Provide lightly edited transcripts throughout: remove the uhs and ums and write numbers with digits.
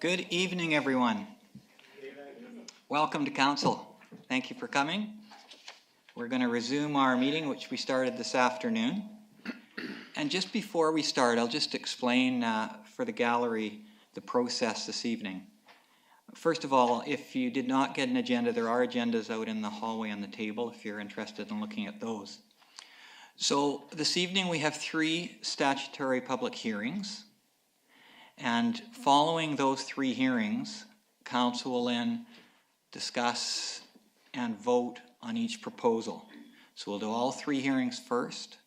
Good evening, everyone. Welcome to Council. Thank you for coming. We're going to resume our meeting, which we started this afternoon. And just before we start, I'll just explain for the gallery the process this evening. First of all, if you did not get an agenda, there are agendas out in the hallway on the table if you're interested in looking at those. So this evening we have 3 statutory public hearings. And following those 3 hearings, Council will then discuss and vote on each proposal. So we'll do all 3 hearings first,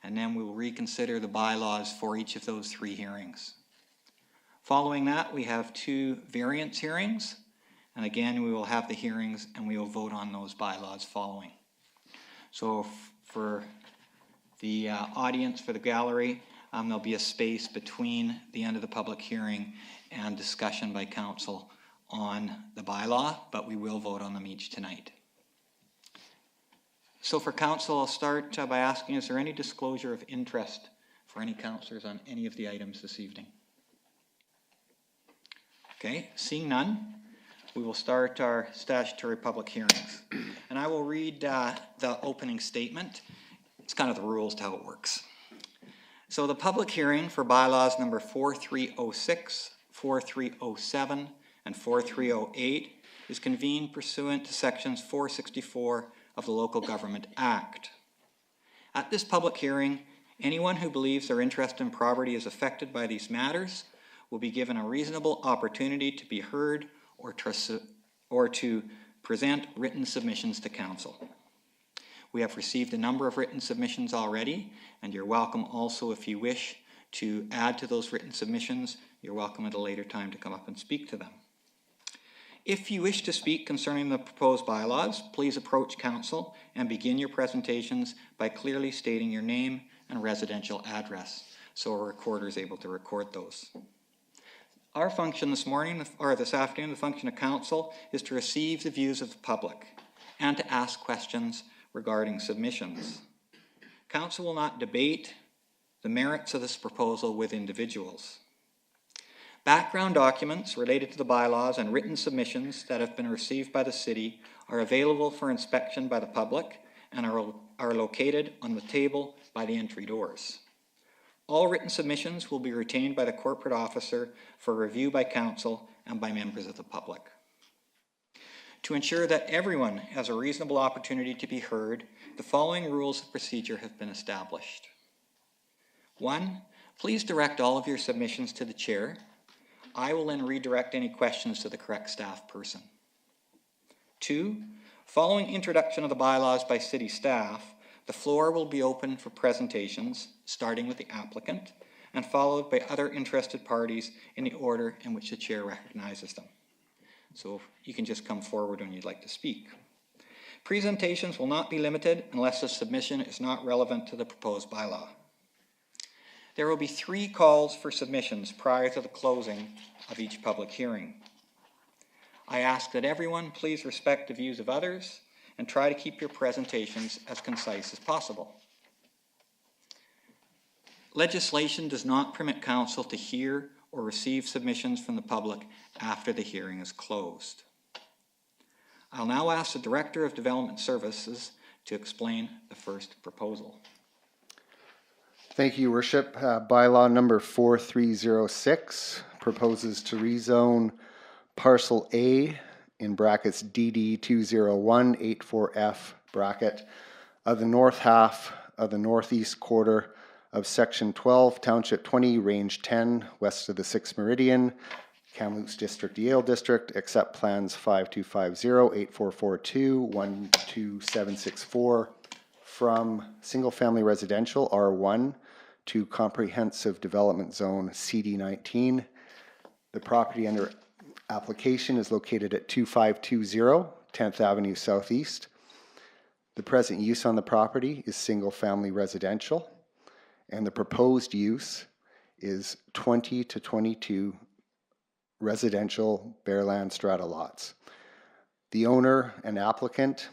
and then we will reconsider the bylaws for each of those 3 hearings. Following that, we have 2 variance hearings, and again, we will have the hearings and we will vote on those bylaws following. So for the audience, for the gallery, there'll be a space between the end of the public hearing and discussion by Council on the bylaw, but we will vote on them each tonight. So for Council, I'll start by asking, is there any disclosure of interest for any councillors on any of the items this evening? Okay, seeing none, we will start our statutory public hearings. And I will read the opening statement. It's kind of the rules to how it works. So the public hearing for bylaws number 4306, 4307, and 4308 is convened pursuant to sections 464 of the Local Government Act. At this public hearing, anyone who believes their interest in property is affected by these matters will be given a reasonable opportunity to be heard or to present written submissions to Council. We have received a number of written submissions already, and you're welcome also if you wish to add to those written submissions. You're welcome at a later time to come up and speak to them. If you wish to speak concerning the proposed bylaws, please approach Council and begin your presentations by clearly stating your name and residential address, so a recorder is able to record those. Our function this morning, or this afternoon, the function of Council is to receive the views of the public and to ask questions regarding submissions. Council will not debate the merits of this proposal with individuals. Background documents related to the bylaws and written submissions that have been received by the City are available for inspection by the public and are located on the table by the entry doors. All written submissions will be retained by the corporate officer for review by Council and by members of the public. To ensure that everyone has a reasonable opportunity to be heard, the following rules of procedure have been established. 1, please direct all of your submissions to the Chair. I will then redirect any questions to the correct staff person. 2, following introduction of the bylaws by City staff, the floor will be open for presentations, starting with the applicant, and followed by other interested parties in the order in which the Chair recognizes them. So you can just come forward when you'd like to speak. Presentations will not be limited unless the submission is not relevant to the proposed bylaw. There will be 3 calls for submissions prior to the closing of each public hearing. I ask that everyone please respect the views of others and try to keep your presentations as concise as possible. Legislation does not permit Council to hear or receive submissions from the public after the hearing is closed. I'll now ask the Director of Development Services to explain the first proposal. Thank you, Worship. Bylaw number 4306 proposes to rezone Parcel A in brackets DD 20184F bracket of the north half of the northeast quarter of Section 12, Township 20, Range 10, west of the 6th Meridian, Kamloops District, Yale District, except plans 5250, 8442, 12764 from single-family residential R1 to comprehensive development zone CD19. The property under application is located at 2520 10th Avenue Southeast. The present use on the property is single-family residential, and the proposed use is 20 to 22 residential bareland strata lots. The owner and applicant,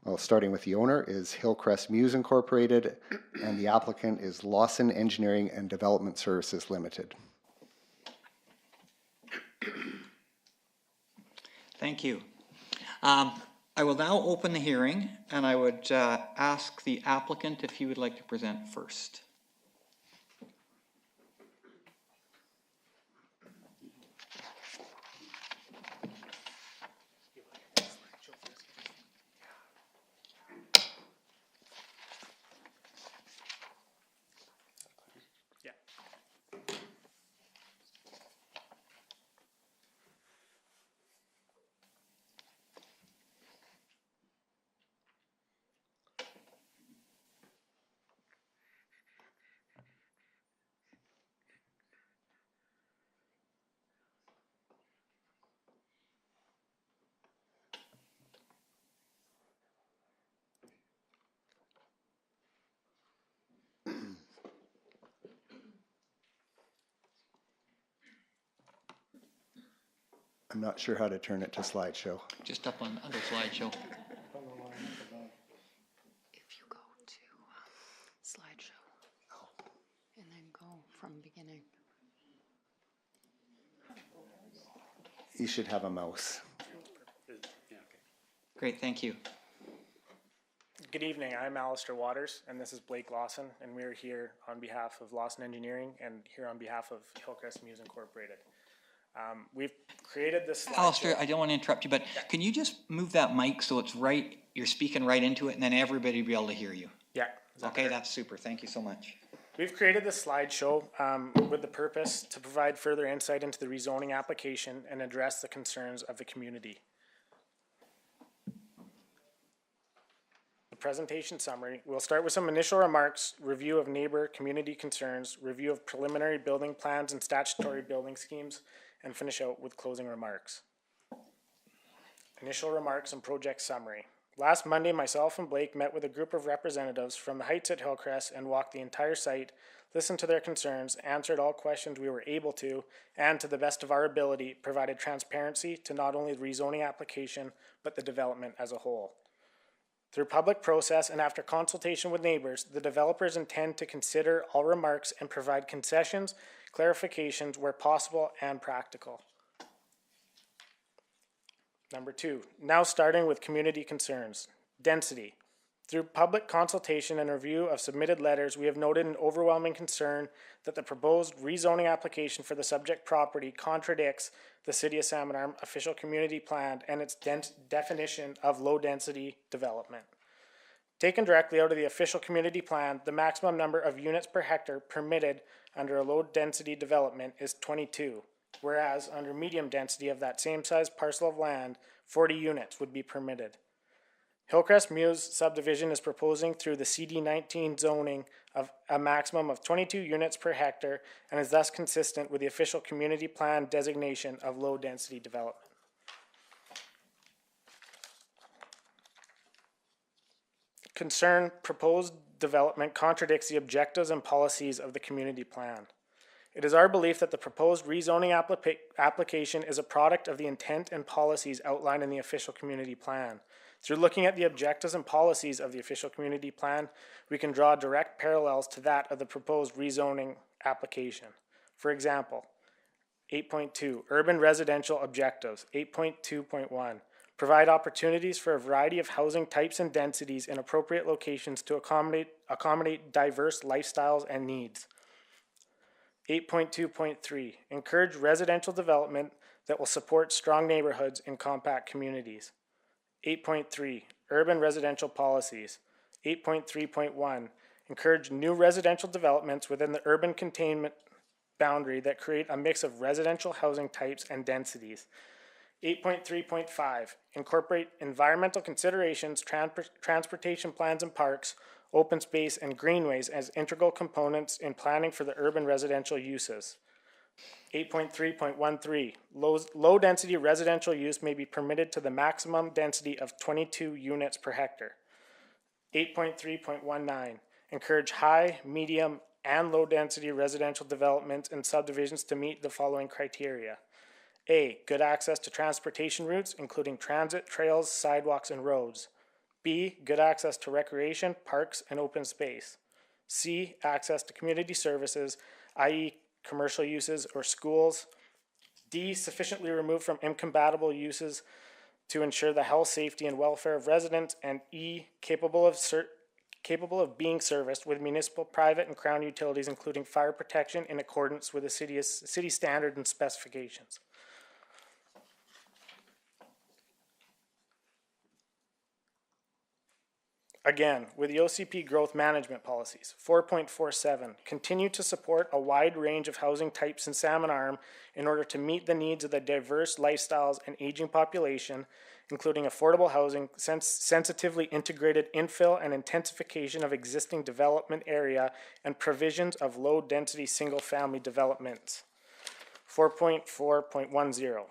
well, starting with the owner, is Hillcrest Muse Incorporated, and the applicant is Lawson Engineering and Development Services Limited. Thank you. I will now open the hearing, and I would ask the applicant if he would like to present first. I'm not sure how to turn it to slideshow. Just up on under slideshow. If you go to slideshow and then go from beginning. You should have a mouse. Great, thank you. Good evening, I'm Alistair Waters, and this is Blake Lawson, and we're here on behalf of Lawson Engineering and here on behalf of Hillcrest Muse Incorporated. We've created this slideshow. Alistair, I don't want to interrupt you, but can you just move that mic so it's right, you're speaking right into it, and then everybody will be able to hear you? Yeah. Okay, that's super. Thank you so much. We've created this slideshow with the purpose to provide further insight into the rezoning application and address the concerns of the community. The presentation summary, we'll start with some initial remarks, review of neighbor community concerns, review of preliminary building plans and statutory building schemes, and finish out with closing remarks. Initial remarks and project summary. Last Monday, myself and Blake met with a group of representatives from the Heights at Hillcrest and walked the entire site, listened to their concerns, answered all questions we were able to, and to the best of our ability, provided transparency to not only the rezoning application, but the development as a whole. Through public process and after consultation with neighbors, the developers intend to consider all remarks and provide concessions, clarifications where possible and practical. Number 2, now starting with community concerns. Density. Through public consultation and review of submitted letters, we have noted an overwhelming concern that the proposed rezoning application for the subject property contradicts the City of Salmon Arm official community plan and its definition of low-density development. Taken directly out of the official community plan, the maximum number of units per hectare permitted under a low-density development is 22, whereas under medium density of that same size parcel of land, 40 units would be permitted. Hillcrest Muse subdivision is proposing through the CD19 zoning of a maximum of 22 units per hectare and is thus consistent with the official community plan designation of low-density development. Concern proposed development contradicts the objectives and policies of the community plan. It is our belief that the proposed rezoning application is a product of the intent and policies outlined in the official community plan. Through looking at the objectives and policies of the official community plan, we can draw direct parallels to that of the proposed rezoning application. For example, 8.2, urban residential objectives. 8.2.1, provide opportunities for a variety of housing types and densities in appropriate locations to accommodate diverse lifestyles and needs. 8.2.3, encourage residential development that will support strong neighborhoods in compact communities. 8.3, urban residential policies. 8.3.1, encourage new residential developments within the urban containment boundary that create a mix of residential housing types and densities. 8.3.5, incorporate environmental considerations, transportation plans and parks, open space, and greenways as integral components in planning for the urban residential uses. 8.3.13, low-density residential use may be permitted to the maximum density of 22 units per hectare. 8.3.19, encourage high, medium, and low-density residential developments and subdivisions to meet the following criteria. A, good access to transportation routes, including transit, trails, sidewalks, and roads. B, good access to recreation, parks, and open space. C, access to community services, i.e. commercial uses or schools. D, sufficiently removed from incompatible uses to ensure the health, safety, and welfare of residents, and E, capable of being serviced with municipal, private, and crown utilities, including fire protection in accordance with the city standard and specifications. Again, with the OCP growth management policies, 4.47, continue to support a wide range of housing types in Salmon Arm in order to meet the needs of the diverse lifestyles and aging population, including affordable housing, sensitively integrated infill and intensification of existing development area, and provisions of low-density single-family developments. 4.4.10,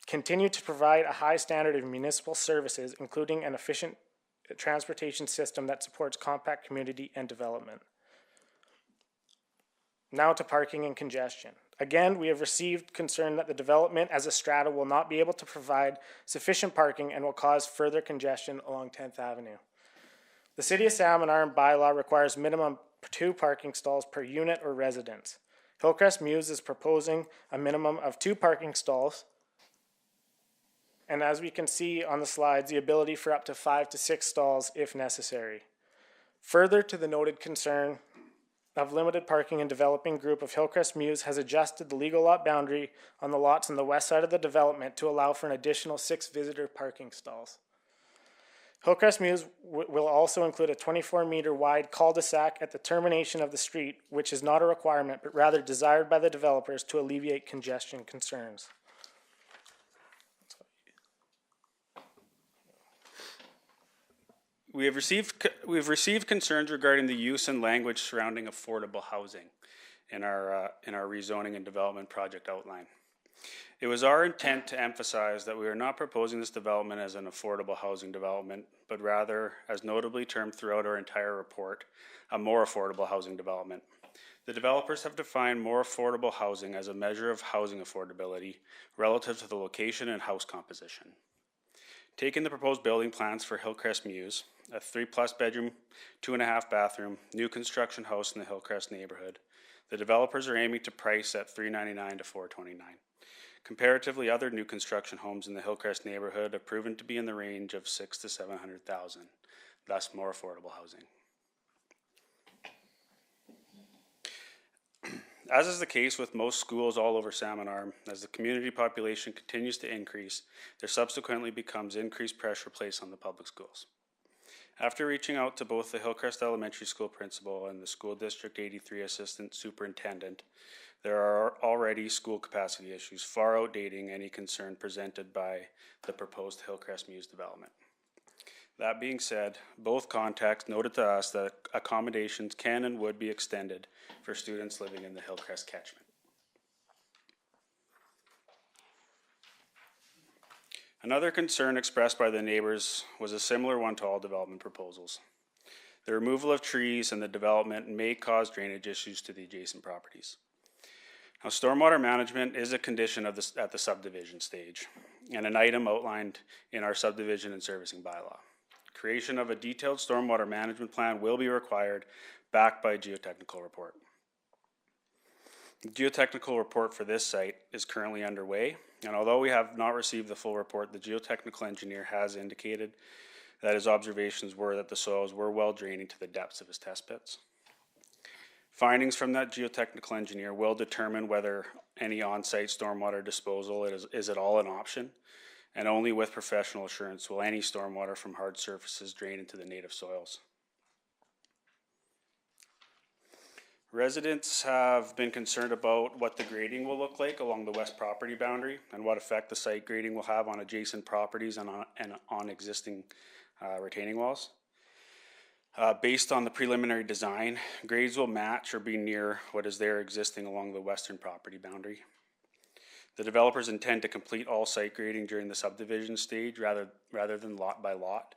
continue to provide a high standard of municipal services, including an efficient transportation system that supports compact community and development. Now to parking and congestion. Again, we have received concern that the development as a strata will not be able to provide sufficient parking and will cause further congestion along 10th Avenue. The City of Salmon Arm bylaw requires minimum 2 parking stalls per unit or residence. Hillcrest Mews is proposing a minimum of 2 parking stalls, and as we can see on the slides, the ability for up to 5 to 6 stalls if necessary. Further to the noted concern of limited parking and developing group of Hillcrest Mews has adjusted the legal lot boundary on the lots on the west side of the development to allow for an additional 6 visitor parking stalls. Hillcrest Mews will also include a 24-meter wide cul-de-sac at the termination of the street, which is not a requirement, but rather desired by the developers to alleviate congestion concerns. We've received concerns regarding the use and language surrounding affordable housing in our rezoning and development project outline. It was our intent to emphasize that we are not proposing this development as an affordable housing development, but rather, as notably termed throughout our entire report, a more affordable housing development. The developers have defined more affordable housing as a measure of housing affordability relative to the location and house composition. Taking the proposed building plans for Hillcrest Mews, a 3+ bedroom, 2.5 bathroom, new construction house in the Hillcrest neighborhood, the developers are aiming to price at $399 to $429. Comparatively, other new construction homes in the Hillcrest neighborhood have proven to be in the range of $600,000 to $700,000, thus more affordable housing. As is the case with most schools all over Salmon Arm, as the community population continues to increase, there subsequently becomes increased pressure placed on the public schools. After reaching out to both the Hillcrest Elementary School principal and the School District 83 Assistant Superintendent, there are already school capacity issues far outdating any concern presented by the proposed Hillcrest Mews development. That being said, both contacts noted to us that accommodations can and would be extended for students living in the Hillcrest catchment. Another concern expressed by the neighbors was a similar one to all development proposals. The removal of trees and the development may cause drainage issues to the adjacent properties. Now, stormwater management is a condition of at the subdivision stage and an item outlined in our subdivision and servicing bylaw. Creation of a detailed stormwater management plan will be required, backed by a geotechnical report. The geotechnical report for this site is currently underway, and although we have not received the full report, the geotechnical engineer has indicated that his observations were that the soils were well draining to the depths of his test pits. Findings from that geotechnical engineer will determine whether any on-site stormwater disposal is at all an option, and only with professional assurance will any stormwater from hard surfaces drain into the native soils. Residents have been concerned about what the grading will look like along the west property boundary and what effect the site grading will have on adjacent properties and on existing retaining walls. Based on the preliminary design, grades will match or be near what is there existing along the western property boundary. The developers intend to complete all site grading during the subdivision stage rather than lot by lot,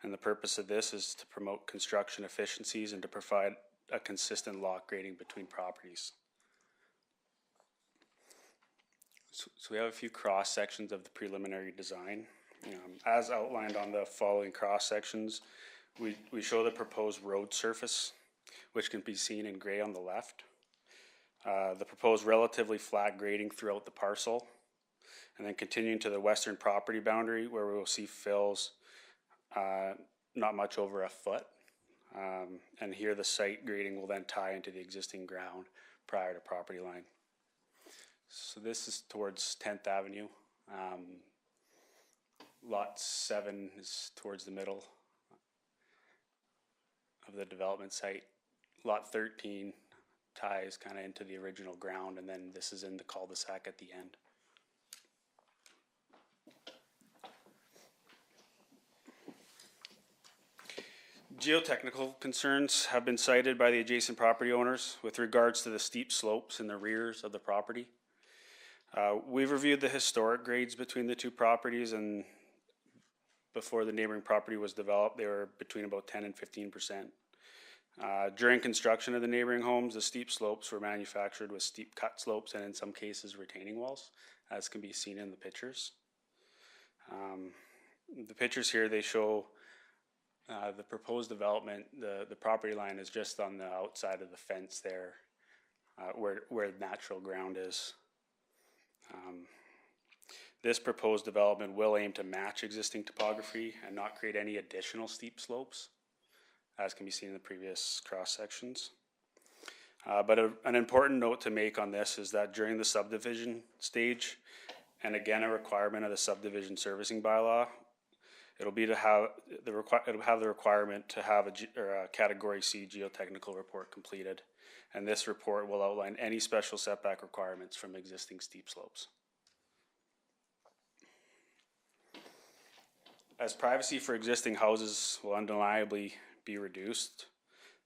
and the purpose of this is to promote construction efficiencies and to provide a consistent lot grading between properties. So we have a few cross sections of the preliminary design. As outlined on the following cross sections, we show the proposed road surface, which can be seen in gray on the left. The proposed relatively flat grading throughout the parcel, and then continuing to the western property boundary where we will see fills not much over a foot. And here the site grading will then tie into the existing ground prior to property line. So this is towards 10th Avenue. Lot 7 is towards the middle of the development site. Lot 13 ties kind of into the original ground, and then this is in the cul-de-sac at the end. Geotechnical concerns have been cited by the adjacent property owners with regards to the steep slopes in the rears of the property. We've reviewed the historic grades between the two properties, and before the neighboring property was developed, they were between about 10 and 15%. During construction of the neighboring homes, the steep slopes were manufactured with steep cut slopes and in some cases retaining walls, as can be seen in the pictures. The pictures here, they show the proposed development. The property line is just on the outside of the fence there, where natural ground is. This proposed development will aim to match existing topography and not create any additional steep slopes, as can be seen in the previous cross sections. But an important note to make on this is that during the subdivision stage, and again a requirement of the subdivision servicing bylaw, it'll have the requirement to have a Category C geotechnical report completed, and this report will outline any special setback requirements from existing steep slopes. As privacy for existing houses will undeniably be reduced,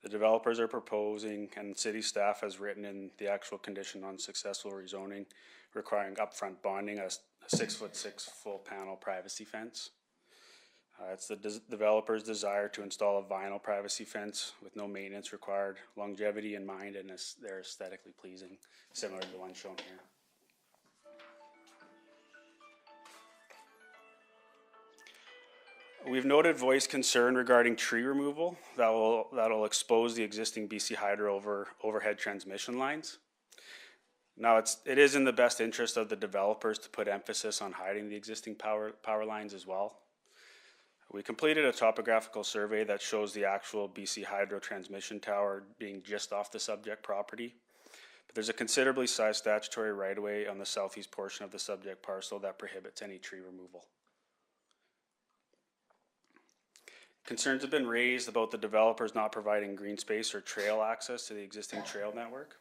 the developers are proposing, and city staff has written in the actual condition on successful rezoning, requiring upfront bonding, a 6'6" full panel privacy fence. It's the developer's desire to install a vinyl privacy fence with no maintenance required, longevity in mind, and they're aesthetically pleasing, similar to the one shown here. We've noted voiced concern regarding tree removal that'll expose the existing BC Hydro overhead transmission lines. Now, it is in the best interest of the developers to put emphasis on hiding the existing power lines as well. We completed a topographical survey that shows the actual BC Hydro transmission tower being just off the subject property, but there's a considerably sized statutory right-of-way on the southeast portion of the subject parcel that prohibits any tree removal. Concerns have been raised about the developers not providing green space or trail access to the existing trail network.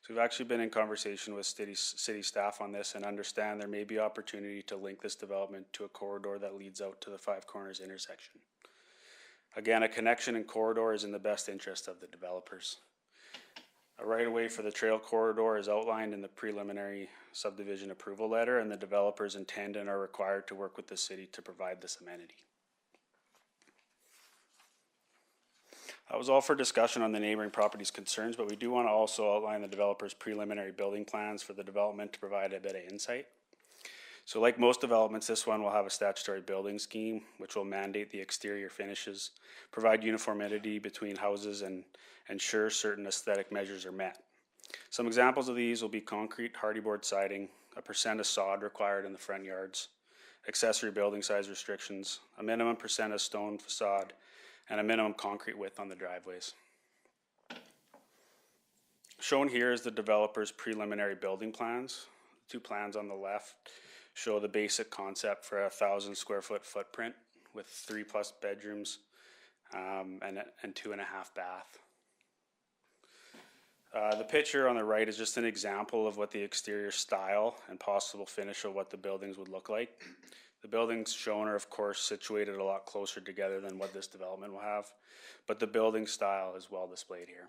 So we've actually been in conversation with city staff on this and understand there may be opportunity to link this development to a corridor that leads out to the Five Corners intersection. Again, a connection and corridor is in the best interest of the developers. A right-of-way for the trail corridor is outlined in the preliminary subdivision approval letter, and the developers intend and are required to work with the city to provide this amenity. That was all for discussion on the neighboring property's concerns, but we do want to also outline the developer's preliminary building plans for the development to provide a bit of insight. So like most developments, this one will have a statutory building scheme, which will mandate the exterior finishes, provide uniformity between houses, and ensure certain aesthetic measures are met. Some examples of these will be concrete hardyboard siding, a % of sod required in the front yards, accessory building size restrictions, a minimum % of stone facade, and a minimum concrete width on the driveways. Shown here is the developer's preliminary building plans. The two plans on the left show the basic concept for a 1,000 square foot footprint with 3+ bedrooms and 2.5 bath. The picture on the right is just an example of what the exterior style and possible finish of what the buildings would look like. The buildings shown are, of course, situated a lot closer together than what this development will have, but the building style is well displayed here.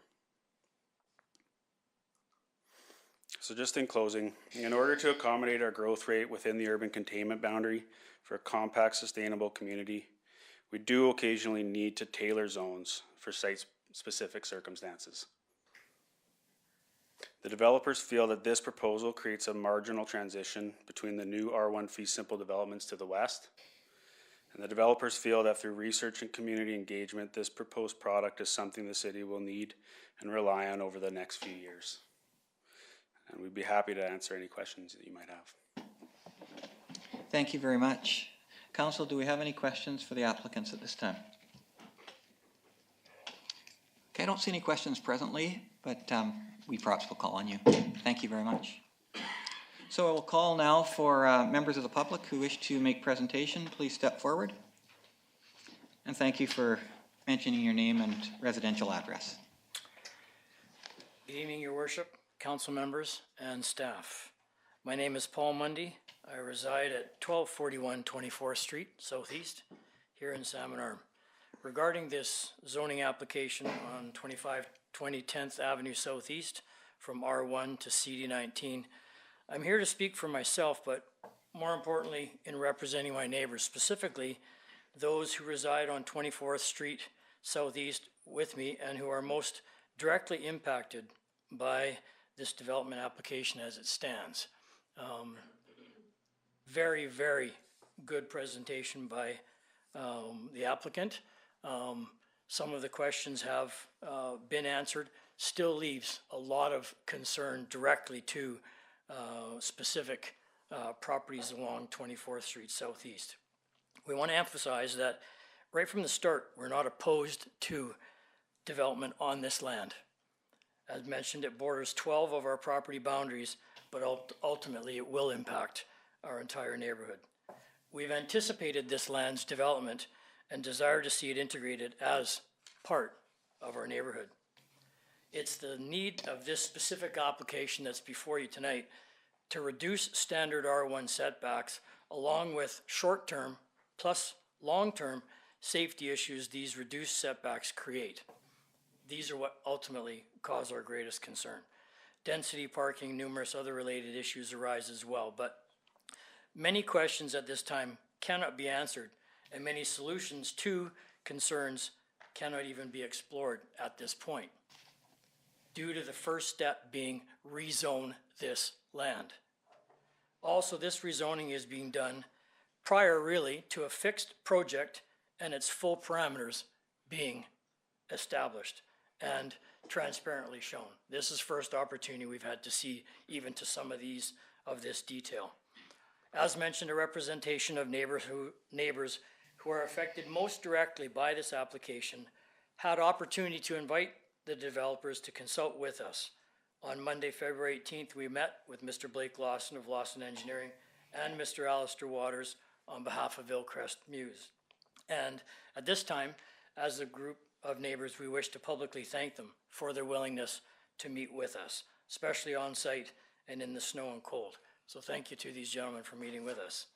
So just in closing, in order to accommodate our growth rate within the urban containment boundary for a compact, sustainable community, we do occasionally need to tailor zones for site-specific circumstances. The developers feel that this proposal creates a marginal transition between the new R1 fee simple developments to the west. And the developers feel that through research and community engagement, this proposed product is something the city will need and rely on over the next few years. And we'd be happy to answer any questions that you might have. Thank you very much. Council, do we have any questions for the applicants at this time? Okay, I don't see any questions presently, but we perhaps will call on you. Thank you very much. So I will call now for members of the public who wish to make presentation. Please step forward. And thank you for mentioning your name and residential address. Good evening, Your Worship, council members, and staff. My name is Paul Mundy. I reside at 1241 24th Street, Southeast, here in Salmon Arm. Regarding this zoning application on 20 10th Avenue Southeast from R1 to CD19, I'm here to speak for myself, but more importantly, in representing my neighbors, specifically those who reside on 24th Street Southeast with me and who are most directly impacted by this development application as it stands. Very, very good presentation by the applicant. Some of the questions have been answered, still leaves a lot of concern directly to specific properties along 24th Street Southeast. We want to emphasize that right from the start, we're not opposed to development on this land. As mentioned, it borders 12 of our property boundaries, but ultimately it will impact our entire neighborhood. We've anticipated this land's development and desire to see it integrated as part of our neighborhood. It's the need of this specific application that's before you tonight to reduce standard R1 setbacks along with short-term plus long-term safety issues these reduced setbacks create. These are what ultimately cause our greatest concern. Density, parking, numerous other related issues arise as well, but many questions at this time cannot be answered, and many solutions to concerns cannot even be explored at this point, due to the first step being rezone this land. Also, this rezoning is being done prior really to a fixed project and its full parameters being established and transparently shown. This is first opportunity we've had to see even to some of this detail. As mentioned, a representation of neighbors who are affected most directly by this application had opportunity to invite the developers to consult with us. On Monday, February 18th, we met with Mr. Blake Lawson of Lawson Engineering and Mr. Alistair Waters on behalf of Hillcrest Mews. And at this time, as a group of neighbors, we wish to publicly thank them for their willingness to meet with us, especially on site and in the snow and cold. So thank you to these gentlemen for meeting with us.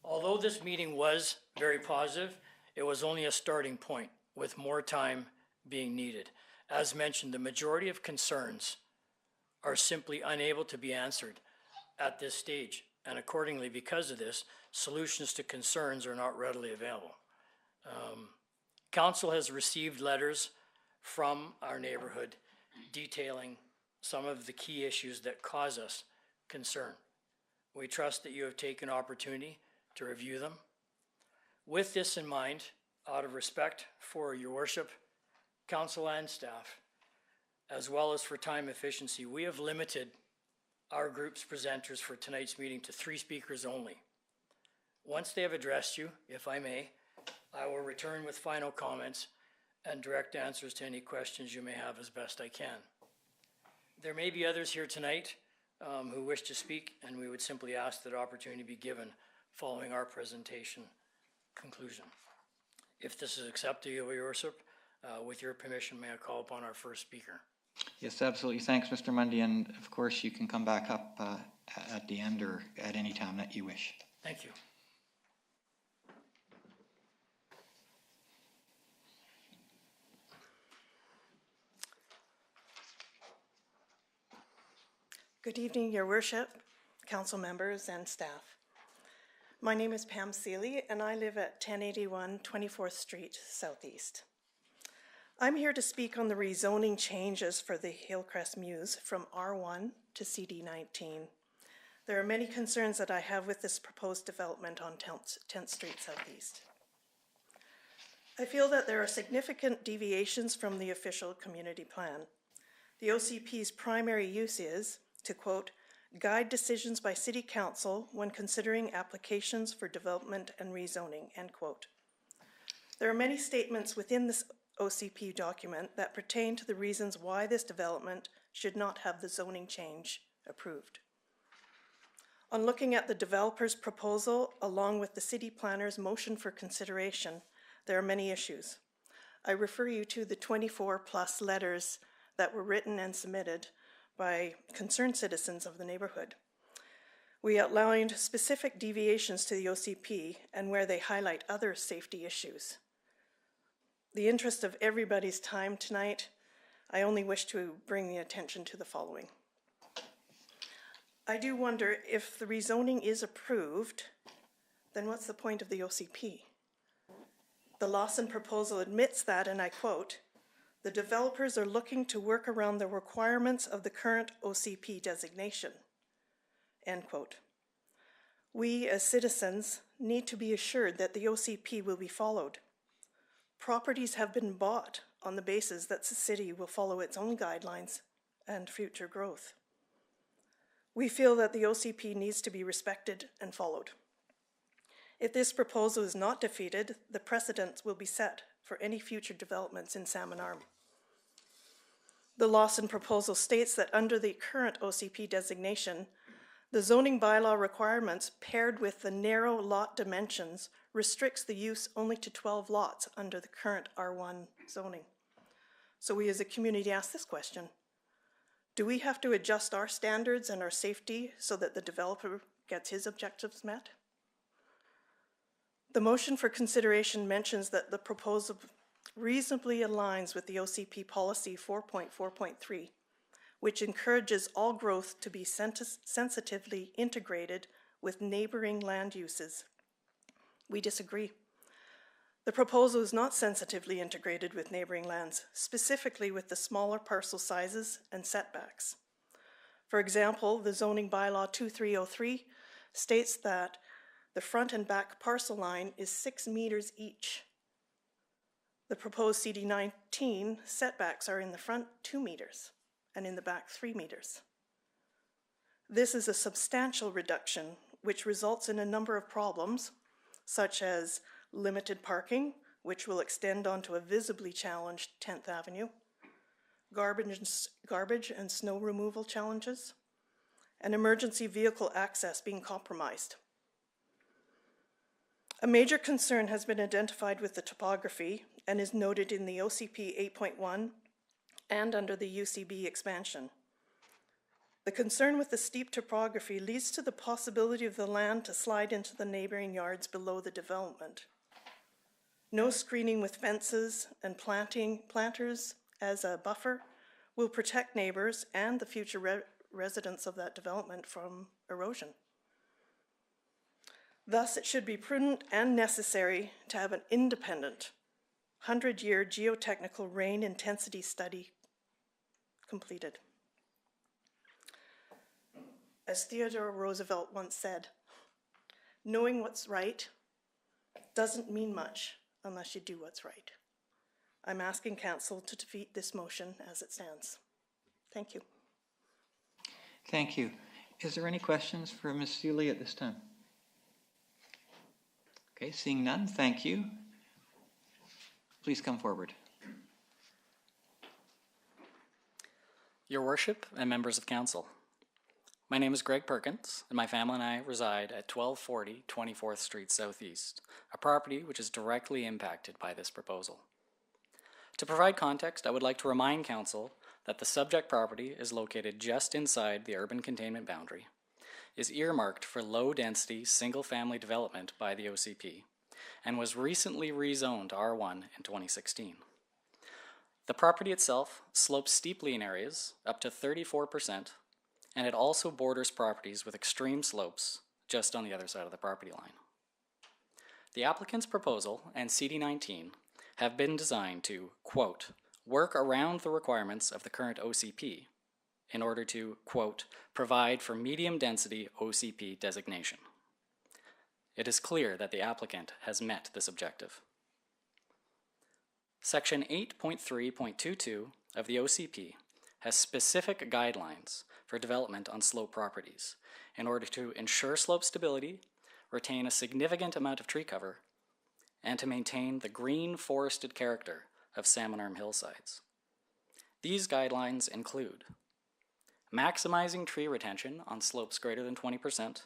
Although this meeting was very positive, it was only a starting point with more time being needed. As mentioned, the majority of concerns are simply unable to be answered at this stage. And accordingly, because of this, solutions to concerns are not readily available. Council has received letters from our neighborhood detailing some of the key issues that cause us concern. We trust that you have taken opportunity to review them. With this in mind, out of respect for your worship, council and staff, as well as for time efficiency, we have limited our group's presenters for tonight's meeting to 3 speakers only. Once they have addressed you, if I may, I will return with final comments and direct answers to any questions you may have as best I can. There may be others here tonight who wish to speak, and we would simply ask that opportunity be given following our presentation conclusion. If this is accepted, Your Worship, with your permission, may I call upon our first speaker? Yes, absolutely. Thanks, Mr. Mundy. And of course, you can come back up at the end or at any time that you wish. Thank you. Good evening, Your Worship, council members and staff. My name is Pam Seeley and I live at 1081 24th Street Southeast. I'm here to speak on the rezoning changes for the Hillcrest Mews from R1 to CD19. There are many concerns that I have with this proposed development on 10th Street Southeast. I feel that there are significant deviations from the official community plan. The OCP's primary use is, to quote, guide decisions by City Council when considering applications for development and rezoning, end quote. There are many statements within this OCP document that pertain to the reasons why this development should not have the zoning change approved. On looking at the developer's proposal along with the city planner's motion for consideration, there are many issues. I refer you to the 24+ letters that were written and submitted by concerned citizens of the neighborhood. We outlined specific deviations to the OCP and where they highlight other safety issues. The interest of everybody's time tonight, I only wish to bring the attention to the following. I do wonder if the rezoning is approved, then what's the point of the OCP? The Lawson proposal admits that, and I quote, "The developers are looking to work around the requirements of the current OCP designation," end quote. We as citizens need to be assured that the OCP will be followed. Properties have been bought on the basis that the city will follow its own guidelines and future growth. We feel that the OCP needs to be respected and followed. If this proposal is not defeated, the precedent will be set for any future developments in Salmon Arm. The Lawson proposal states that under the current OCP designation, the zoning bylaw requirements paired with the narrow lot dimensions restricts the use only to 12 lots under the current R1 zoning. So we as a community ask this question: do we have to adjust our standards and our safety so that the developer gets his objectives met? The motion for consideration mentions that the proposal reasonably aligns with the OCP policy 4.4.3, which encourages all growth to be sensitively integrated with neighboring land uses. We disagree. The proposal is not sensitively integrated with neighboring lands, specifically with the smaller parcel sizes and setbacks. For example, the zoning bylaw 2303 states that the front and back parcel line is 6 meters each. The proposed CD19 setbacks are in the front 2 meters and in the back 3 meters. This is a substantial reduction which results in a number of problems, such as limited parking, which will extend onto a visibly challenged 10th Avenue, garbage and snow removal challenges, and emergency vehicle access being compromised. A major concern has been identified with the topography and is noted in the OCP 8.1 and under the UCB expansion. The concern with the steep topography leads to the possibility of the land to slide into the neighboring yards below the development. No screening with fences and planters as a buffer will protect neighbors and the future residents of that development from erosion. Thus, it should be prudent and necessary to have an independent 100-year geotechnical rain intensity study completed. As Theodore Roosevelt once said, knowing what's right doesn't mean much unless you do what's right. I'm asking Council to defeat this motion as it stands. Thank you. Thank you. Is there any questions for Ms. Seeley at this time? Okay, seeing none, thank you. Please come forward. Your Worship and members of Council, my name is Greg Perkins, and my family and I reside at 1240 24th Street Southeast, a property which is directly impacted by this proposal. To provide context, I would like to remind Council that the subject property is located just inside the urban containment boundary, is earmarked for low-density single-family development by the OCP, and was recently rezoned to R1 in 2016. The property itself slopes steeply in areas, up to 34%, and it also borders properties with extreme slopes just on the other side of the property line. The applicant's proposal and CD19 have been designed to, quote, work around the requirements of the current OCP in order to, quote, provide for medium-density OCP designation. It is clear that the applicant has met this objective. Section 8.3.22 of the OCP has specific guidelines for development on slope properties in order to ensure slope stability, retain a significant amount of tree cover, and to maintain the green forested character of Salmon Arm hillsides. These guidelines include maximizing tree retention on slopes greater than 20%,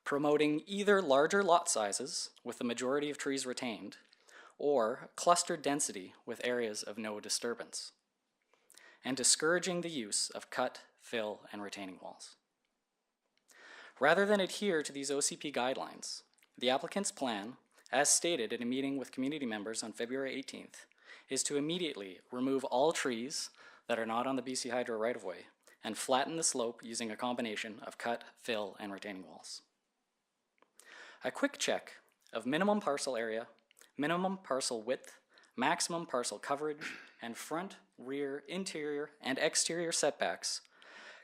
promoting either larger lot sizes with the majority of trees retained, or clustered density with areas of no disturbance, and discouraging the use of cut, fill, and retaining walls. Rather than adhere to these OCP guidelines, the applicant's plan, as stated in a meeting with community members on February 18th, is to immediately remove all trees that are not on the BC Hydro right-of-way and flatten the slope using a combination of cut, fill, and retaining walls. A quick check of minimum parcel area, minimum parcel width, maximum parcel coverage, and front, rear, interior, and exterior setbacks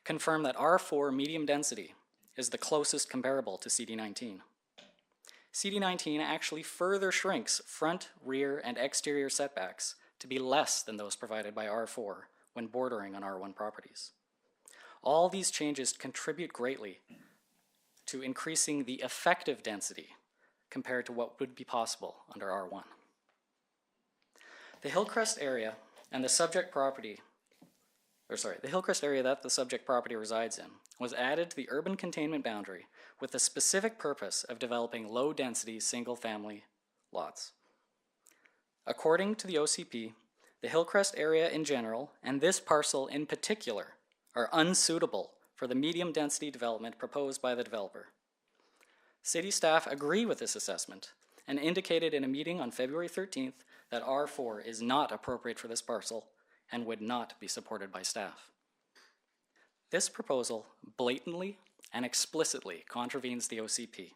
confirm that R4 medium density is the closest comparable to CD19. CD19 actually further shrinks front, rear, and exterior setbacks to be less than those provided by R4 when bordering on R1 properties. All these changes contribute greatly to increasing the effective density compared to what would be possible under R1. The Hillcrest area and the subject property, the Hillcrest area that the subject property resides in was added to the urban containment boundary with the specific purpose of developing low-density single-family lots. According to the OCP, the Hillcrest area in general, and this parcel in particular, are unsuitable for the medium-density development proposed by the developer. City staff agree with this assessment and indicated in a meeting on February 13th that R4 is not appropriate for this parcel and would not be supported by staff. This proposal blatantly and explicitly contravenes the OCP.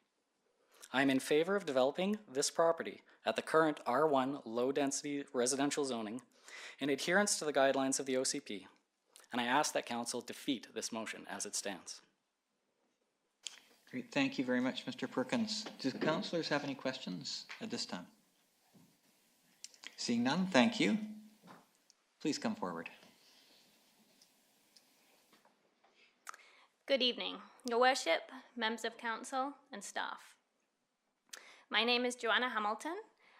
I am in favor of developing this property at the current R1 low-density residential zoning in adherence to the guidelines of the OCP, and I ask that Council defeat this motion as it stands. Great, thank you very much, Mr. Perkins. Do councillors have any questions at this time? Seeing none, thank you. Please come forward. Good evening, Your Worship, members of council and staff. My name is Joanna Hamilton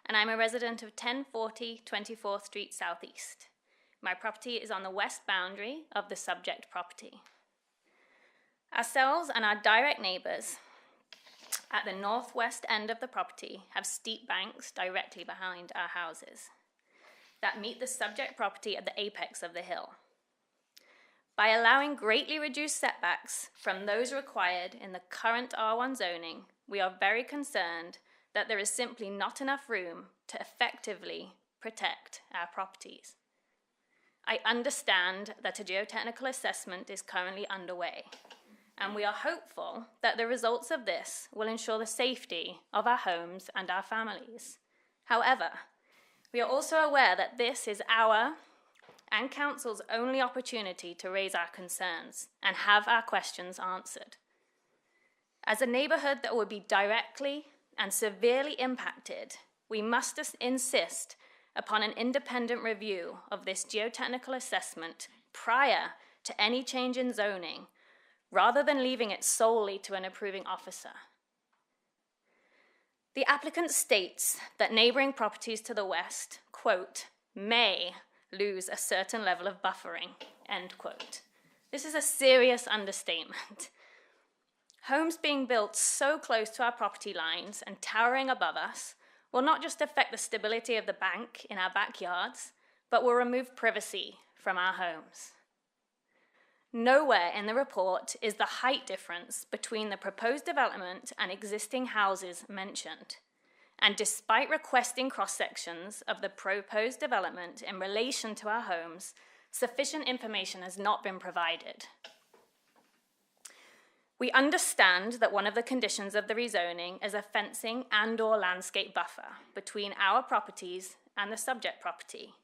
and I'm a resident of 1040 24th Street Southeast. My property is on the west boundary of the subject property. Ourselves and our direct neighbours at the northwest end of the property have steep banks directly behind our houses that meet the subject property at the apex of the hill. By allowing greatly reduced setbacks from those required in the current R1 zoning, we are very concerned that there is simply not enough room to effectively protect our properties. I understand that a geotechnical assessment is currently underway, and we are hopeful that the results of this will ensure the safety of our homes and our families. However, we are also aware that this is our and Council's only opportunity to raise our concerns and have our questions answered. As a neighbourhood that would be directly and severely impacted, we must insist upon an independent review of this geotechnical assessment prior to any change in zoning, rather than leaving it solely to an approving officer. The applicant states that neighbouring properties to the west, quote, may lose a certain level of buffering, end quote. This is a serious understatement. Homes being built so close to our property lines and towering above us will not just affect the stability of the bank in our backyards, but will remove privacy from our homes. Nowhere in the report is the height difference between the proposed development and existing houses mentioned. And despite requesting cross-sections of the proposed development in relation to our homes, sufficient information has not been provided. We understand that one of the conditions of the rezoning is a fencing and/or landscape buffer between our properties and the subject property.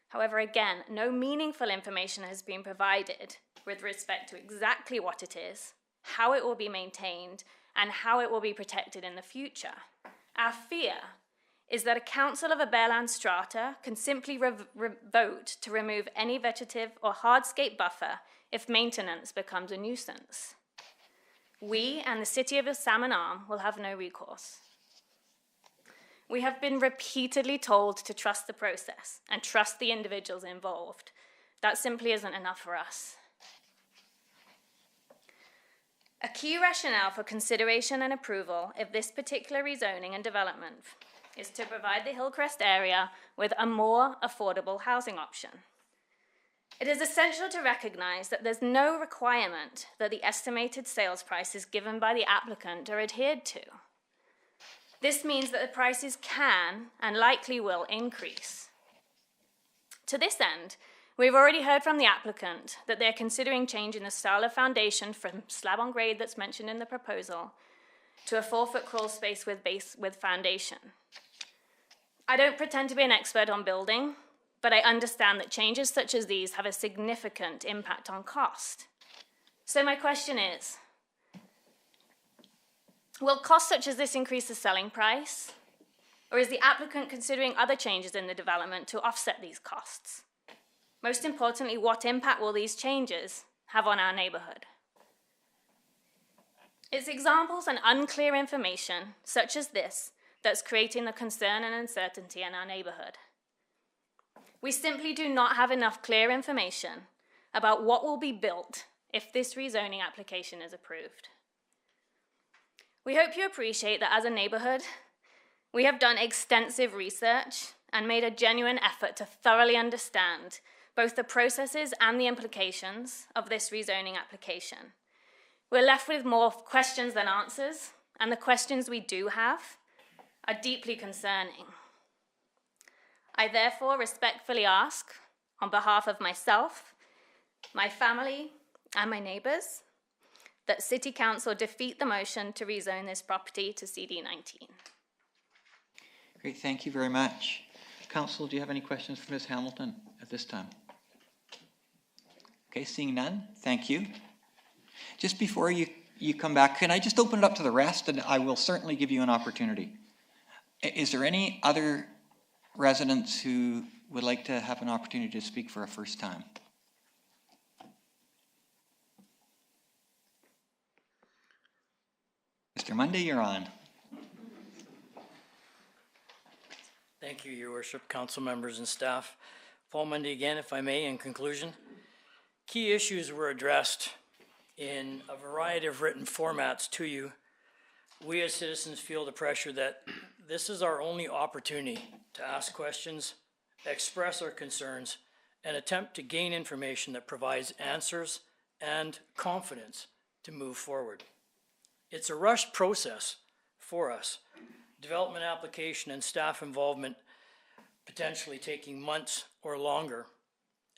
However, again, no meaningful information has been provided with respect to exactly what it is, how it will be maintained, and how it will be protected in the future. Our fear is that a council of a Bearland strata can simply vote to remove any vegetative or hardscape buffer if maintenance becomes a nuisance. We and the City of Salmon Arm will have no recourse. We have been repeatedly told to trust the process and trust the individuals involved. That simply isn't enough for us. A key rationale for consideration and approval of this particular rezoning and development is to provide the Hillcrest area with a more affordable housing option. It is essential to recognize that there's no requirement that the estimated sales prices given by the applicant are adhered to. This means that the prices can and likely will increase. To this end, we've already heard from the applicant that they're considering changing the style of foundation from slab on grade that's mentioned in the proposal to a 4-foot crawl space with foundation. I don't pretend to be an expert on building, but I understand that changes such as these have a significant impact on cost. So my question is, will costs such as this increase the selling price? Or is the applicant considering other changes in the development to offset these costs? Most importantly, what impact will these changes have on our neighborhood? It's examples and unclear information such as this that's creating the concern and uncertainty in our neighborhood. We simply do not have enough clear information about what will be built if this rezoning application is approved. We hope you appreciate that as a neighborhood, we have done extensive research and made a genuine effort to thoroughly understand both the processes and the implications of this rezoning application. We're left with more questions than answers, and the questions we do have are deeply concerning. I therefore respectfully ask, on behalf of myself, my family, and my neighbors, that City Council defeat the motion to rezone this property to CD19. Great, thank you very much. Council, do you have any questions for Ms. Hamilton at this time? Okay, seeing none, thank you. Just before you come back, can I just open it up to the rest, and I will certainly give you an opportunity. Is there any other residents who would like to have an opportunity to speak for a first time? Mr. Monday, you're on. Thank you, Your Worship, council members and staff. Paul Monday again, if I may, in conclusion. Key issues were addressed in a variety of written formats to you. We as citizens feel the pressure that this is our only opportunity to ask questions, express our concerns, and attempt to gain information that provides answers and confidence to move forward. It's a rushed process for us. Development application and staff involvement potentially taking months or longer,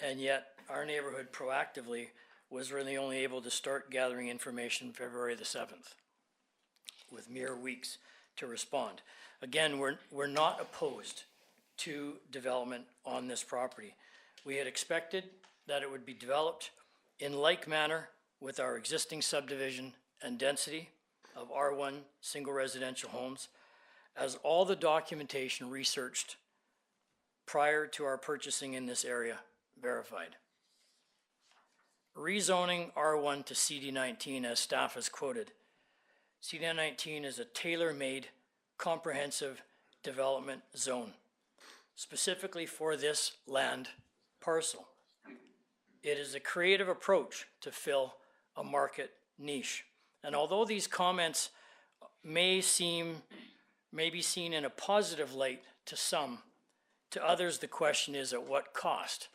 and yet our neighborhood proactively was really only able to start gathering information February the 7th, with mere weeks to respond. Again, we're not opposed to development on this property. We had expected that it would be developed in like manner with our existing subdivision and density of R1 single residential homes, as all the documentation researched prior to our purchasing in this area verified. Rezoning R1 to CD19, as staff has quoted. CD19 is a tailor-made, comprehensive development zone, specifically for this land parcel. It is a creative approach to fill a market niche. And although these comments may be seen in a positive light to some, to others the question is at what cost?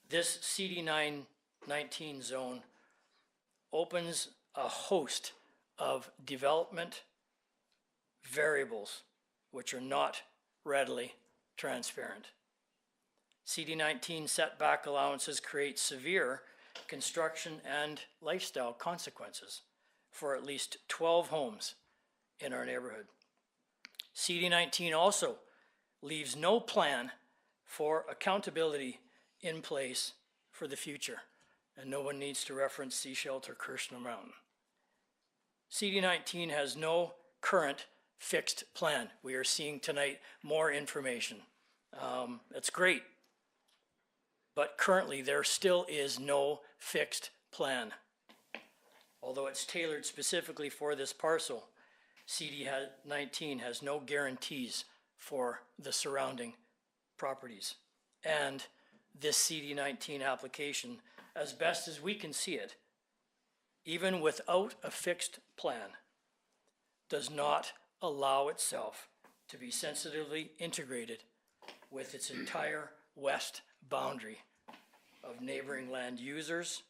This CD19 zone opens a host of development variables which are not readily transparent. CD19 setback allowances create severe construction and lifestyle consequences for at least 12 homes in our neighborhood. CD19 also leaves no plan for accountability in place for the future, and no one needs to reference Sea Shelter Kirshner Mountain. CD19 has no current fixed plan. We are seeing tonight more information. That's great. But currently, there still is no fixed plan. Although it's tailored specifically for this parcel, CD19 has no guarantees for the surrounding properties. And this CD19 application, as best as we can see it, even without a fixed plan, does not allow itself to be sensitively integrated with its entire west boundary of neighboring land users,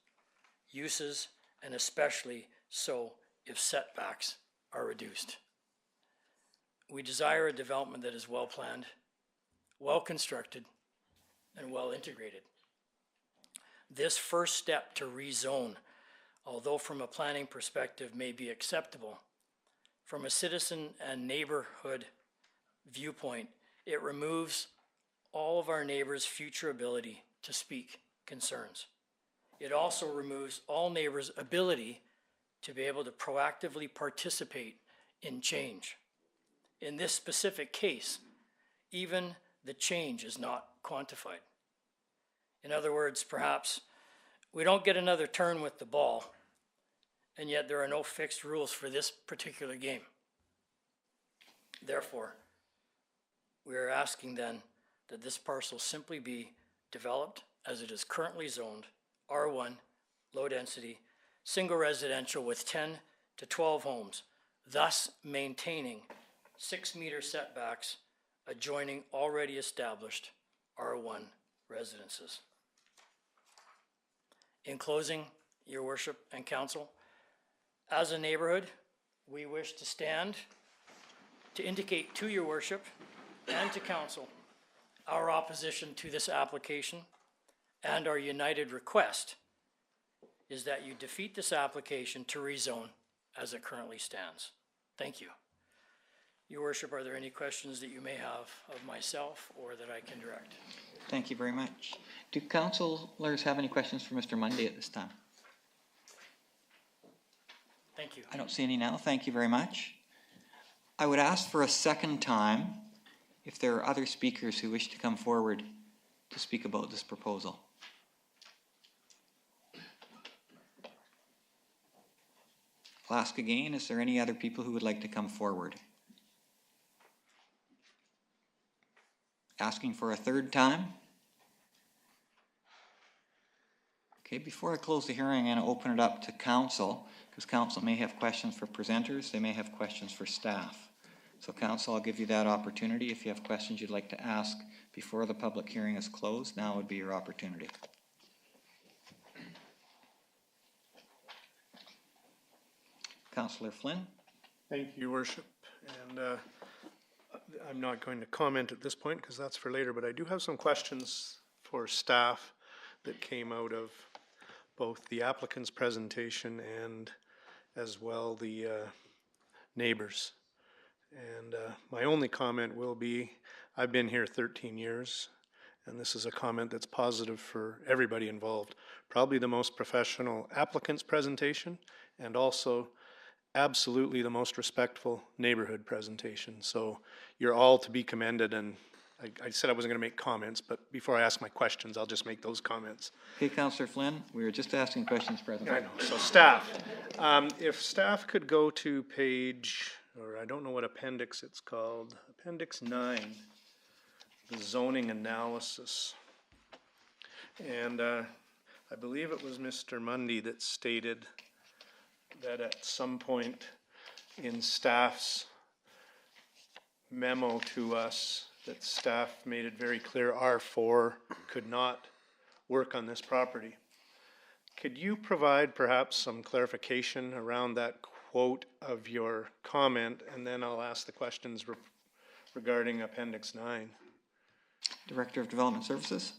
uses, and especially so if setbacks are reduced. We desire a development that is well planned, well constructed, and well integrated. This first step to rezone, although from a planning perspective may be acceptable, from a citizen and neighborhood viewpoint, it removes all of our neighbors' future ability to speak concerns. It also removes all neighbors' ability to be able to proactively participate in change. In this specific case, even the change is not quantified. In other words, perhaps we don't get another turn with the ball, and yet there are no fixed rules for this particular game. Therefore, we are asking then that this parcel simply be developed as it is currently zoned, R1, low density, single residential with 10 to 12 homes, thus maintaining 6-meter setbacks adjoining already established R1 residences. In closing, Your Worship and Council, as a neighborhood, we wish to stand to indicate to Your Worship and to Council our opposition to this application, and our united request is that you defeat this application to rezone as it currently stands. Thank you. Your Worship, are there any questions that you may have of myself or that I can direct? Thank you very much. Do councillors have any questions for Mr. Mundy at this time? Thank you. I don't see any now. Thank you very much. I would ask for a second time if there are other speakers who wish to come forward to speak about this proposal. I'll ask again, is there any other people who would like to come forward? Asking for a third time. Okay, before I close the hearing, I'm going to open it up to council, because council may have questions for presenters, they may have questions for staff. So council, I'll give you that opportunity. If you have questions you'd like to ask before the public hearing is closed, now would be your opportunity. Councillor Flynn. Thank you, Your Worship. And I'm not going to comment at this point because that's for later, but I do have some questions for staff that came out of both the applicant's presentation and as well the neighbors. And my only comment will be, I've been here 13 years, and this is a comment that's positive for everybody involved. Probably the most professional applicant's presentation, and also absolutely the most respectful neighborhood presentation. So you're all to be commended, and I said I wasn't going to make comments, but before I ask my questions, I'll just make those comments. Okay, Councillor Flynn, we were just asking questions, President. I know. So staff, if staff could go to page, or I don't know what appendix it's called, Appendix 9, the zoning analysis. And I believe it was Mr. Mundy that stated that at some point in staff's memo to us, that staff made it very clear R4 could not work on this property. Could you provide perhaps some clarification around that quote of your comment, and then I'll ask the questions regarding Appendix 9. Director of Development Services.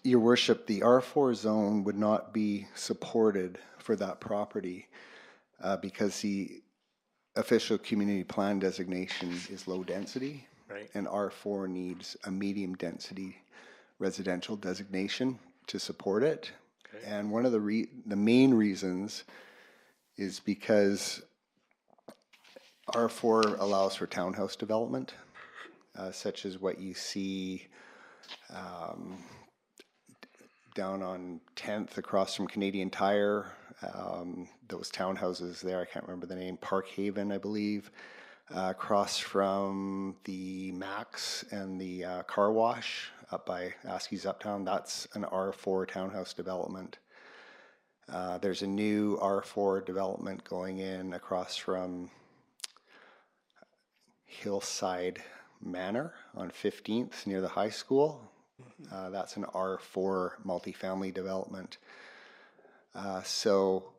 Your Worship, the R4 zone would not be supported for that property because the official community plan designation is low density, right, and R4 needs a medium density residential designation to support it. Okay. And one of the main reasons is because R4 allows for townhouse development, such as what you see down on 10th across from Canadian Tire. Those townhouses there, I can't remember the name, Park Haven, I believe. Across from the Max and the car wash up by Askey's Uptown, that's an R4 townhouse development. There's a new R4 development going in across from Hillside Manor on 15th near the high school. That's an R4 multifamily development. So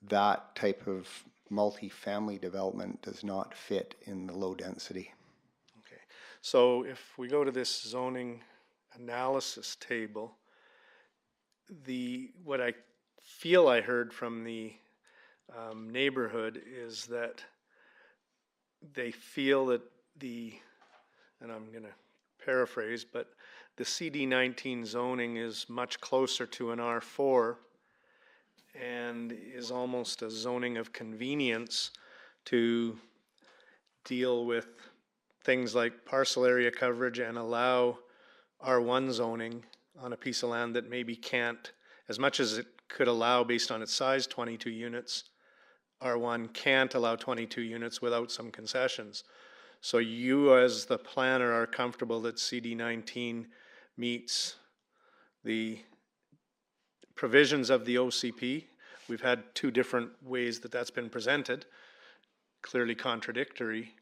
that type of multifamily development does not fit in the low density. Okay, so if we go to this zoning analysis table, what I feel I heard from the neighborhood is that they feel that and I'm going to paraphrase, but the CD19 zoning is much closer to an R4 and is almost a zoning of convenience to deal with things like parcel area coverage and allow R1 zoning on a piece of land that maybe can't, as much as it could allow based on its size, 22 units, R1 can't allow 22 units without some concessions. So you as the planner are comfortable that CD19 meets the provisions of the OCP. We've had two different ways that that's been presented, clearly contradictory.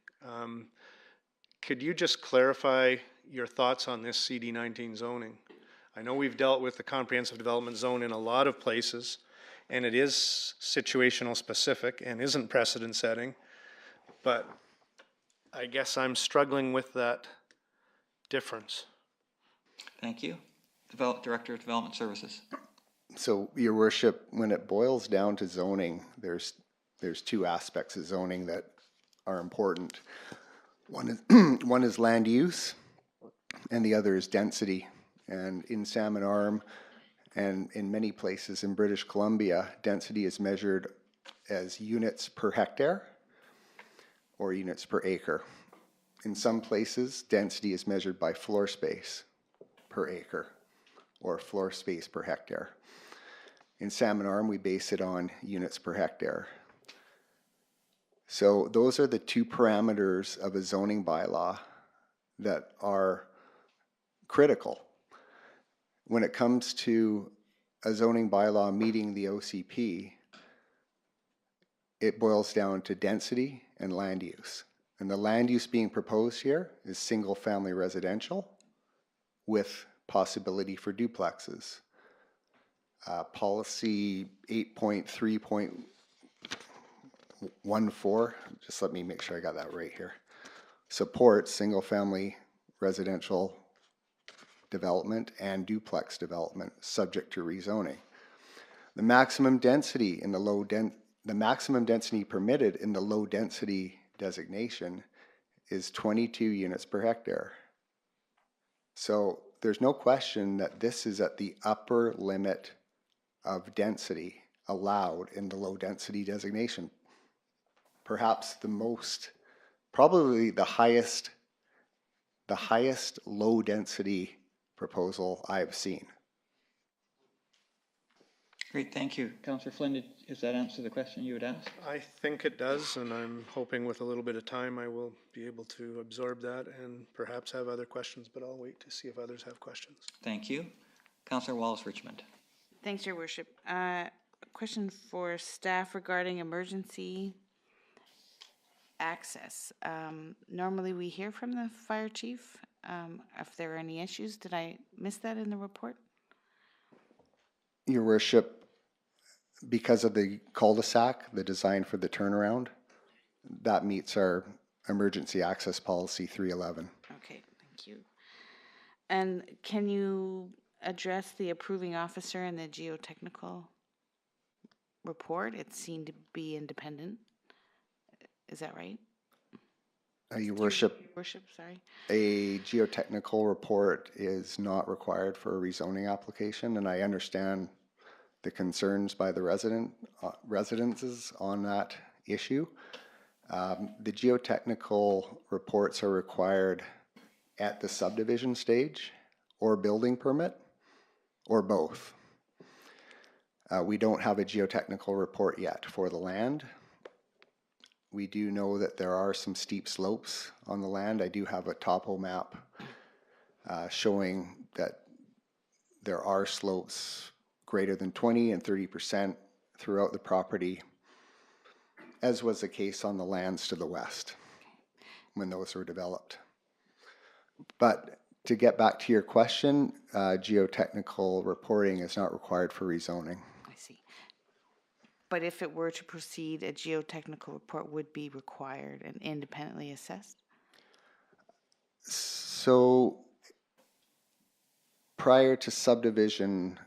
Could you just clarify your thoughts on this CD19 zoning? I know we've dealt with the comprehensive development zone in a lot of places, and it is situational specific and isn't precedent setting, but I guess I'm struggling with that difference. Thank you. Director of Development Services. So, Your Worship, when it boils down to zoning, there's two aspects of zoning that are important. One is land use, and the other is density. And in Salmon Arm, and in many places in British Columbia, density is measured as units per hectare or units per acre. In some places, density is measured by floor space per acre or floor space per hectare. In Salmon Arm, we base it on units per hectare. So those are the two parameters of a zoning bylaw that are critical. When it comes to a zoning bylaw meeting the OCP, it boils down to density and land use. And the land use being proposed here is single family residential with possibility for duplexes. Policy 8.3.14, just let me make sure I got that right here, supports single family residential development and duplex development subject to rezoning. The maximum density in the maximum density permitted in the low density designation is 22 units per hectare. So there's no question that this is at the upper limit of density allowed in the low density designation. Perhaps probably the highest low density proposal I've seen. Great, thank you. Councillor Flynn, does that answer the question you would ask? I think it does, and I'm hoping with a little bit of time I will be able to absorb that and perhaps have other questions, but I'll wait to see if others have questions. Thank you. Councillor Wallace-Richmond. Thanks, Your Worship. Question for staff regarding emergency access. Normally we hear from the fire chief if there are any issues. Did I miss that in the report? Your Worship, because of the cul-de-sac, the design for the turnaround, that meets our emergency access policy 311. Okay, thank you. And can you address the approving officer and the geotechnical report? It seemed to be independent. Is that right? Your Worship, sorry. a geotechnical report is not required for a rezoning application, and I understand the concerns by the residences on that issue. The geotechnical reports are required at the subdivision stage or building permit or both. We don't have a geotechnical report yet for the land. We do know that there are some steep slopes on the land. I do have a topo map showing that there are slopes greater than 20 and 30% throughout the property, as was the case on the lands to the west when those were developed. But to get back to your question, geotechnical reporting is not required for rezoning. I see. But if it were to proceed, a geotechnical report would be required and independently assessed? So prior to subdivision,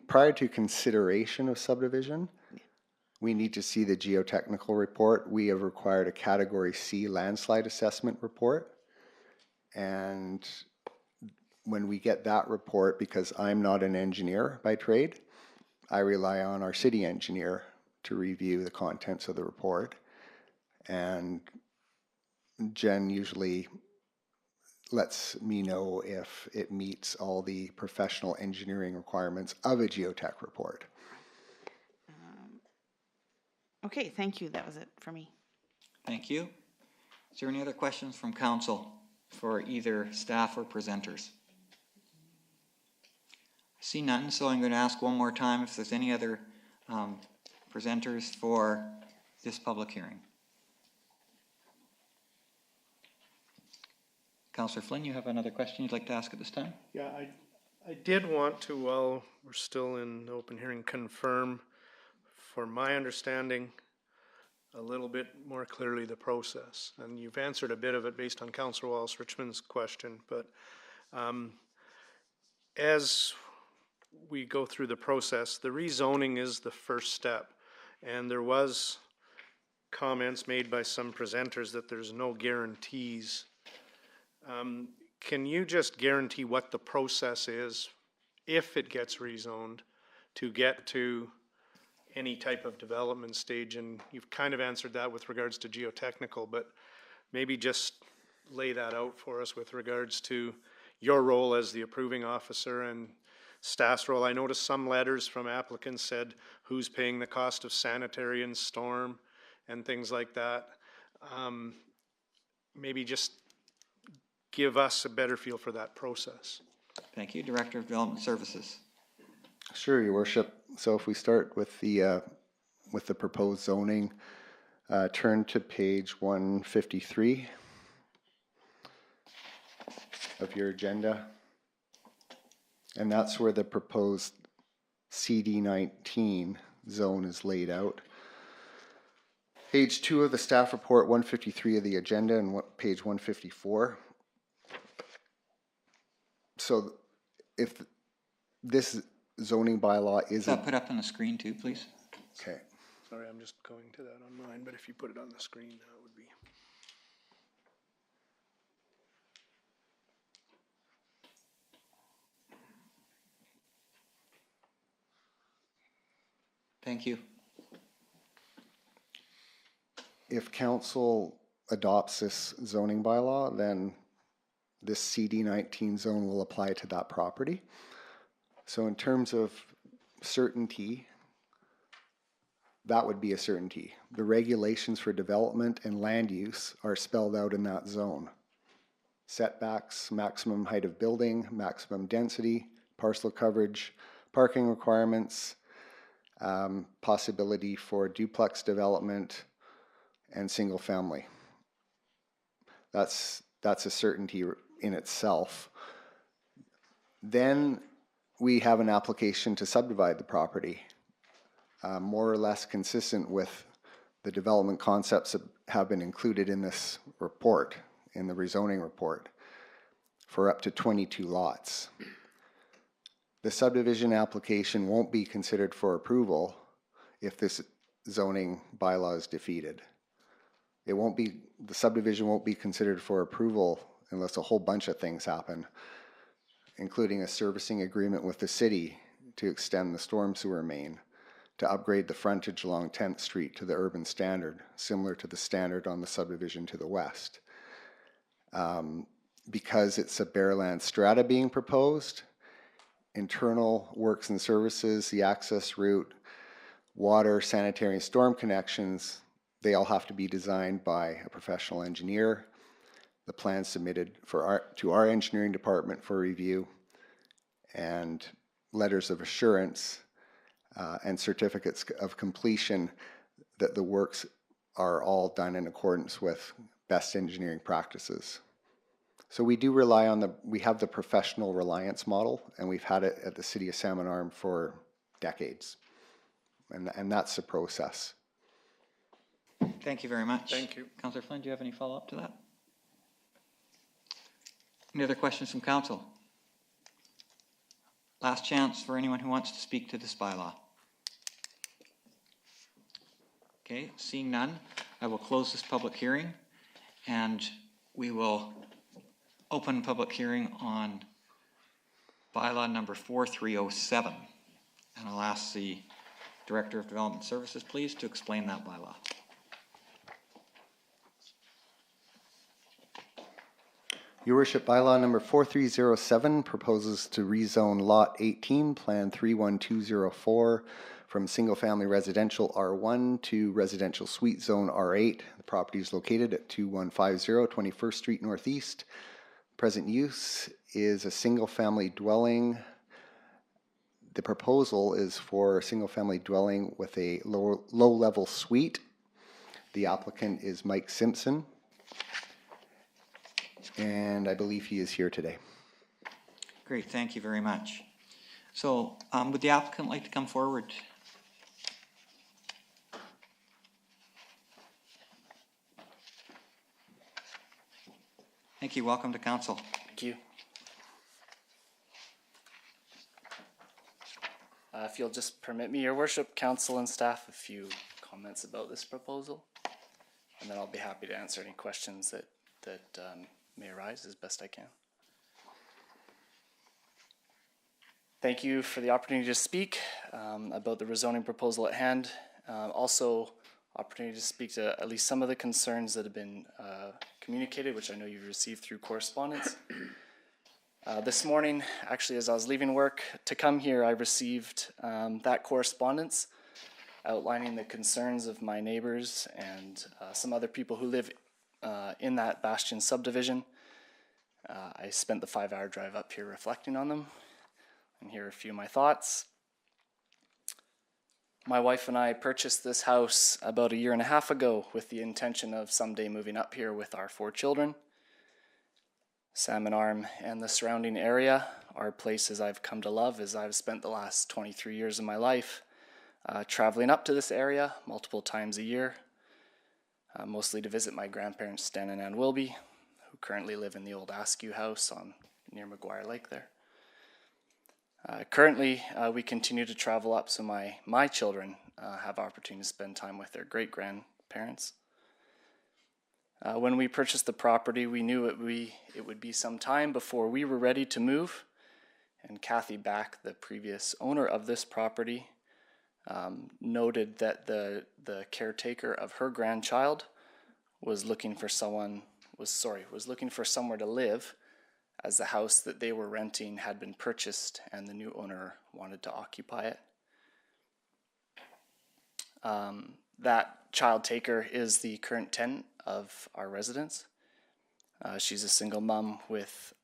prior to consideration of subdivision, we need to see the geotechnical report. We have required a Category C landslide assessment report. And when we get that report, because I'm not an engineer by trade, I rely on our city engineer to review the contents of the report. And Jen usually lets me know if it meets all the professional engineering requirements of a geotech report. Okay, thank you. That was it for me. Thank you. Is there any other questions from council for either staff or presenters? I see none, so I'm going to ask one more time if there's any other presenters for this public hearing. Councillor Flynn, you have another question you'd like to ask at this time? Yeah, I did want to, while we're still in the open hearing, confirm, for my understanding, a little bit more clearly the process. And you've answered a bit of it based on Councillor Wallace-Richmond's question, but as we go through the process, the rezoning is the first step. And there was comments made by some presenters that there's no guarantees. Can you just guarantee what the process is, if it gets rezoned, to get to any type of development stage? And you've kind of answered that with regards to geotechnical, but maybe just lay that out for us with regards to your role as the approving officer and staff's role. I noticed some letters from applicants said who's paying the cost of sanitary and storm and things like that. Maybe just give us a better feel for that process. Thank you. Director of Development Services. Sure, Your Worship. So if we start with the proposed zoning, turn to page 153 of your agenda. And that's where the proposed CD19 zone is laid out. Page 2 of the staff report, 153 of the agenda, and page 154. So if this zoning bylaw is Put up on the screen too, please. Okay. Sorry, I'm just going to that on mine, but if you put it on the screen, that would be. Thank you. If council adopts this zoning bylaw, then this CD19 zone will apply to that property. So in terms of certainty, that would be a certainty. The regulations for development and land use are spelled out in that zone. Setbacks, maximum height of building, maximum density, parcel coverage, parking requirements, possibility for duplex development, and single family. That's a certainty in itself. Then we have an application to subdivide the property, more or less consistent with the development concepts that have been included in this report, in the rezoning report, for up to 22 lots. The subdivision application won't be considered for approval if this zoning bylaw is defeated. The subdivision won't be considered for approval unless a whole bunch of things happen, including a servicing agreement with the city to extend the storm sewer main, to upgrade the frontage along 10th Street to the urban standard, similar to the standard on the subdivision to the west. Because it's a bare land strata being proposed, internal works and services, the access route, water, sanitary, and storm connections, they all have to be designed by a professional engineer. The plan submitted to our engineering department for review, and letters of assurance and certificates of completion that the works are all done in accordance with best engineering practices. So we do rely on we have the professional reliance model, and we've had it at the City of Salmon Arm for decades. And that's the process. Thank you very much. Thank you. Councillor Flynn, do you have any follow-up to that? Any other questions from council? Last chance for anyone who wants to speak to this bylaw. Okay, seeing none, I will close this public hearing, and we will open public hearing on bylaw number 4307. And I'll ask the Director of Development Services, please, to explain that bylaw. Your Worship, bylaw number 4307 proposes to rezone Lot 18, Plan 31204, from single-family residential R1 to residential suite zone R8. The property is located at 2150 21st Street Northeast. Present use is a single-family dwelling. The proposal is for a single-family dwelling with a low-level suite. The applicant is Mike Simpson, and I believe he is here today. Great, thank you very much. So would the applicant like to come forward? Thank you, welcome to council. Thank you. If you'll just permit me, Your Worship, council and staff, a few comments about this proposal, and then I'll be happy to answer any questions that may arise as best I can. Thank you for the opportunity to speak about the rezoning proposal at hand. Also, opportunity to speak to at least some of the concerns that have been communicated, which I know you've received through correspondence. This morning, actually, as I was leaving work to come here, I received that correspondence outlining the concerns of my neighbors and some other people who live in that Bastion subdivision. I spent the 5-hour drive up here reflecting on them, and here are a few of my thoughts. My wife and I purchased this house about 1.5 years ago with the intention of someday moving up here with our 4 children. Salmon Arm and the surrounding area are places I've come to love, as I've spent the last 23 years of my life traveling up to this area multiple times a year, mostly to visit my grandparents Stan and Ann Wilby, who currently live in the old Askew house near McGuire Lake there. Currently, we continue to travel up so my children have opportunity to spend time with their great-grandparents. When we purchased the property, we knew it would be some time before we were ready to move, and Kathy Back, the previous owner of this property, noted that the caretaker of her grandchild was looking for somewhere to live, as the house that they were renting had been purchased and the new owner wanted to occupy it. That child taker is the current tenant of our residence. She's a single mom with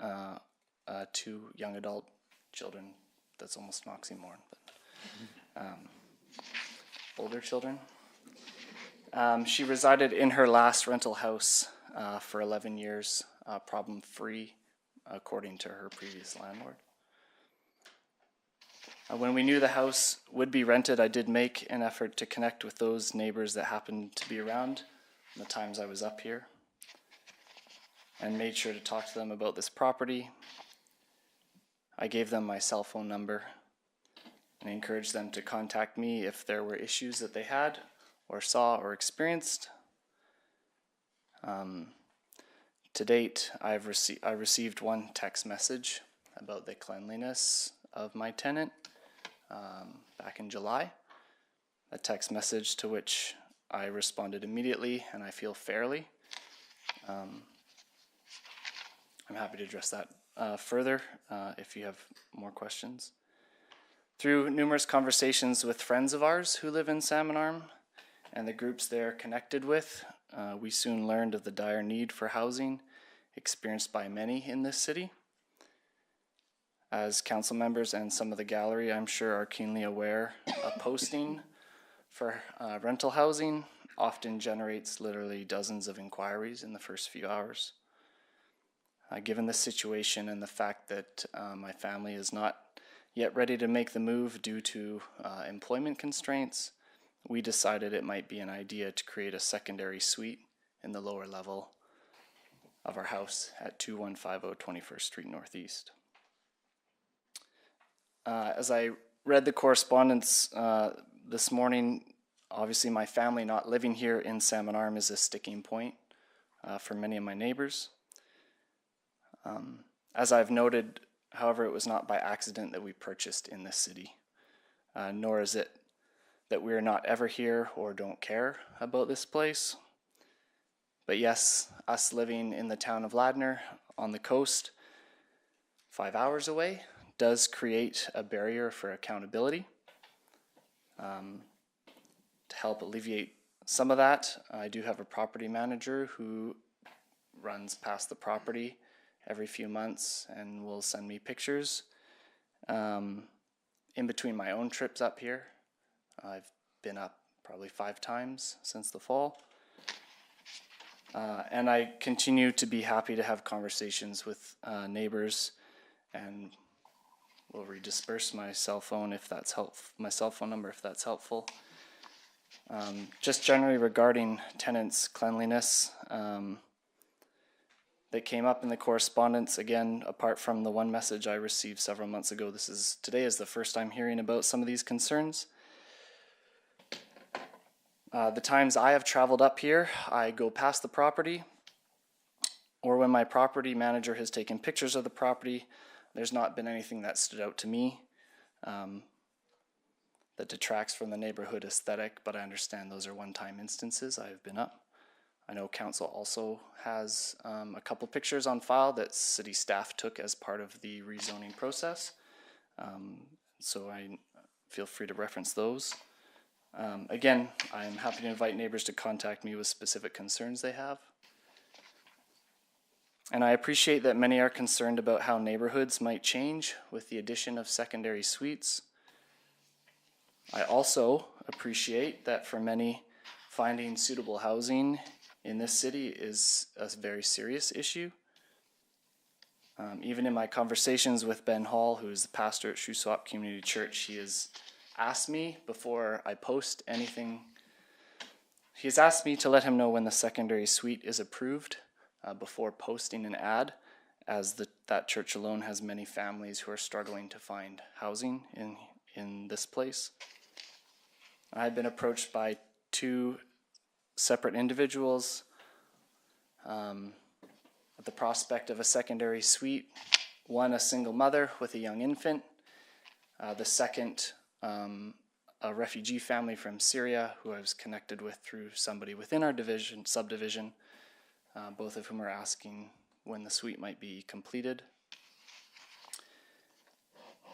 2 young adult children. That's almost an oxymoron, but older children. She resided in her last rental house for 11 years, problem-free, according to her previous landlord. When we knew the house would be rented, I did make an effort to connect with those neighbors that happened to be around the times I was up here, and made sure to talk to them about this property. I gave them my cell phone number and encouraged them to contact me if there were issues that they had or saw or experienced. To date, I received one text message about the cleanliness of my tenant back in July. a text message to which I responded immediately, and I feel fairly. I'm happy to address that further if you have more questions. Through numerous conversations with friends of ours who live in Salmon Arm and the groups they're connected with, we soon learned of the dire need for housing experienced by many in this city. As council members and some of the gallery, I'm sure, are keenly aware, a posting for rental housing often generates literally dozens of inquiries in the first few hours. Given the situation and the fact that my family is not yet ready to make the move due to employment constraints, we decided it might be an idea to create a secondary suite in the lower level of our house at 2150 21st Street Northeast. As I read the correspondence this morning, obviously my family not living here in Salmon Arm is a sticking point for many of my neighbors. As I've noted, however, it was not by accident that we purchased in this city, nor is it that we are not ever here or don't care about this place. But yes, us living in the town of Ladner on the coast, 5 hours away, does create a barrier for accountability. To help alleviate some of that, I do have a property manager who runs past the property every few months and will send me pictures. In between my own trips up here, I've been up probably 5 times since the fall. And I continue to be happy to have conversations with neighbors, and will redisperse my cell phone if that's my cell phone number if that's helpful. Just generally regarding tenants' cleanliness, that came up in the correspondence. Again, apart from the one message I received several months ago, today is the first I'm hearing about some of these concerns. The times I have traveled up here, I go past the property, or when my property manager has taken pictures of the property, there's not been anything that stood out to me that detracts from the neighborhood aesthetic, but I understand those are one-time instances. I have been up. I know council also has a couple pictures on file that city staff took as part of the rezoning process, so I feel free to reference those. Again, I'm happy to invite neighbors to contact me with specific concerns they have. And I appreciate that many are concerned about how neighborhoods might change with the addition of secondary suites. I also appreciate that for many, finding suitable housing in this city is a very serious issue. Even in my conversations with Ben Hall, who is the pastor at Shuswap Community Church, he has asked me before I post anything, he has asked me to let him know when the secondary suite is approved before posting an ad, as that church alone has many families who are struggling to find housing in this place. I've been approached by 2 separate individuals at the prospect of a secondary suite. One, a single mother with a young infant. The second, a refugee family from Syria who I was connected with through somebody within our subdivision, both of whom are asking when the suite might be completed.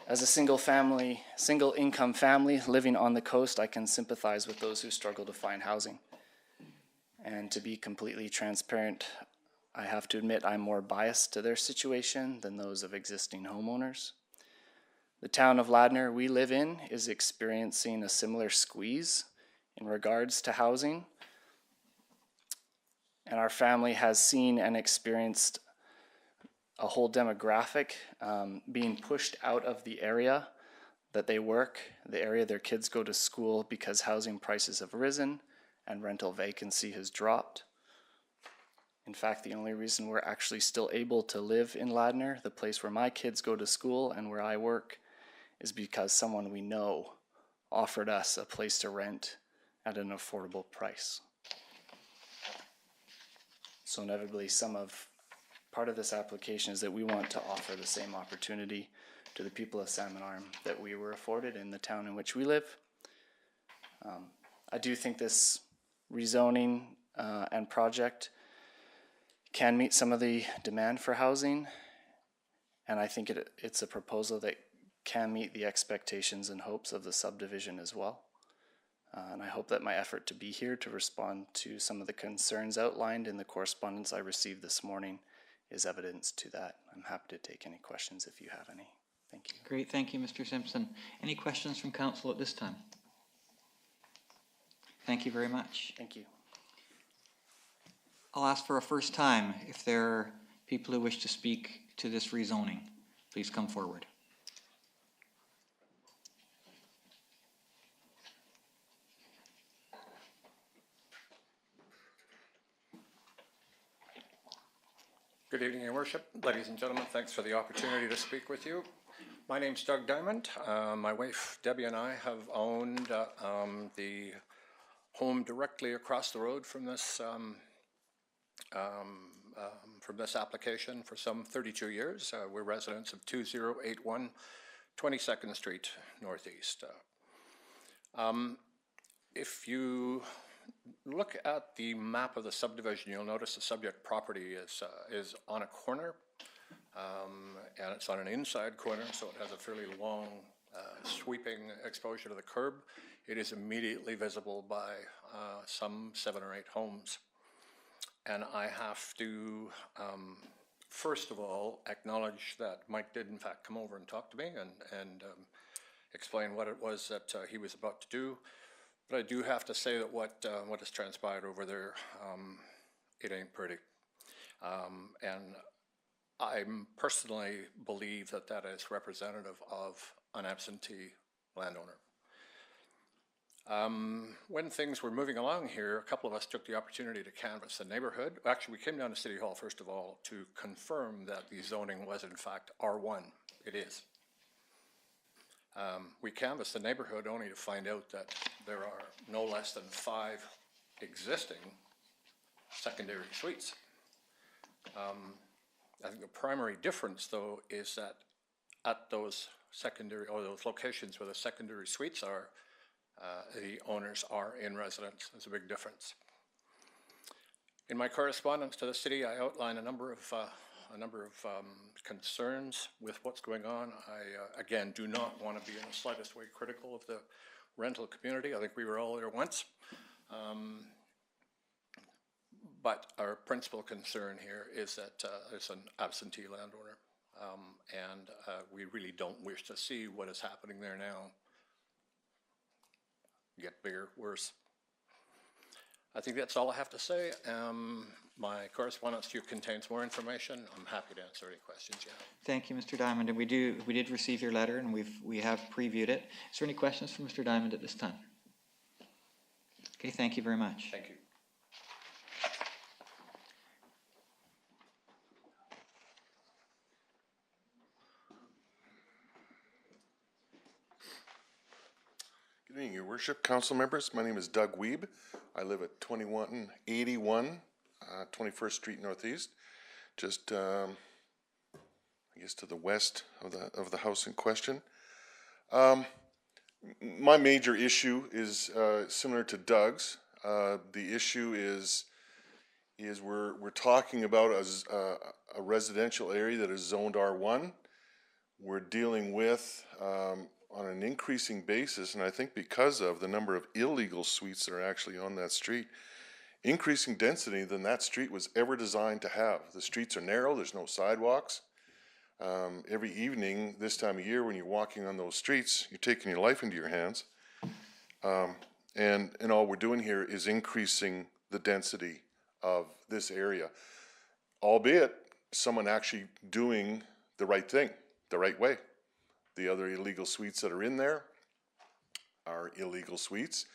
As a single income family living on the coast, I can sympathize with those who struggle to find housing. And to be completely transparent, I have to admit I'm more biased to their situation than those of existing homeowners. The town of Ladner we live in is experiencing a similar squeeze in regards to housing. And our family has seen and experienced a whole demographic being pushed out of the area that they work, the area their kids go to school, because housing prices have risen and rental vacancy has dropped. In fact, the only reason we're actually still able to live in Ladner, the place where my kids go to school and where I work, is because someone we know offered us a place to rent at an affordable price. So inevitably, part of this application is that we want to offer the same opportunity to the people of Salmon Arm that we were afforded in the town in which we live. I do think this rezoning and project can meet some of the demand for housing, and I think it's a proposal that can meet the expectations and hopes of the subdivision as well. And I hope that my effort to be here to respond to some of the concerns outlined in the correspondence I received this morning is evidence to that. I'm happy to take any questions if you have any. Thank you. Great, thank you, Mr. Simpson. Any questions from council at this time? Thank you very much. Thank you. I'll ask for a first time if there are people who wish to speak to this rezoning. Please come forward. Good evening, Your Worship. Ladies and gentlemen, thanks for the opportunity to speak with you. My name's Doug Diamond. My wife Debbie and I have owned the home directly across the road from this application for some 32 years. We're residents of 2081 22nd Street Northeast. If you look at the map of the subdivision, you'll notice the subject property is on a corner, and it's on an inside corner, so it has a fairly long sweeping exposure to the curb. It is immediately visible by some 7 or 8 homes. And I have to, first of all, acknowledge that Mike did in fact come over and talk to me and explain what it was that he was about to do. But I do have to say that what has transpired over there, it ain't pretty. And I personally believe that that is representative of an absentee landowner. When things were moving along here, a couple of us took the opportunity to canvass the neighborhood. Actually, we came down to City Hall, first of all, to confirm that the zoning was in fact R1. It is. We canvassed the neighborhood only to find out that there are no less than 5 existing secondary suites. I think the primary difference, though, is that at those secondary, or those locations where the secondary suites are, the owners are in residence. There's a big difference. In my correspondence to the city, I outline a number of concerns with what's going on. I, again, do not want to be in the slightest way critical of the rental community. I think we were all there once. But our principal concern here is that there's an absentee landowner, and we really don't wish to see what is happening there now get bigger, worse. I think that's all I have to say. My correspondence to you contains more information. I'm happy to answer any questions you have. Thank you, Mr. Diamond. And we did receive your letter, and we have previewed it. Is there any questions for Mr. Diamond at this time? Okay, thank you very much. Thank you. Good evening, Your Worship, council members. My name is Doug Webb. I live at 2181 21st Street Northeast, just I guess to the west of the house in question. My major issue is similar to Doug's. The issue is we're talking about a residential area that is zoned R1. We're dealing with on an increasing basis, and I think because of the number of illegal suites that are actually on that street, increasing density than that street was ever designed to have. The streets are narrow, there's no sidewalks. Every evening this time of year when you're walking on those streets, you're taking your life into your hands. And all we're doing here is increasing the density of this area, albeit someone actually doing the right thing, the right way. The other illegal suites that are in there are illegal suites.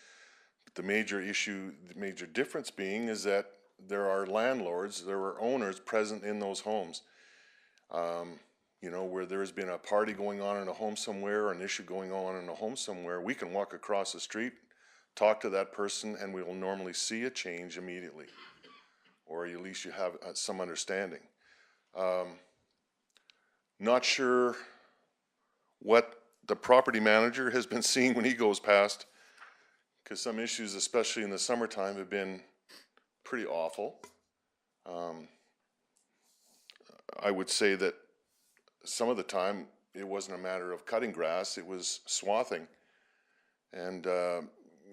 But the major issue, the major difference being is that there are landlords, there are owners present in those homes. You know, where there has been a party going on in a home somewhere, or an issue going on in a home somewhere, we can walk across the street, talk to that person, and we will normally see a change immediately. Or at least you have some understanding. Not sure what the property manager has been seeing when he goes past, because some issues, especially in the summertime, have been pretty awful. I would say that some of the time it wasn't a matter of cutting grass, it was swathing. And,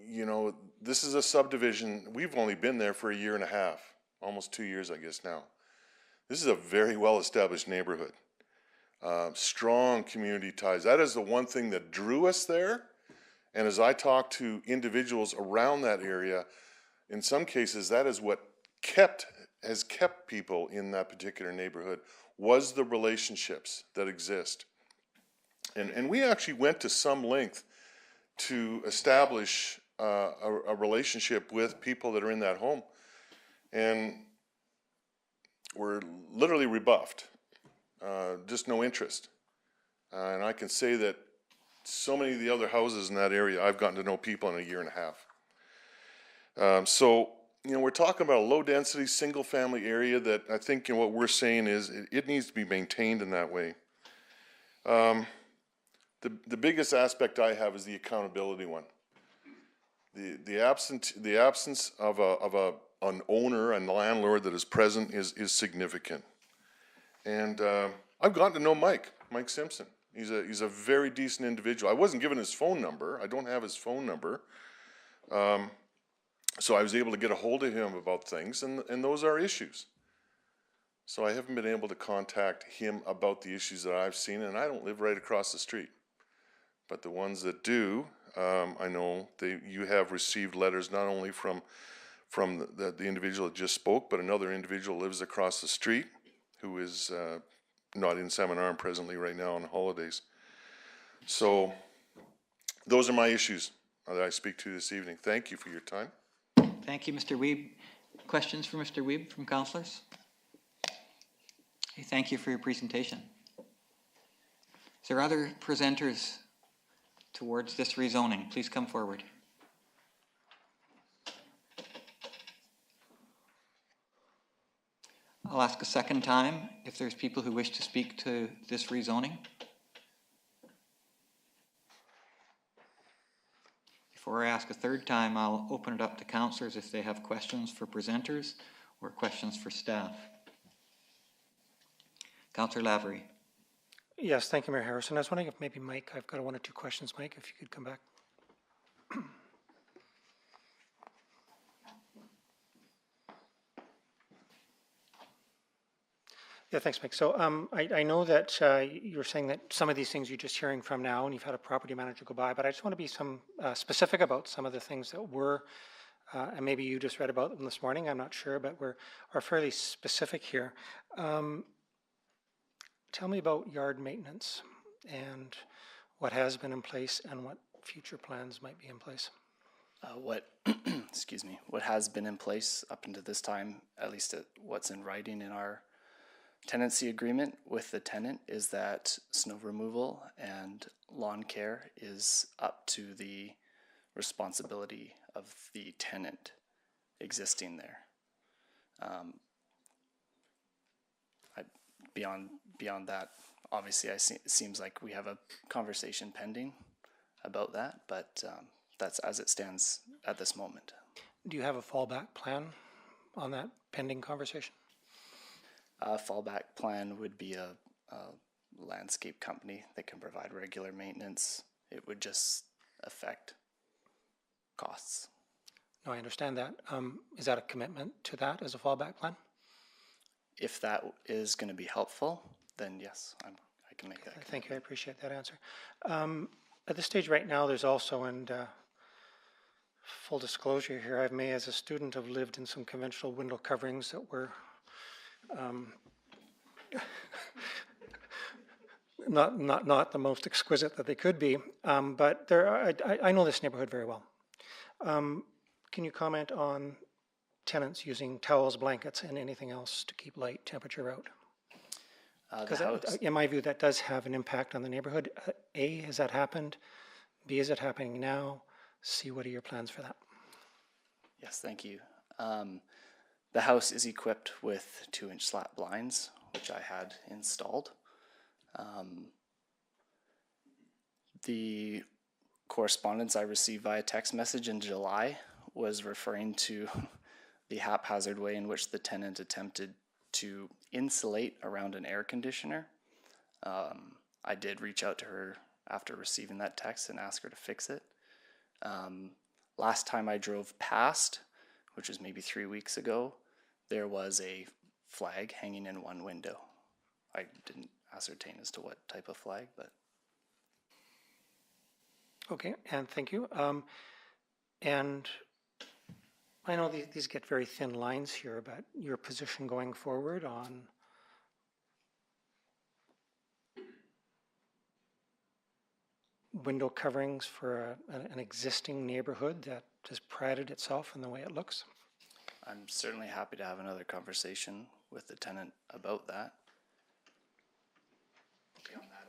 you know, this is a subdivision. We've only been there for 1.5 years, almost 2 years, I guess now. This is a very well-established neighborhood. Strong community ties. That is the one thing that drew us there. And as I talk to individuals around that area, in some cases, that is what has kept people in that particular neighborhood, was the relationships that exist. And we actually went to some length to establish a relationship with people that are in that home. And we're literally rebuffed, just no interest. And I can say that so many of the other houses in that area, I've gotten to know people in 1.5 years. So, you know, we're talking about a low-density, single-family area that I think, you know, what we're saying is it needs to be maintained in that way. The biggest aspect I have is the accountability one. The absence of an owner and landlord that is present is significant. And I've gotten to know Mike Simpson. He's a very decent individual. I wasn't given his phone number. I don't have his phone number. So I was able to get a hold of him about things, and those are issues. So I haven't been able to contact him about the issues that I've seen, and I don't live right across the street. But the ones that do, I know you have received letters not only from the individual that just spoke, but another individual lives across the street who is not in Salmon Arm presently right now on holidays. So those are my issues that I speak to this evening. Thank you for your time. Thank you, Mr. Weeb. Questions for Mr. Weeb from councillors? Okay, thank you for your presentation. Is there other presenters towards this rezoning? Please come forward. I'll ask a second time if there's people who wish to speak to this rezoning. Before I ask a third time, I'll open it up to councillors if they have questions for presenters or questions for staff. Councillor Lavery. Yes, thank you, Mayor Harrison. I was wondering if maybe Mike, I've got 1 or 2 questions, Mike, if you could come back. Yeah, thanks, Mike. So I know that you're saying that some of these things you're just hearing from now, and you've had a property manager go by, but I just want to be specific about some of the things that were, and maybe you just read about them this morning, I'm not sure, but are fairly specific here. Tell me about yard maintenance and what has been in place and what future plans might be in place. Excuse me, what has been in place up until this time, at least what's in writing in our tenancy agreement with the tenant, is that snow removal and lawn care is up to the responsibility of the tenant existing there. Beyond that, obviously, it seems like we have a conversation pending about that, but that's as it stands at this moment. Do you have a fallback plan on that pending conversation? A fallback plan would be a landscape company that can provide regular maintenance. It would just affect costs. No, I understand that. Is that a commitment to that as a fallback plan? If that is going to be helpful, then yes, I can make that. Thank you. I appreciate that answer. At this stage right now, there's also, and full disclosure here, I may, as a student, have lived in some conventional window coverings that were not the most exquisite that they could be, but I know this neighborhood very well. Can you comment on tenants using towels, blankets, and anything else to keep light temperature out? Because in my view, that does have an impact on the neighborhood. A, has that happened? B, is it happening now? C, what are your plans for that? Yes, thank you. The house is equipped with 2-inch slat blinds, which I had installed. The correspondence I received via text message in July was referring to the haphazard way in which the tenant attempted to insulate around an air conditioner. I did reach out to her after receiving that text and ask her to fix it. Last time I drove past, which was maybe 3 weeks ago, there was a flag hanging in one window. I didn't ascertain as to what type of flag, but. Okay, and thank you. And I know these get very thin lines here, but your position going forward on window coverings for an existing neighborhood that has prided itself in the way it looks? I'm certainly happy to have another conversation with the tenant about that. Beyond that,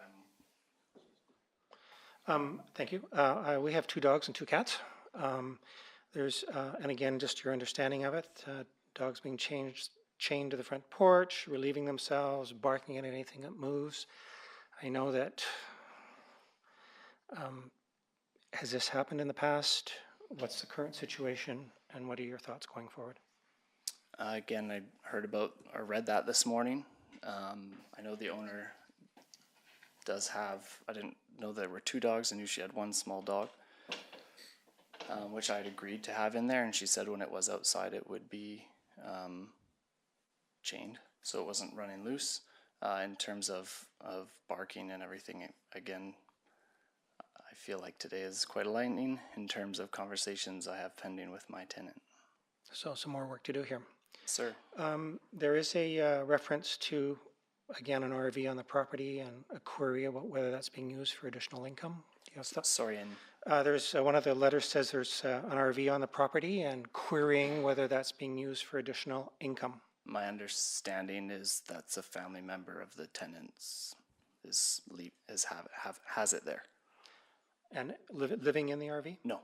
thank you. We have 2 dogs and 2 cats. There's, and again, just your understanding of it, dogs being chained to the front porch, relieving themselves, barking at anything that moves. I know that, has this happened in the past? What's the current situation, and what are your thoughts going forward? Again, I heard about or read that this morning. I know the owner does have, I didn't know there were 2 dogs. I knew she had 1 small dog, which I had agreed to have in there, and she said when it was outside it would be chained, so it wasn't running loose. In terms of barking and everything, again, I feel like today is quite aligning in terms of conversations I have pending with my tenant. So some more work to do here. Sir. There is a reference to, again, an RV on the property and a query about whether that's being used for additional income. Do you have stuff? Sorry. There's one of the letters says there's an RV on the property and querying whether that's being used for additional income. My understanding is that's a family member of the tenant's has it there. And living in the RV? No.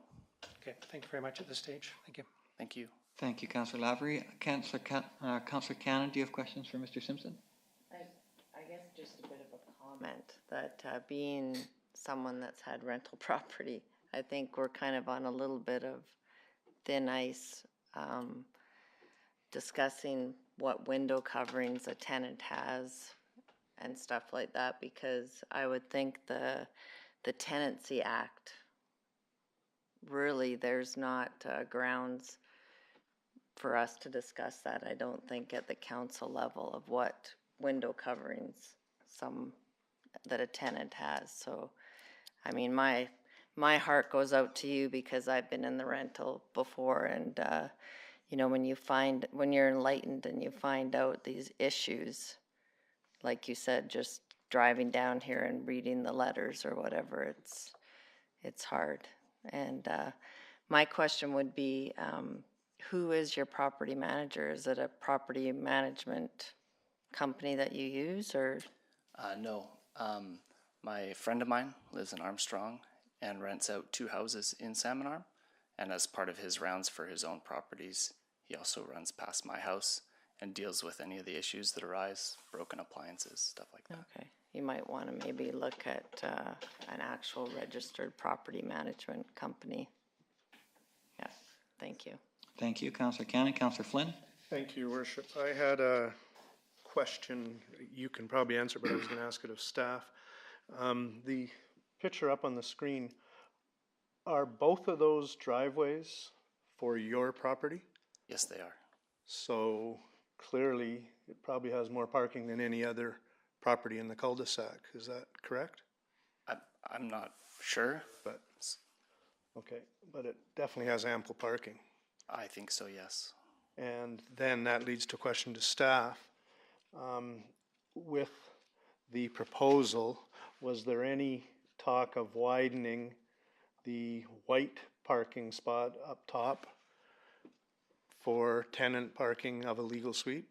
Okay, thank you very much at this stage. Thank you. Thank you. Thank you, Councillor Lavery. Councillor Cannon, do you have questions for Mr. Simpson? I guess just a bit of a comment that being someone that's had rental property, I think we're kind of on a little bit of thin ice discussing what window coverings a tenant has and stuff like that, because I would think the Tenancy Act, really there's not grounds for us to discuss that, I don't think, at the council level of what window coverings that a tenant has. So, I mean, my heart goes out to you because I've been in the rental before, and you know, when you're enlightened and you find out these issues, like you said, just driving down here and reading the letters or whatever, it's hard. And my question would be, who is your property manager? Is it a property management company that you use, or? No. My friend of mine lives in Armstrong and rents out 2 houses in Salmon Arm, and as part of his rounds for his own properties, he also runs past my house and deals with any of the issues that arise, broken appliances, stuff like that. Okay. You might want to maybe look at an actual registered property management company. Yeah, thank you. Thank you, Councillor Cannon. Councillor Flynn? Thank you, Your Worship. I had a question you can probably answer, but I was going to ask it of staff. The picture up on the screen, are both of those driveways for your property? Yes, they are. So clearly it probably has more parking than any other property in the cul-de-sac. Is that correct? I'm not sure. But okay, but it definitely has ample parking. I think so, yes. And then that leads to a question to staff. With the proposal, was there any talk of widening the white parking spot up top for tenant parking of a legal suite?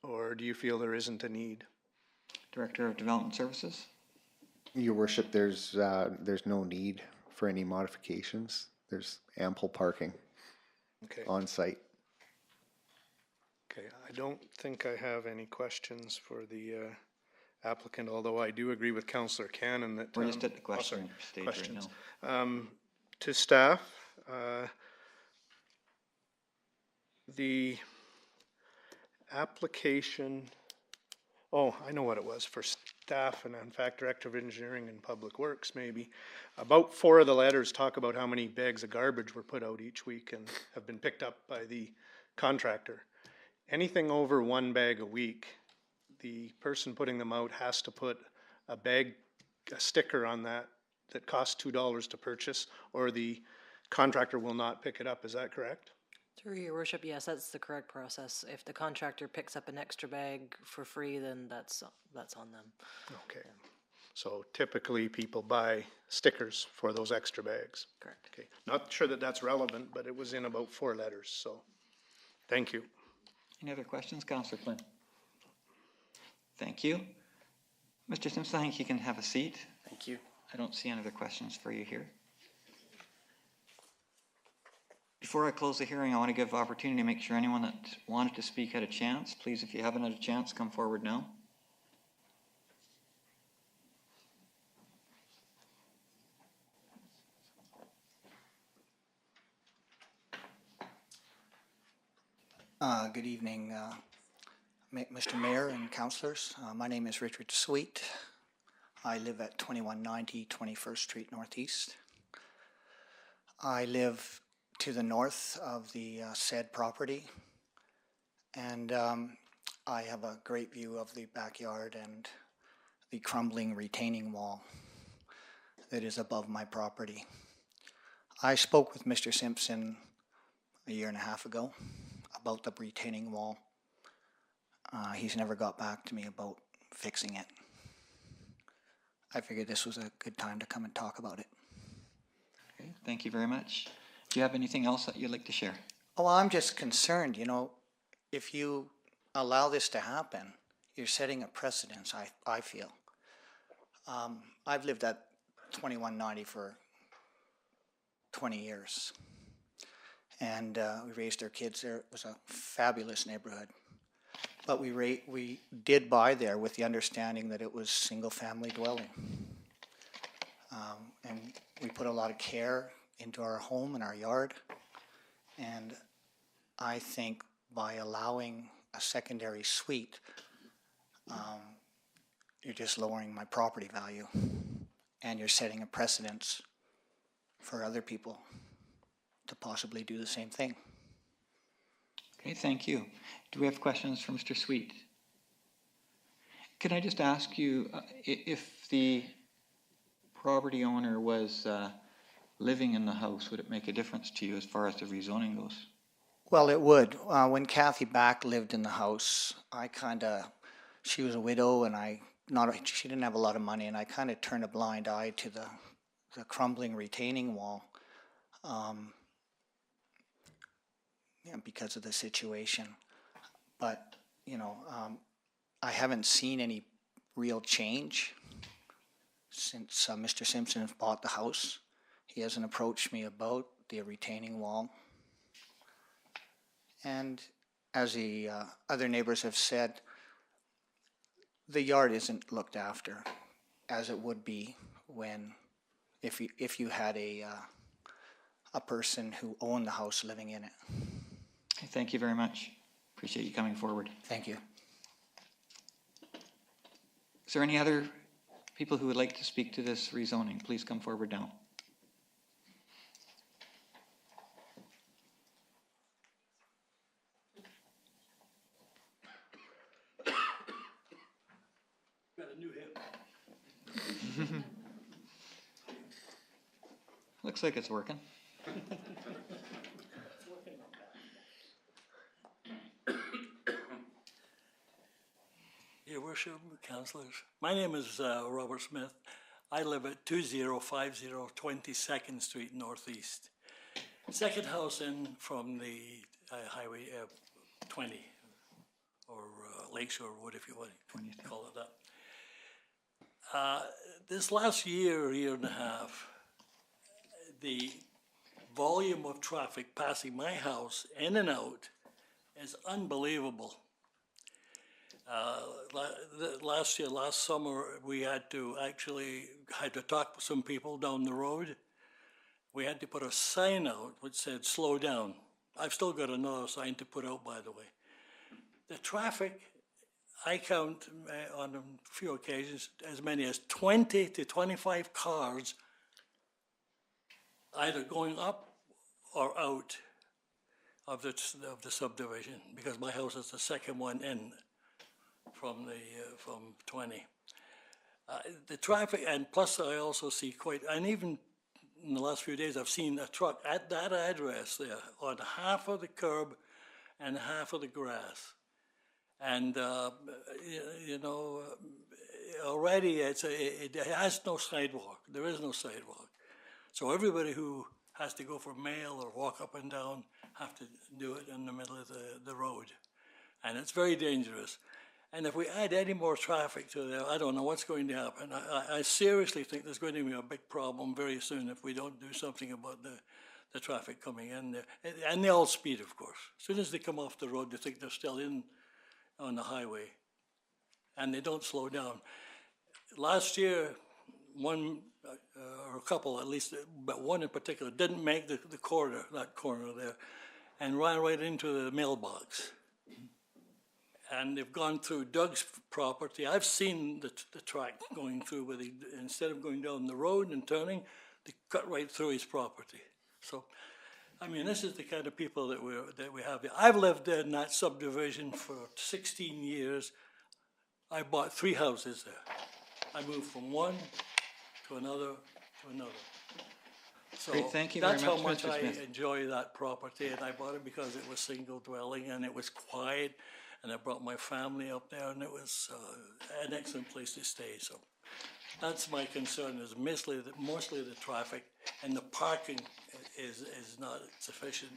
Or do you feel there isn't a need? Director of Development Services? Your Worship, there's no need for any modifications. There's ample parking on site. Okay, I don't think I have any questions for the applicant, although I do agree with Councillor Cannon that... We're just at the question stage right now. to staff. The application, oh, I know what it was for staff and in fact Director of Engineering and Public Works maybe. About 4 of the letters talk about how many bags of garbage were put out each week and have been picked up by the contractor. Anything over 1 bag a week, the person putting them out has to put a sticker on that costs $2 to purchase, or the contractor will not pick it up. Is that correct? Through your worship, yes, that's the correct process. If the contractor picks up an extra bag for free, then that's on them. Okay. So typically people buy stickers for those extra bags. Correct. Okay. Not sure that that's relevant, but it was in about 4 letters, so thank you. Any other questions, Councillor Flynn? Thank you. Mr. Simpson, I think you can have a seat. Thank you. I don't see any other questions for you here. Before I close the hearing, I want to give opportunity to make sure anyone that wanted to speak had a chance. Please, if you haven't had a chance, come forward now. Good evening, Mr. Mayor and councillors. My name is Richard Sweet. I live at 2190 21st Street Northeast. I live to the north of the said property, and I have a great view of the backyard and the crumbling retaining wall that is above my property. I spoke with Mr. Simpson a year and a half ago about the retaining wall. He's never got back to me about fixing it. I figured this was a good time to come and talk about it. Okay, thank you very much. Do you have anything else that you'd like to share? Oh, I'm just concerned, you know, if you allow this to happen, you're setting a precedence, I feel. I've lived at 2190 for 20 years. And we raised our kids there. It was a fabulous neighborhood. But we did buy there with the understanding that it was single-family dwelling. And we put a lot of care into our home and our yard. And I think by allowing a secondary suite, you're just lowering my property value. And you're setting a precedence for other people to possibly do the same thing. Okay, thank you. Do we have questions for Mr. Sweet? Can I just ask you, if the property owner was living in the house, would it make a difference to you as far as the rezoning goes? Well, it would. When Kathy Back lived in the house, she was a widow, and she didn't have a lot of money, and I kind of turned a blind eye to the crumbling retaining wall. Because of the situation. But, you know, I haven't seen any real change since Mr. Simpson has bought the house. He hasn't approached me about the retaining wall. And as the other neighbors have said, the yard isn't looked after as it would be if you had a person who owned the house living in it. Okay, thank you very much. Appreciate you coming forward. Thank you. Is there any other people who would like to speak to this rezoning? Please come forward now. Got a new hip. Looks like it's working. Your Worship, Councillors, my name is Robert Smith. I live at 2050 22nd Street Northeast. Second house in from the Highway 20, or Lakeshore Road, if you want to call it that. This last year and a half, the volume of traffic passing my house in and out is unbelievable. Last summer, we had to talk to some people down the road, we had to put a sign out which said slow down. I've still got another sign to put out, by the way. The traffic, I count on a few occasions as many as 20 to 25 cars either going up or out of the subdivision, because my house is the second one in from 20. The traffic, and plus I also see and even in the last few days I've seen a truck at that address there on half of the curb and half of the grass. And, already it has no sidewalk. There is no sidewalk. So everybody who has to go for mail or walk up and down have to do it in the middle of the road. And it's very dangerous. And if we add any more traffic to there, I don't know what's going to happen. I seriously think there's going to be a big problem very soon if we don't do something about the traffic coming in there. And they all speed, of course. As soon as they come off the road, they think they're still on the highway. And they don't slow down. Last year, one or a couple at least, but one in particular, didn't make that corner there, and ran right into the mailbox. And they've gone through Doug's property. I've seen the track going through where instead of going down the road and turning, they cut right through his property. So, I mean, this is the kind of people that we have here. I've lived in that subdivision for 16 years. I bought 3 houses there. I moved from one to another to another. So Great, thank you that's very how much, much Mr. I Smith. enjoy that property, and I bought it because it was single dwelling and it was quiet, and I brought my family up there, and it was an excellent place to stay. So that's my concern, is mostly the traffic, and the parking is not sufficient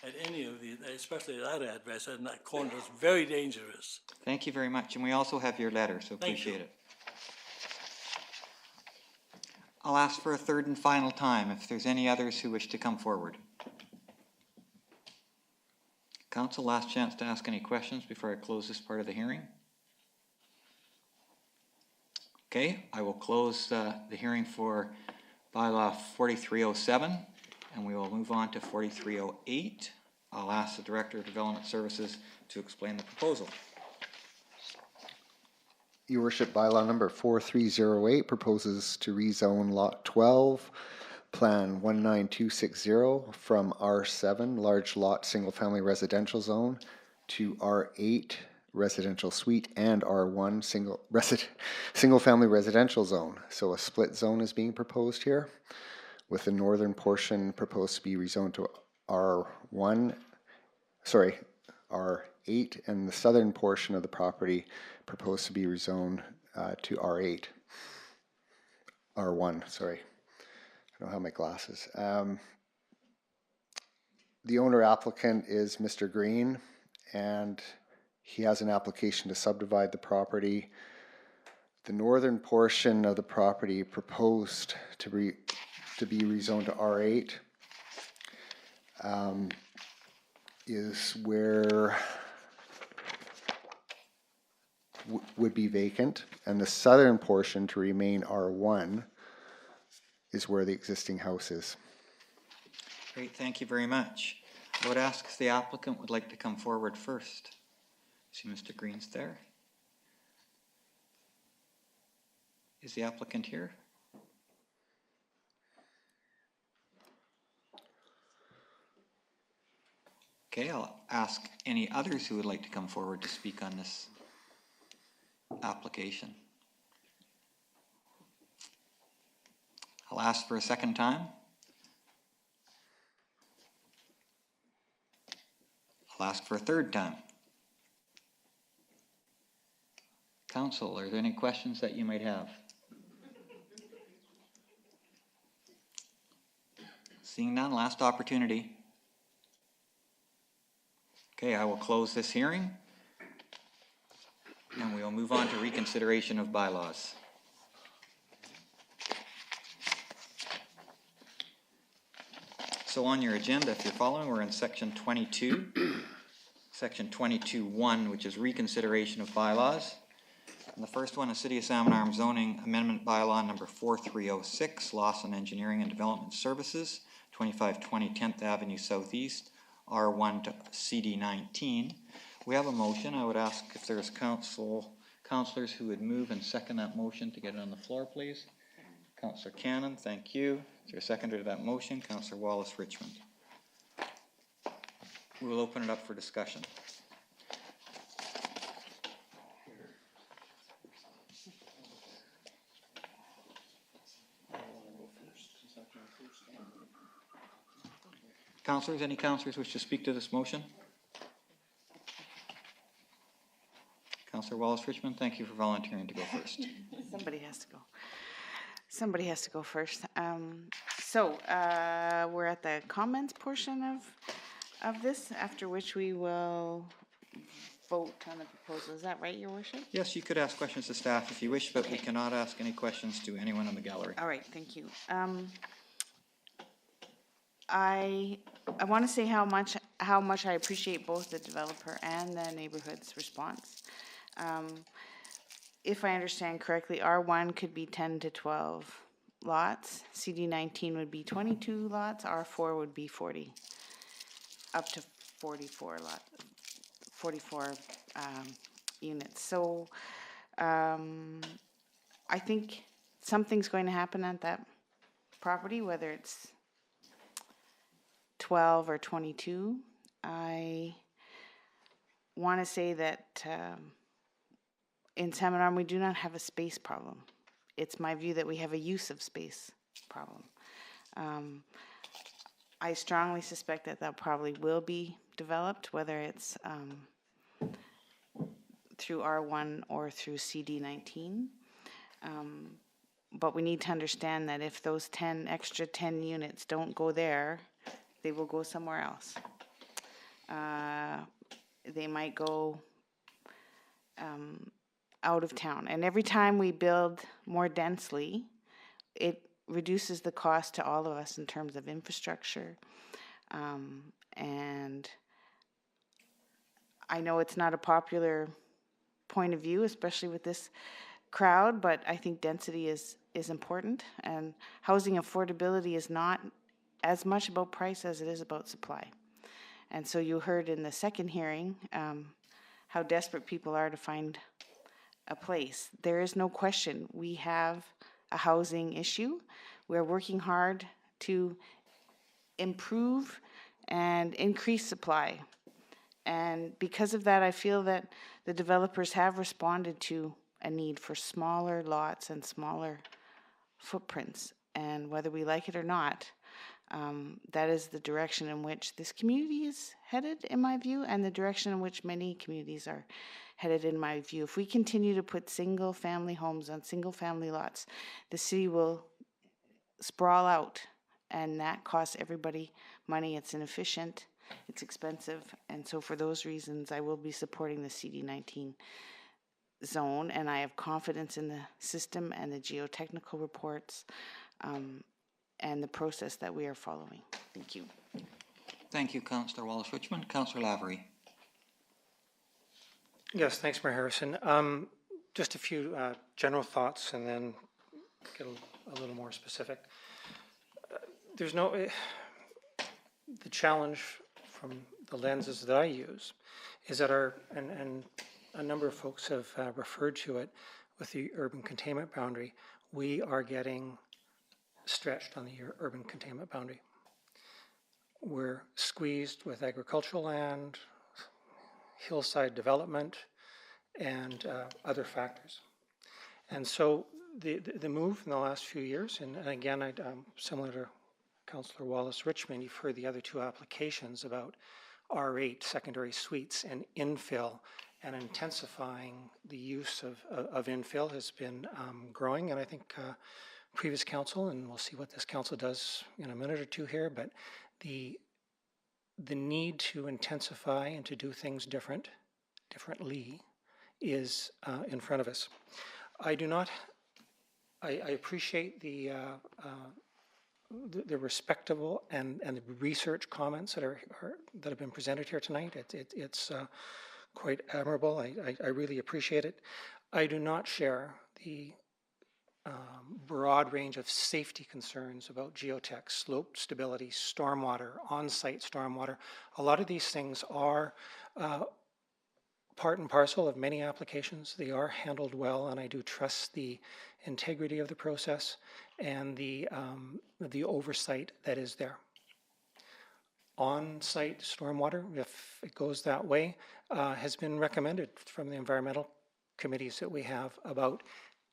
at any of these, especially that address, and that corner is very dangerous. Thank you very much, and we also have your letter, so Thank appreciate you. it. I'll ask for a third and final time if there's any others who wish to come forward. Council, last chance to ask any questions before I close this part of the hearing. Okay, I will close the hearing for bylaw 4307, and we will move on to 4308. I'll ask the Director of Development Services to explain the proposal. Your Worship, bylaw number 4308 proposes to rezone lot 12, plan 19260 from R7, large lot single family residential zone, to R8, residential suite, and R1, single family residential zone. So a split zone is being proposed here, with the northern portion proposed to be rezoned to R8, and the southern portion of the property proposed to be rezoned to R1, sorry. I don't have my glasses. The owner applicant is Mr. Green, and he has an application to subdivide the property. The northern portion of the property proposed to be rezoned to R8 is where would be vacant, and the southern portion to remain R1 is where the existing house is. Great, thank you very much. I would ask if the applicant would like to come forward first. See Mr. Green's there. Is the applicant here? Okay, I'll ask any others who would like to come forward to speak on this application. I'll ask for a second time. I'll ask for a third time. Council, are there any questions that you might have? Seeing none, last opportunity. Okay, I will close this hearing, and we will move on to reconsideration of bylaws. So on your agenda, if you're following, we're in section 22, section 22.1, which is reconsideration of bylaws. And the first one is City of Salmon Arm zoning amendment bylaw number 4306, loss on engineering and development services. 2520 10th Avenue Southeast, R1 to CD19. We have a motion. I would ask if there's councillors who would move and second that motion to get it on the floor, please. Councillor Cannon, thank you. Is there a seconder to that motion? Councillor Wallace Richmond. We will open it up for discussion. Councillors, any councillors wish to speak to this motion? Councillor Wallace Richmond, thank you for volunteering to go first. Somebody has to go. Somebody has to go first. So we're at the comments portion of this, after which we will vote on the proposal. Is that right, Your Worship? Yes, you could ask questions to staff if you wish, but we cannot ask any questions to anyone in the gallery. All right, thank you. I want to say how much I appreciate both the developer and the neighborhood's response. If I understand correctly, R1 could be 10 to 12 lots, CD19 would be 22 lots, R4 would be 40, up to 44 units. So I think something's going to happen at that property, whether it's 12 or 22. I want to say that in Salmon Arm we do not have a space problem. It's my view that we have a use of space problem. I strongly suspect that probably will be developed, whether it's through R1 or through CD19. But we need to understand that if those extra 10 units don't go there, they will go somewhere else. They might go out of town. And every time we build more densely, it reduces the cost to all of us in terms of infrastructure. And I know it's not a popular point of view, especially with this crowd, but I think density is important. And housing affordability is not as much about price as it is about supply. And so you heard in the second hearing how desperate people are to find a place. There is no question we have a housing issue. We're working hard to improve and increase supply. And because of that, I feel that the developers have responded to a need for smaller lots and smaller footprints. And whether we like it or not, that is the direction in which this community is headed, in my view, and the direction in which many communities are headed, in my view. If we continue to put single-family homes on single-family lots, the city will sprawl out, and that costs everybody money. It's inefficient, it's expensive, and so for those reasons, I will be supporting the CD19 zone, and I have confidence in the system and the geotechnical reports and the process that we are following. Thank you. Thank you, Councillor Wallace Richmond. Councillor Lavery. Yes, thanks, Mayor Harrison. Just a few general thoughts and then get a little more specific. There's no, the challenge from the lenses that I use is that and a number of folks have referred to it with the urban containment boundary, we are getting stretched on the urban containment boundary. We're squeezed with agricultural land, hillside development, and other factors. And so the move in the last few years, and again, similar to Councillor Wallace Richmond, you've heard the other two applications about R8 secondary suites and infill, and intensifying the use of infill has been growing, and I think previous council, and we'll see what this council does in a minute or two here, but the need to intensify and to do things differently is in front of us. I appreciate the respectable and the research comments that have been presented here tonight. It's quite admirable. I really appreciate it. I do not share the broad range of safety concerns about geotech, slope stability, stormwater, on-site stormwater. A lot of these things are part and parcel of many applications. They are handled well, and I do trust the integrity of the process and the oversight that is there. On-site stormwater, if it goes that way, has been recommended from the environmental committees that we have about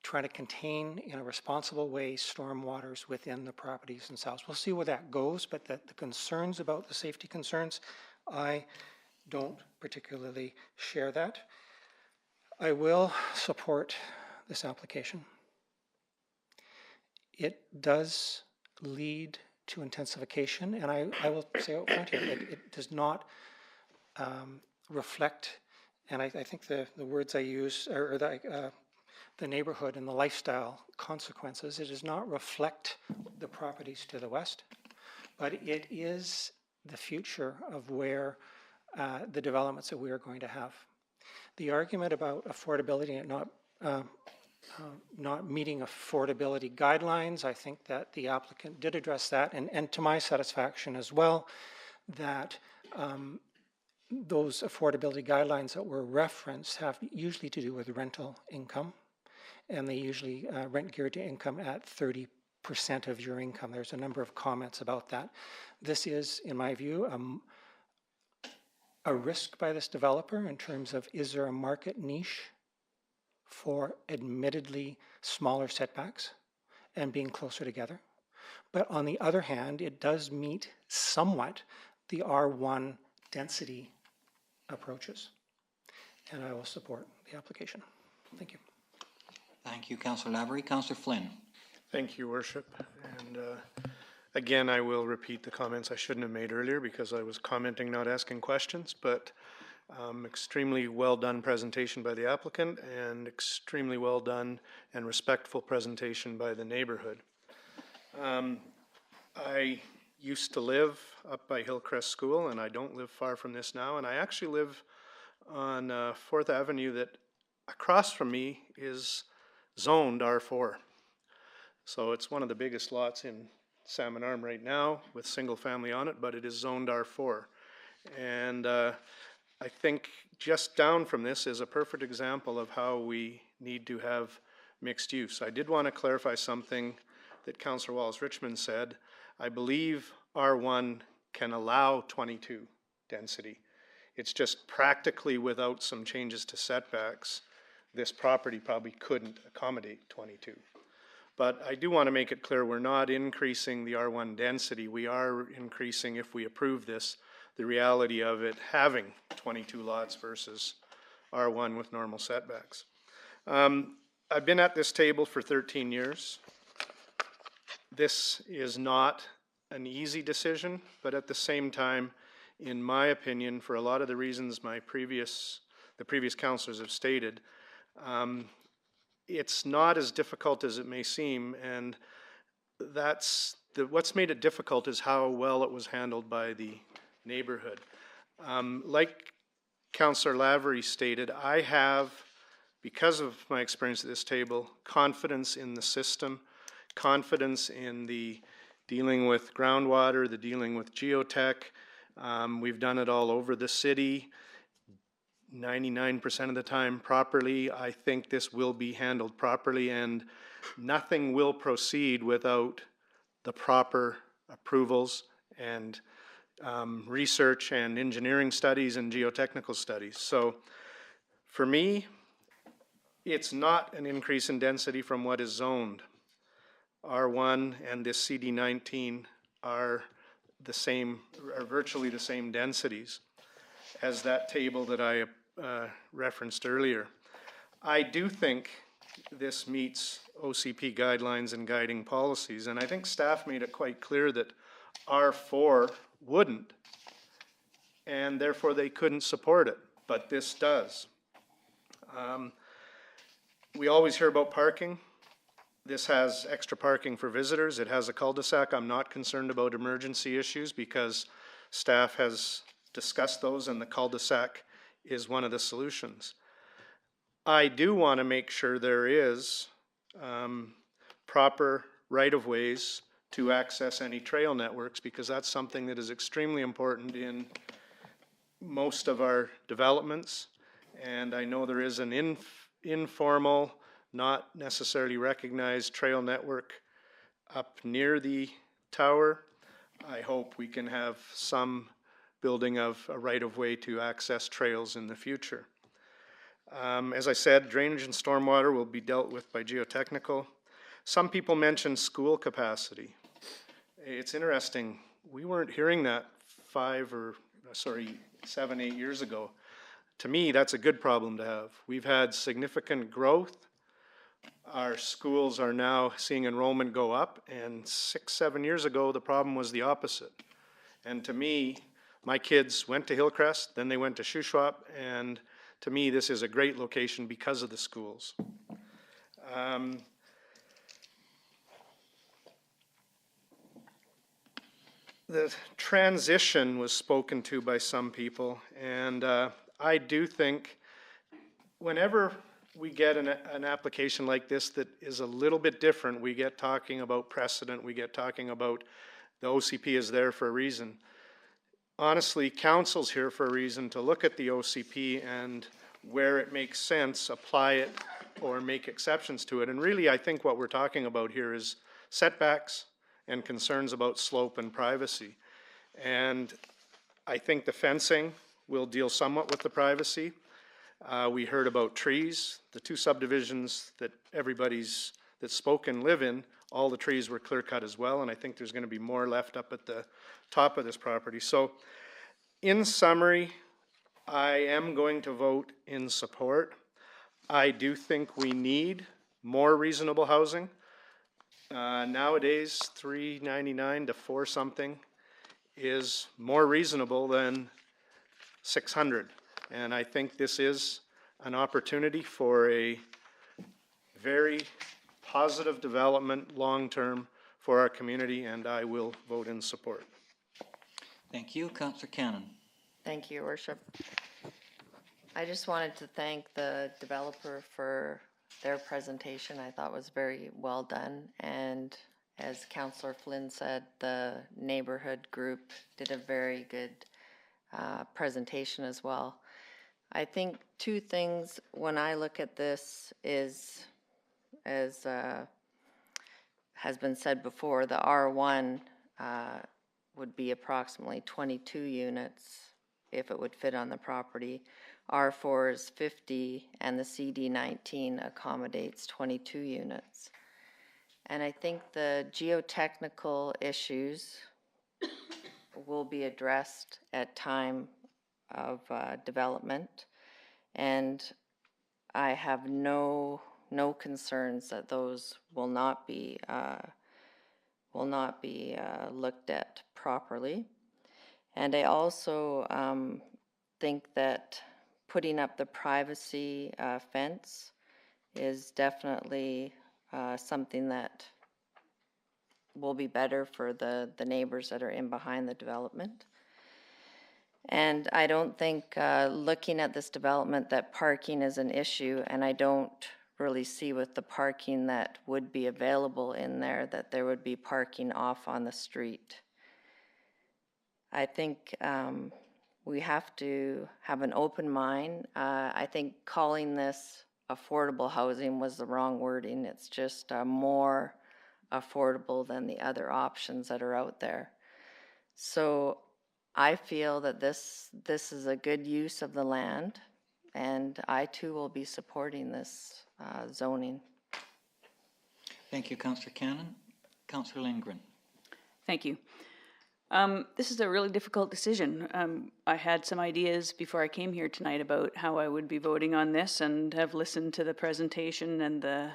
trying to contain in a responsible way stormwaters within the properties themselves. We'll see where that goes, but the concerns about the safety concerns, I don't particularly share that. I will support this application. It does lead to intensification, and I will say out front here, it does not reflect, and I think the words I use are the neighborhood and the lifestyle consequences. It does not reflect the properties to the west, but it is the future of where the developments that we are going to have. The argument about affordability and not meeting affordability guidelines, I think that the applicant did address that, and to my satisfaction as well, that those affordability guidelines that were referenced have usually to do with rental income, and they usually rent geared to income at 30% of your income. There's a number of comments about that. This is, in my view, a risk by this developer in terms of, is there a market niche for admittedly smaller setbacks and being closer together? But on the other hand, it does meet somewhat the R1 density approaches. And I will support the application. Thank you. Thank you, Councillor Lavery. Councillor Flynn. Thank you, Worship. And again, I will repeat the comments I shouldn't have made earlier because I was commenting, not asking questions, but extremely well done presentation by the applicant and extremely well done and respectful presentation by the neighborhood. I used to live up by Hillcrest School, and I don't live far from this now, and I actually live on 4th Avenue that across from me is zoned R4. So it's one of the biggest lots in Salmon Arm right now with single family on it, but it is zoned R4. And I think just down from this is a perfect example of how we need to have mixed use. I did want to clarify something that Councillor Wallace-Richmond said. I believe R1 can allow 22 density. It's just practically without some changes to setbacks, this property probably couldn't accommodate 22. But I do want to make it clear we're not increasing the R1 density. We are increasing, if we approve this, the reality of it having 22 lots versus R1 with normal setbacks. I've been at this table for 13 years. This is not an easy decision, but at the same time, in my opinion, for a lot of the reasons the previous councillors have stated, it's not as difficult as it may seem, and what's made it difficult is how well it was handled by the neighborhood. Like Councillor Lavery stated, I have, because of my experience at this table, confidence in the system, confidence in the dealing with groundwater, the dealing with geotech. We've done it all over the city, 99% of the time properly. I think this will be handled properly, and nothing will proceed without the proper approvals and research and engineering studies and geotechnical studies. So for me, it's not an increase in density from what is zoned. R1 and this CD19 are the same, are virtually the same densities as that table that I referenced earlier. I do think this meets OCP guidelines and guiding policies, and I think staff made it quite clear that R4 wouldn't, and therefore they couldn't support it, but this does. We always hear about parking. This has extra parking for visitors. It has a cul-de-sac. I'm not concerned about emergency issues because staff has discussed those, and the cul-de-sac is one of the solutions. I do want to make sure there is proper right-of-ways to access any trail networks, because that's something that is extremely important in most of our developments. And I know there is an informal, not necessarily recognized trail network up near the tower. I hope we can have some building of a right-of-way to access trails in the future. As I said, drainage and stormwater will be dealt with by Geotechnical. Some people mention school capacity. It's interesting, we weren't hearing that 7, 8 years ago. To me, that's a good problem to have. We've had significant growth. Our schools are now seeing enrollment go up, and 6, 7 years ago, the problem was the opposite. And to me, my kids went to Hillcrest, then they went to Shuswap, and to me, this is a great location because of the schools. The transition was spoken to by some people, and I do think whenever we get an application like this that is a little bit different, we get talking about precedent, we get talking about the OCP is there for a reason. Honestly, council's here for a reason to look at the OCP and where it makes sense, apply it or make exceptions to it. And really, I think what we're talking about here is setbacks and concerns about slope and privacy. And I think the fencing will deal somewhat with the privacy. We heard about trees. The 2 subdivisions that everybody's that's spoken live in, all the trees were clear cut as well, and I think there's going to be more left up at the top of this property. So in summary, I am going to vote in support. I do think we need more reasonable housing. Nowadays, $399 to $4 something is more reasonable than $600. And I think this is an opportunity for a very positive development long-term for our community, and I will vote in support. Thank you. Councillor Cannon. Thank you, Your Worship. I just wanted to thank the developer for their presentation. I thought was very well done, and as Councillor Flynn said, the neighborhood group did a very good presentation as well. I think 2 things when I look at this is, as has been said before, the R1 would be approximately 22 units if it would fit on the property. R4 is 50, and the CD19 accommodates 22 units. And I think the geotechnical issues will be addressed at time of development, and I have no concerns that those will not be looked at properly. And I also think that putting up the privacy fence is definitely something that will be better for the neighbors that are in behind the development. And I don't think looking at this development that parking is an issue, and I don't really see with the parking that would be available in there that there would be parking off on the street. I think we have to have an open mind. I think calling this affordable housing was the wrong wording. It's just more affordable than the other options that are out there. So I feel that this is a good use of the land, and I too will be supporting this zoning. Thank you, Councillor Cannon. Councillor Lindgren. Thank you. This is a really difficult decision. I had some ideas before I came here tonight about how I would be voting on this, and have listened to the presentation and the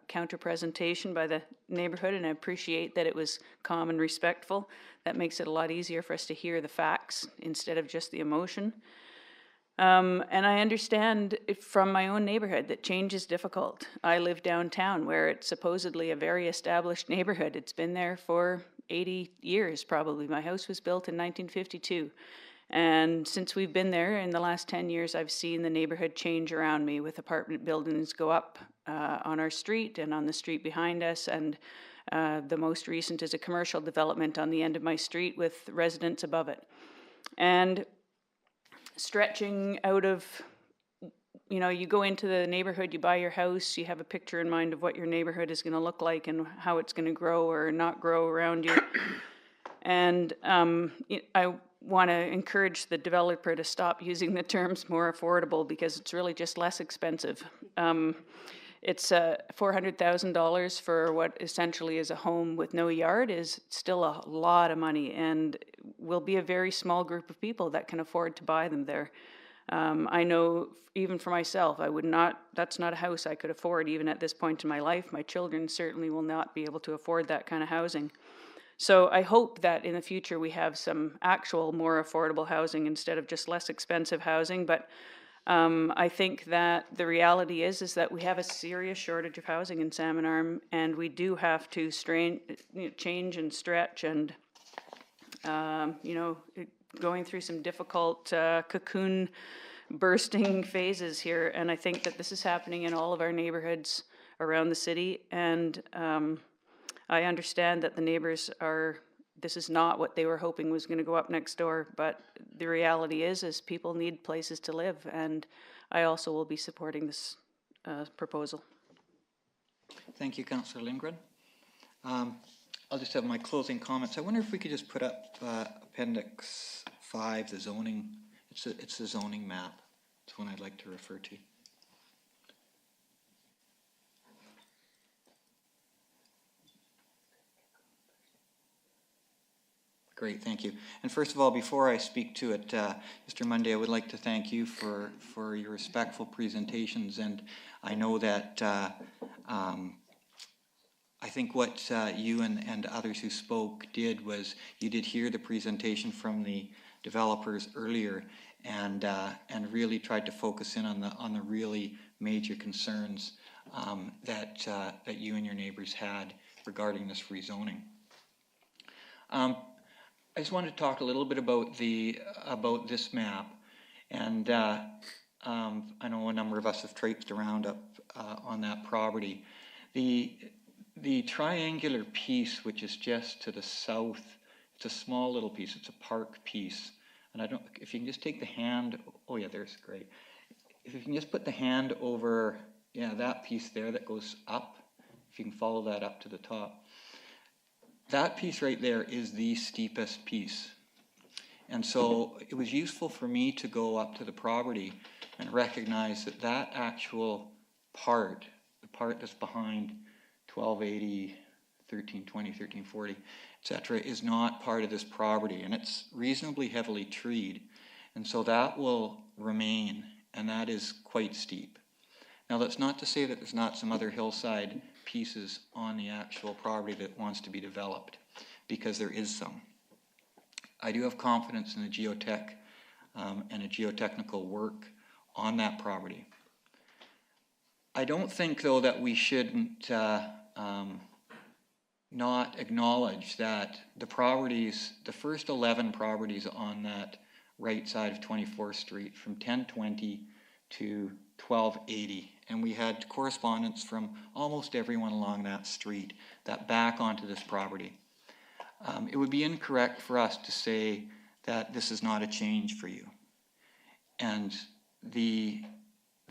counter presentation by the neighborhood, and I appreciate that it was calm and respectful. That makes it a lot easier for us to hear the facts instead of just the emotion. And I understand from my own neighborhood that change is difficult. I live downtown where it's supposedly a very established neighborhood. It's been there for 80 years probably. My house was built in 1952. And since we've been there in the last 10 years, I've seen the neighborhood change around me, with apartment buildings go up on our street and on the street behind us. And the most recent is a commercial development on the end of my street with residents above it. And stretching out of, you know, you go into the neighborhood, you buy your house, you have a picture in mind of what your neighborhood is going to look like and how it's going to grow or not grow around you. And I want to encourage the developer to stop using the terms more affordable, because it's really just less expensive. It's $400,000 for what essentially is a home with no yard is still a lot of money, and will be a very small group of people that can afford to buy them there. I know even for myself, that's not a house I could afford even at this point in my life. My children certainly will not be able to afford that kind of housing. So I hope that in the future we have some actual more affordable housing instead of just less expensive housing. But I think that the reality is that we have a serious shortage of housing in Salmon Arm, and we do have to change and stretch and, going through some difficult cocoon bursting phases here. And I think that this is happening in all of our neighborhoods around the city. And I understand that the neighbors this is not what they were hoping was going to go up next door, but the reality is people need places to live, and I also will be supporting this proposal. Thank you, Councillor Lindgren. I'll just have my closing comments. I wonder if we could just put up Appendix 5, the zoning. It's the zoning map. It's one I'd like to refer to. Great, thank you. And first of all, before I speak to it, Mr. Monday, I would like to thank you for your respectful presentations. And I know that I think what you and others who spoke did was you did hear the presentation from the developers earlier, and really tried to focus in on the really major concerns that you and your neighbors had regarding this rezoning. I just wanted to talk a little bit about this map, and I know a number of us have traipsed around up on that property. The triangular piece, which is just to the south, it's a small little piece. It's a park piece, and if you can just take the hand. Oh yeah, there's great. If you can just put the hand over, that piece there that goes up. If you can follow that up to the top. That piece right there is the steepest piece. And so it was useful for me to go up to the property and recognize that actual part, the part that's behind 1280, 1320, 1340, etc., is not part of this property. And it's reasonably heavily treed. And so that will remain, and that is quite steep. Now, that's not to say that there's not some other hillside pieces on the actual property that wants to be developed, because there is some. I do have confidence in the geotech and the geotechnical work on that property. I don't think, though, that we shouldn't not acknowledge that the first 11 properties on that right side of 24th Street, from 1020 to 1280, and we had correspondence from almost everyone along that street that back onto this property. It would be incorrect for us to say that this is not a change for you. And the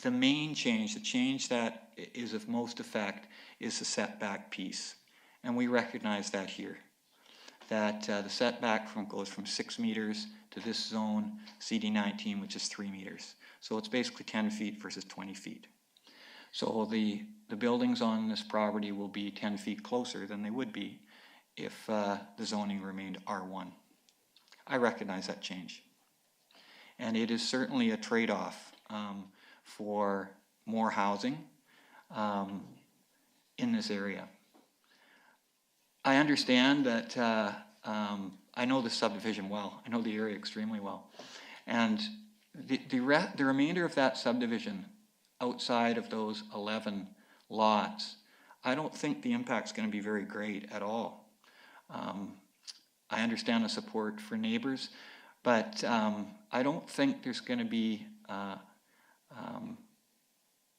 main change, the change that is of most effect, is the setback piece. And we recognize that here. That the setback goes from 6 meters to this zone, CD19, which is 3 meters. So it's basically 10 feet versus 20 feet. So the buildings on this property will be 10 feet closer than they would be if the zoning remained R1. I recognize that change. And it is certainly a trade-off for more housing in this area. I understand that I know the subdivision well. I know the area extremely well. And the remainder of that subdivision, outside of those 11 lots, I don't think the impact's going to be very great at all. I understand the support for neighbors, But I don't think there's going to be an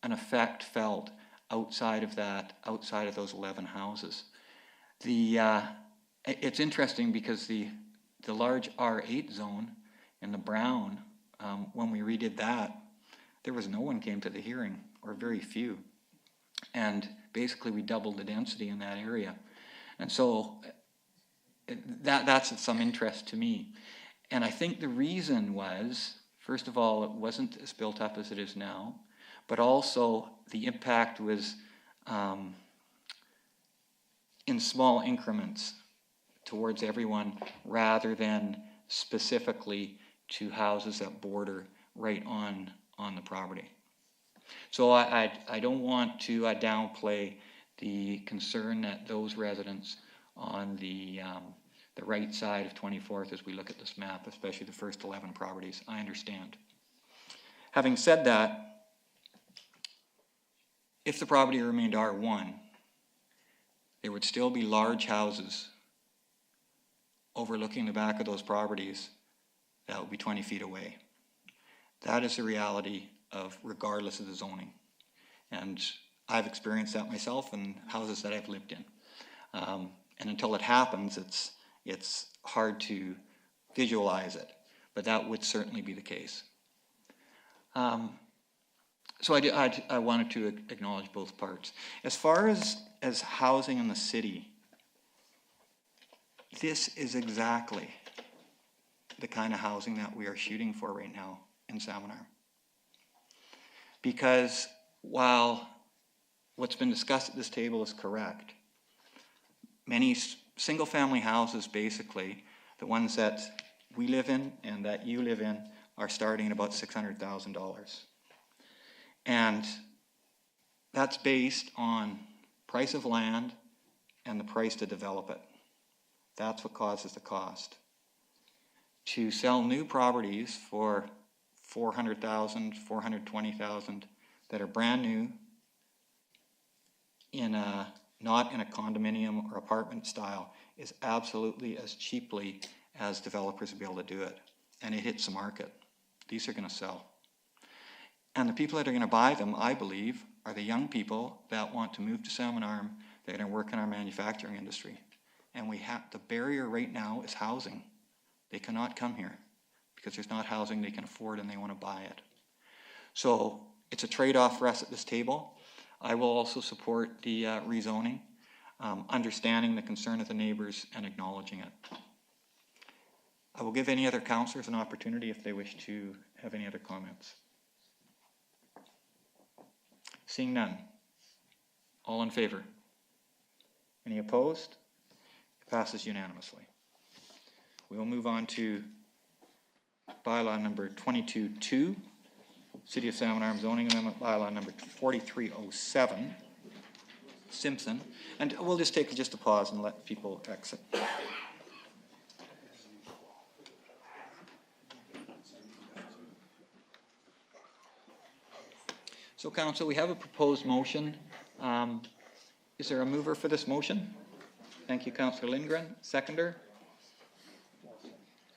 effect felt outside of that, outside of those 11 houses. It's interesting because the large R8 zone in the Brown, when we redid that, there was no one came to the hearing, or very few. And basically we doubled the density in that area. And so that's of some interest to me. And I think the reason was, first of all, it wasn't as built up as it is now, but also the impact was in small increments towards everyone rather than specifically to houses that border right on the property. So I don't want to downplay the concern that those residents on the right side of 24th, as we look at this map, especially the first 11 properties, I understand. Having said that, if the property remained R1, there would still be large houses overlooking the back of those properties that would be 20 feet away. That is the reality of regardless of the zoning. And I've experienced that myself in houses that I've lived in. And until it happens, it's hard to visualize it, but that would certainly be the case. So I wanted to acknowledge both parts. As far as housing in the city, this is exactly the kind of housing that we are shooting for right now in Salmon Arm. Because while what's been discussed at this table is correct, many single-family houses, basically, the ones that we live in and that you live in, are starting at about $600,000. And that's based on price of land and the price to develop it. That's what causes the cost. To sell new properties for $400,000, $420,000 that are brand new, not in a condominium or apartment style, is absolutely as cheaply as developers will be able to do it. And it hits the market. These are going to sell. And the people that are going to buy them, I believe, are the young people that want to move to Salmon Arm. They're going to work in our manufacturing industry. And the barrier right now is housing. They cannot come here because there's not housing they can afford and they want to buy it. So it's a trade-off for us at this table. I will also support the rezoning, understanding the concern of the neighbors and acknowledging it. I will give any other councillors an opportunity if they wish to have any other comments. Seeing none. All in favor? Any opposed? It passes unanimously. We will move on to bylaw number 22-2, City of Salmon Arm Zoning Amendment bylaw number 4307, Simpson. And we'll just take just a pause and let people exit. So, Council, we have a proposed motion. Is there a mover for this motion? Thank you, Councillor Lindgren. Seconder?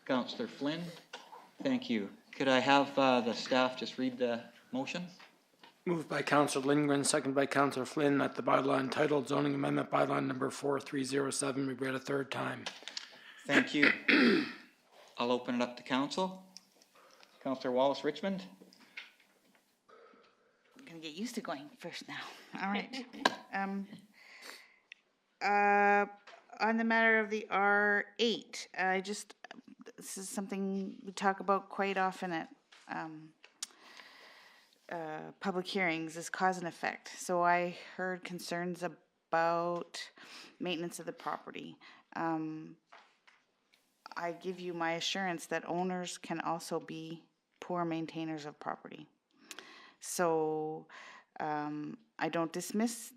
Councillor Flynn. Thank you. Could I have the staff just read the motion? Moved by Councillor Lindgren, seconded by Councillor Flynn, that the bylaw entitled Zoning Amendment Bylaw number 4307 be read a third time. Thank you. I'll open it up to Council. Councillor Wallace-Richmond. I'm going to get used to going first now. All right. On the matter of the R8, this is something we talk about quite often at public hearings, is cause and effect. So I heard concerns about maintenance of the property. I give you my assurance that owners can also be poor maintainers of property. So I don't dismiss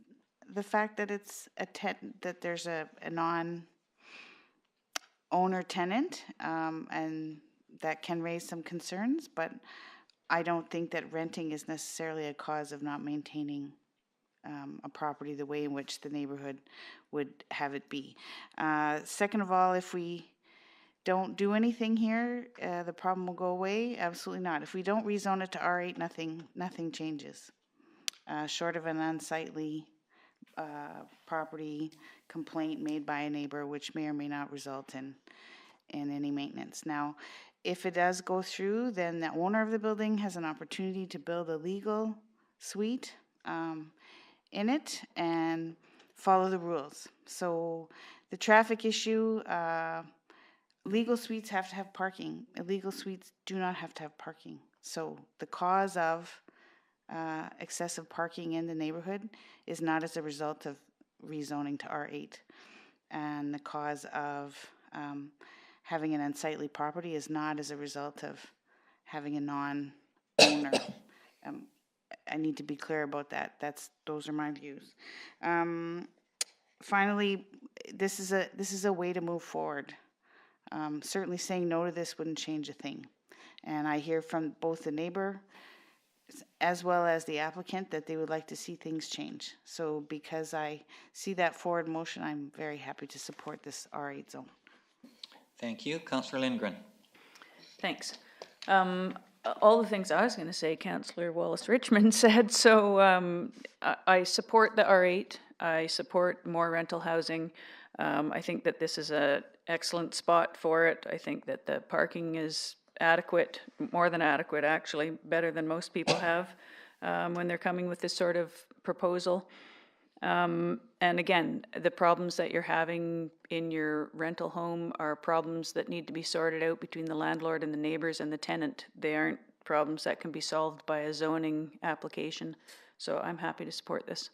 the fact that it's that there's a non-owner tenant, and that can raise some concerns, but I don't think that renting is necessarily a cause of not maintaining a property the way in which the neighborhood would have it be. Second of all, if we don't do anything here, the problem will go away? Absolutely not. If we don't rezone it to R8, nothing changes. Short of an unsightly property complaint made by a neighbor, which may or may not result in any maintenance. Now, if it does go through, then the owner of the building has an opportunity to build a legal suite in it and follow the rules. So the traffic issue, legal suites have to have parking. Illegal suites do not have to have parking. So the cause of excessive parking in the neighborhood is not as a result of rezoning to R8. And the cause of having an unsightly property is not as a result of having a non-owner. I need to be clear about that. Those are my views. Finally, this is a way to move forward. Certainly saying no to this wouldn't change a thing. And I hear from both the neighbor as well as the applicant that they would like to see things change. So because I see that forward motion, I'm very happy to support this R8 zone. Thank you. Councillor Lindgren. Thanks. All the things I was going to say, Councillor Wallace-Richmond said, so I support the R8. I support more rental housing. I think that this is an excellent spot for it. I think that the parking is adequate, more than adequate actually, better than most people have when they're coming with this sort of proposal. And again, the problems that you're having in your rental home are problems that need to be sorted out between the landlord and the neighbors and the tenant. They aren't problems that can be solved by a zoning application. So I'm happy to support this.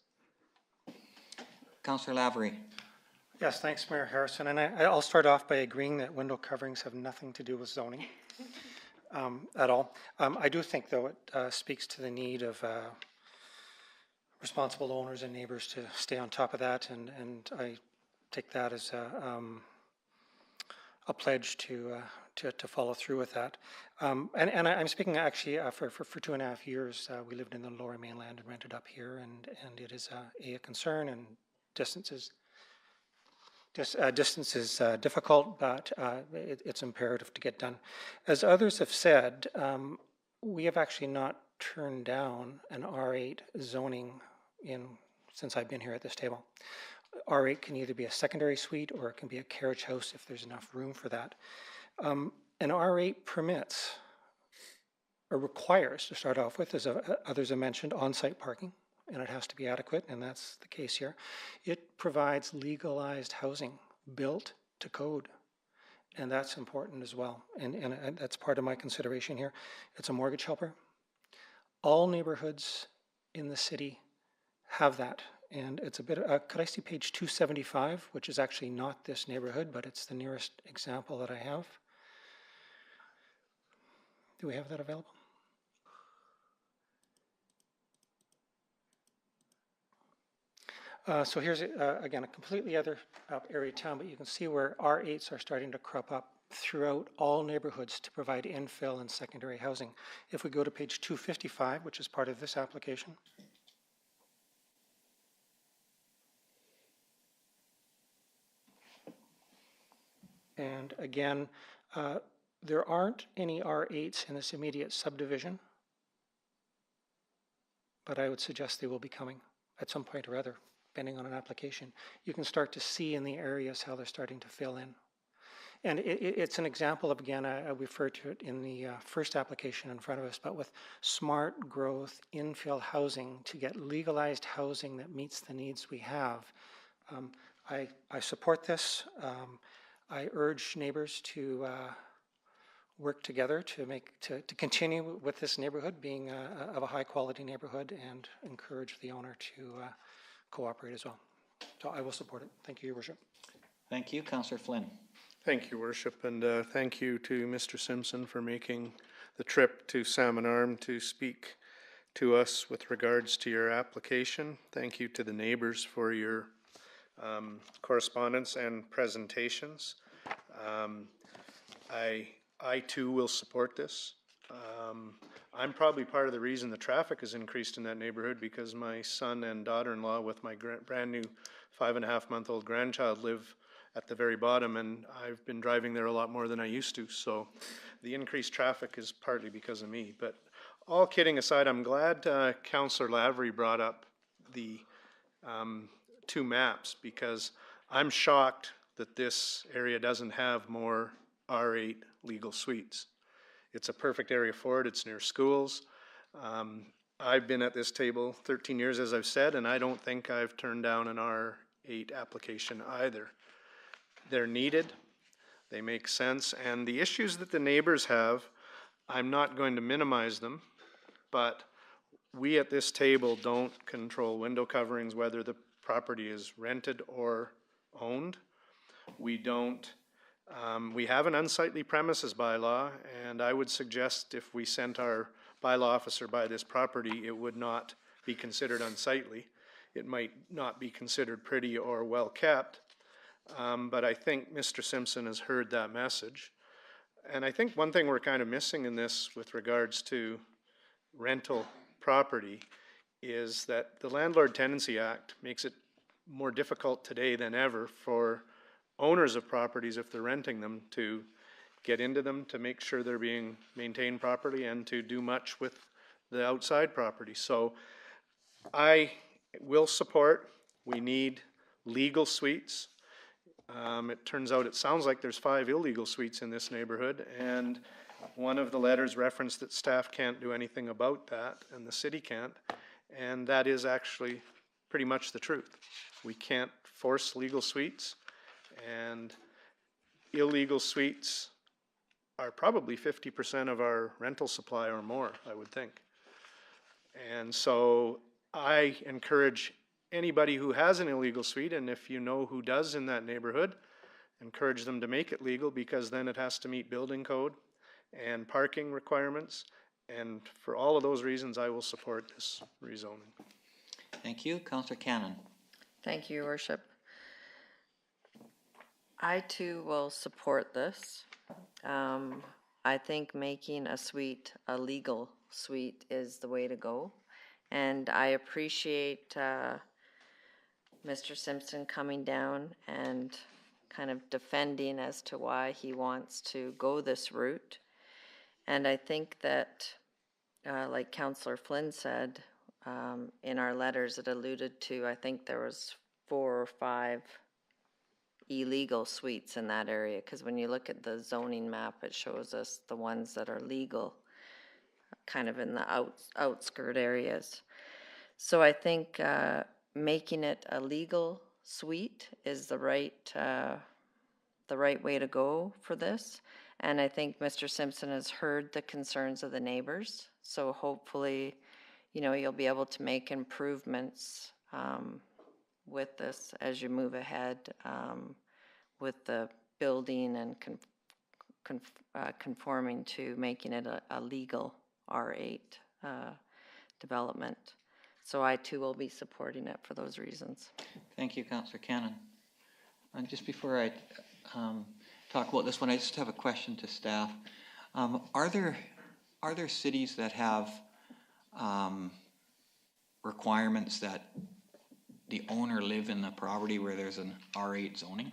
Councillor Lavery. Yes, thanks, Mayor Harrison. And I'll start off by agreeing that window coverings have nothing to do with zoning at all. I do think, though, it speaks to the need of responsible owners and neighbors to stay on top of that, and I take that as a pledge to follow through with that. And I'm speaking actually for 2.5 years. We lived in the Lower Mainland and rented up here, and it is a concern, and distance is difficult, but it's imperative to get done. As others have said, we have actually not turned down an R8 zoning since I've been here at this table. R8 can either be a secondary suite or it can be a carriage house if there's enough room for that. An R8 permits or requires, to start off with, as others have mentioned, on-site parking, and it has to be adequate, and that's the case here. It provides legalized housing built to code, and that's important as well, and that's part of my consideration here. It's a mortgage helper. All neighborhoods in the city have that, and it's a bit could I see page 275, which is actually not this neighborhood, but it's the nearest example that I have. Do we have that available? So here's, again, a completely other area of town, but you can see where R8s are starting to crop up throughout all neighborhoods to provide infill and secondary housing. If we go to page 255, which is part of this application, and again, there aren't any R8s in this immediate subdivision, but I would suggest they will be coming at some point or other, depending on an application. You can start to see in the areas how they're starting to fill in. And it's an example of, again, I referred to it in the first application in front of us, but with smart growth, infill housing to get legalized housing that meets the needs we have. I support this. I urge neighbors to work together to continue with this neighborhood being of a high quality neighborhood, and encourage the owner to cooperate as well. So I will support it. Thank you, Your Worship. Thank you. Councillor Flynn. Thank you, Worship, and thank you to Mr. Simpson for making the trip to Salmon Arm to speak to us with regards to your application. Thank you to the neighbors for your correspondence and presentations. I too will support this. I'm probably part of the reason the traffic has increased in that neighborhood, because my son and daughter-in-law with my brand new 5.5-month-old grandchild live at the very bottom, and I've been driving there a lot more than I used to, so the increased traffic is partly because of me. But all kidding aside, I'm glad Councillor Lavery brought up the two maps, because I'm shocked that this area doesn't have more R8 legal suites. It's a perfect area for it. It's near schools. I've been at this table 13 years, as I've said, and I don't think I've turned down an R8 application either. They're needed, they make sense, and the issues that the neighbors have, I'm not going to minimize them, but we at this table don't control window coverings, whether the property is rented or owned. We don't. We have an unsightly premises bylaw, and I would suggest if we sent our bylaw officer by this property, it would not be considered unsightly. It might not be considered pretty or well kept, but I think Mr. Simpson has heard that message. And I think one thing we're kind of missing in this with regards to rental property is that the Landlord Tenancy Act makes it more difficult today than ever for owners of properties, if they're renting them, to get into them, to make sure they're being maintained properly, and to do much with the outside property. So I will support, we need legal suites. It sounds like there's 5 illegal suites in this neighborhood, and one of the letters referenced that staff can't do anything about that, and the city can't, and that is actually pretty much the truth. We can't force legal suites, and illegal suites are probably 50% of our rental supply or more, I would think. And so I encourage anybody who has an illegal suite, and if you know who does in that neighborhood, encourage them to make it legal, because then it has to meet building code and parking requirements. And for all of those reasons, I will support this rezoning. Thank you. Councillor Cannon. Thank you, Your Worship. I too will support this. I think making a suite a legal suite is the way to go. And I appreciate Mr. Simpson coming down and kind of defending as to why he wants to go this route. And I think that, like Councillor Flynn said, in our letters it alluded to, I think there was 4 or 5 illegal suites in that area, because when you look at the zoning map, it shows us the ones that are legal, kind of in the outskirt areas. So I think making it a legal suite is the right way to go for this. And I think Mr. Simpson has heard the concerns of the neighbors. So hopefully, you'll be able to make improvements with this as you move ahead with the building and conforming to making it a legal R8 development. So I too will be supporting it for those reasons. Thank you, Councillor Cannon. And just before I talk about this one, I just have a question to staff. Are there cities that have requirements that the owner live in the property where there's an R8 zoning?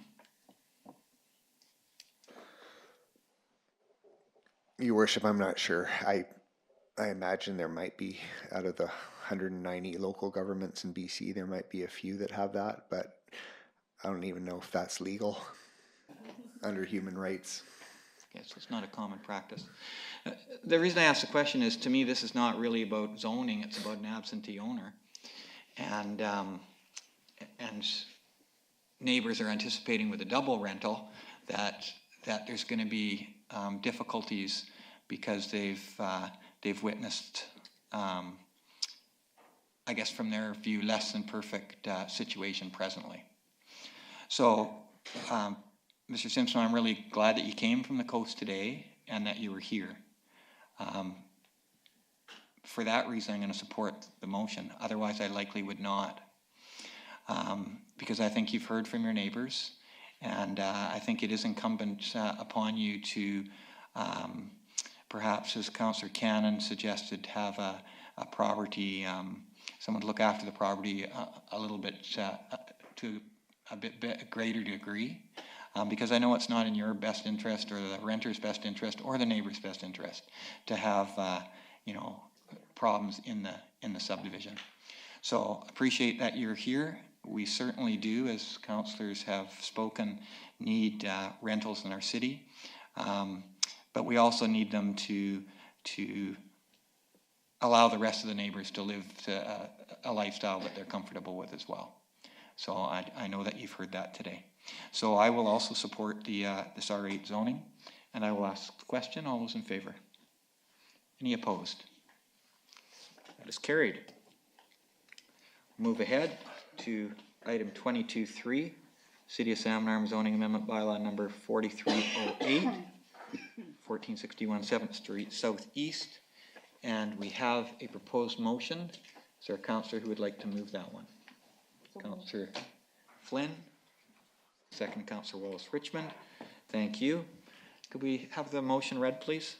Your Worship, I'm not sure. I imagine there might be, out of the 190 local governments in BC, there might be a few that have that, but I don't even know if that's legal under human rights. Okay, so it's not a common practice. The reason I ask the question is, to me, this is not really about zoning, it's about an absentee owner. And neighbors are anticipating with a double rental that there's going to be difficulties because they've witnessed, I guess from their view, less than perfect situation presently. So, Mr. Simpson, I'm really glad that you came from the coast today and that you were here. For that reason, I'm going to support the motion. Otherwise, I likely would not. Because I think you've heard from your neighbors, and I think it is incumbent upon you to perhaps, as Councillor Cannon suggested, have a property, someone to look after the property a little bit to a bit greater degree. because I know it's not in your best interest or the renter's best interest or the neighbor's best interest to have, problems in the subdivision. So appreciate that you're here. We certainly do, as councillors have spoken, need rentals in our city. But we also need them to allow the rest of the neighbors to live a lifestyle that they're comfortable with as well. So I know that you've heard that today. So I will also support this R8 zoning, and I will ask the question. All those in favor? Any opposed? That is carried. Move ahead to item 22.3, City of Salmon Arm Zoning Amendment Bylaw number 4308, 1461 7th Street Southeast. And we have a proposed motion. Is there a councillor who would like to move that one? Councillor Flynn. Second, Councillor Wallace-Richmond. Thank you. Could we have the motion read, please?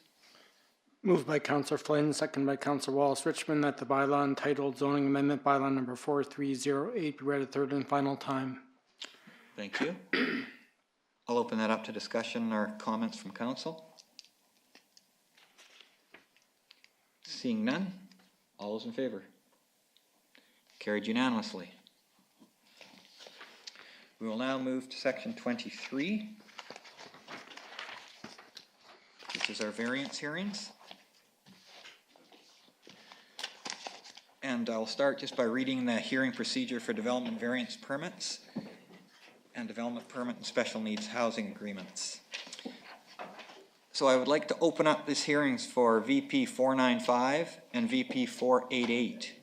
Moved by Councillor Flynn, second by Councillor Wallace-Richmond, that the bylaw entitled Zoning Amendment Bylaw number 4308 be read a third and final time. Thank you. I'll open that up to discussion or comments from council. Seeing none, all those in favor? Carried unanimously. We will now move to section 23, which is our variance hearings. And I'll start just by reading the hearing procedure for development variance permits and development permit and special needs housing agreements. So I would like to open up this hearings for VP 495 and VP 488.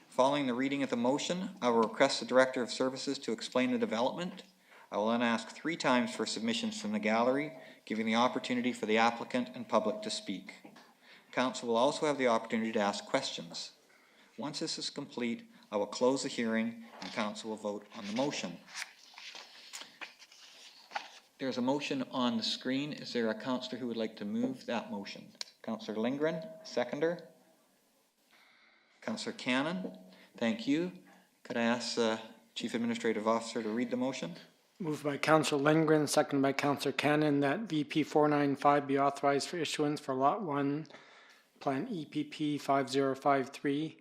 Following the reading of the motion, I will request the Director of Services to explain the development. I will then ask 3 times for submissions from the gallery, giving the opportunity for the applicant and public to speak. Council will also have the opportunity to ask questions. Once this is complete, I will close the hearing and council will vote on the motion. There's a motion on the screen. Is there a councillor who would like to move that motion? Councillor Lindgren, seconder. Councillor Cannon, thank you. Could I ask the Chief Administrative Officer to read the motion? Moved by Councillor Lindgren, second by Councillor Cannon, that VP 495 be authorized for issuance for Lot 1, Plan EPP 5053,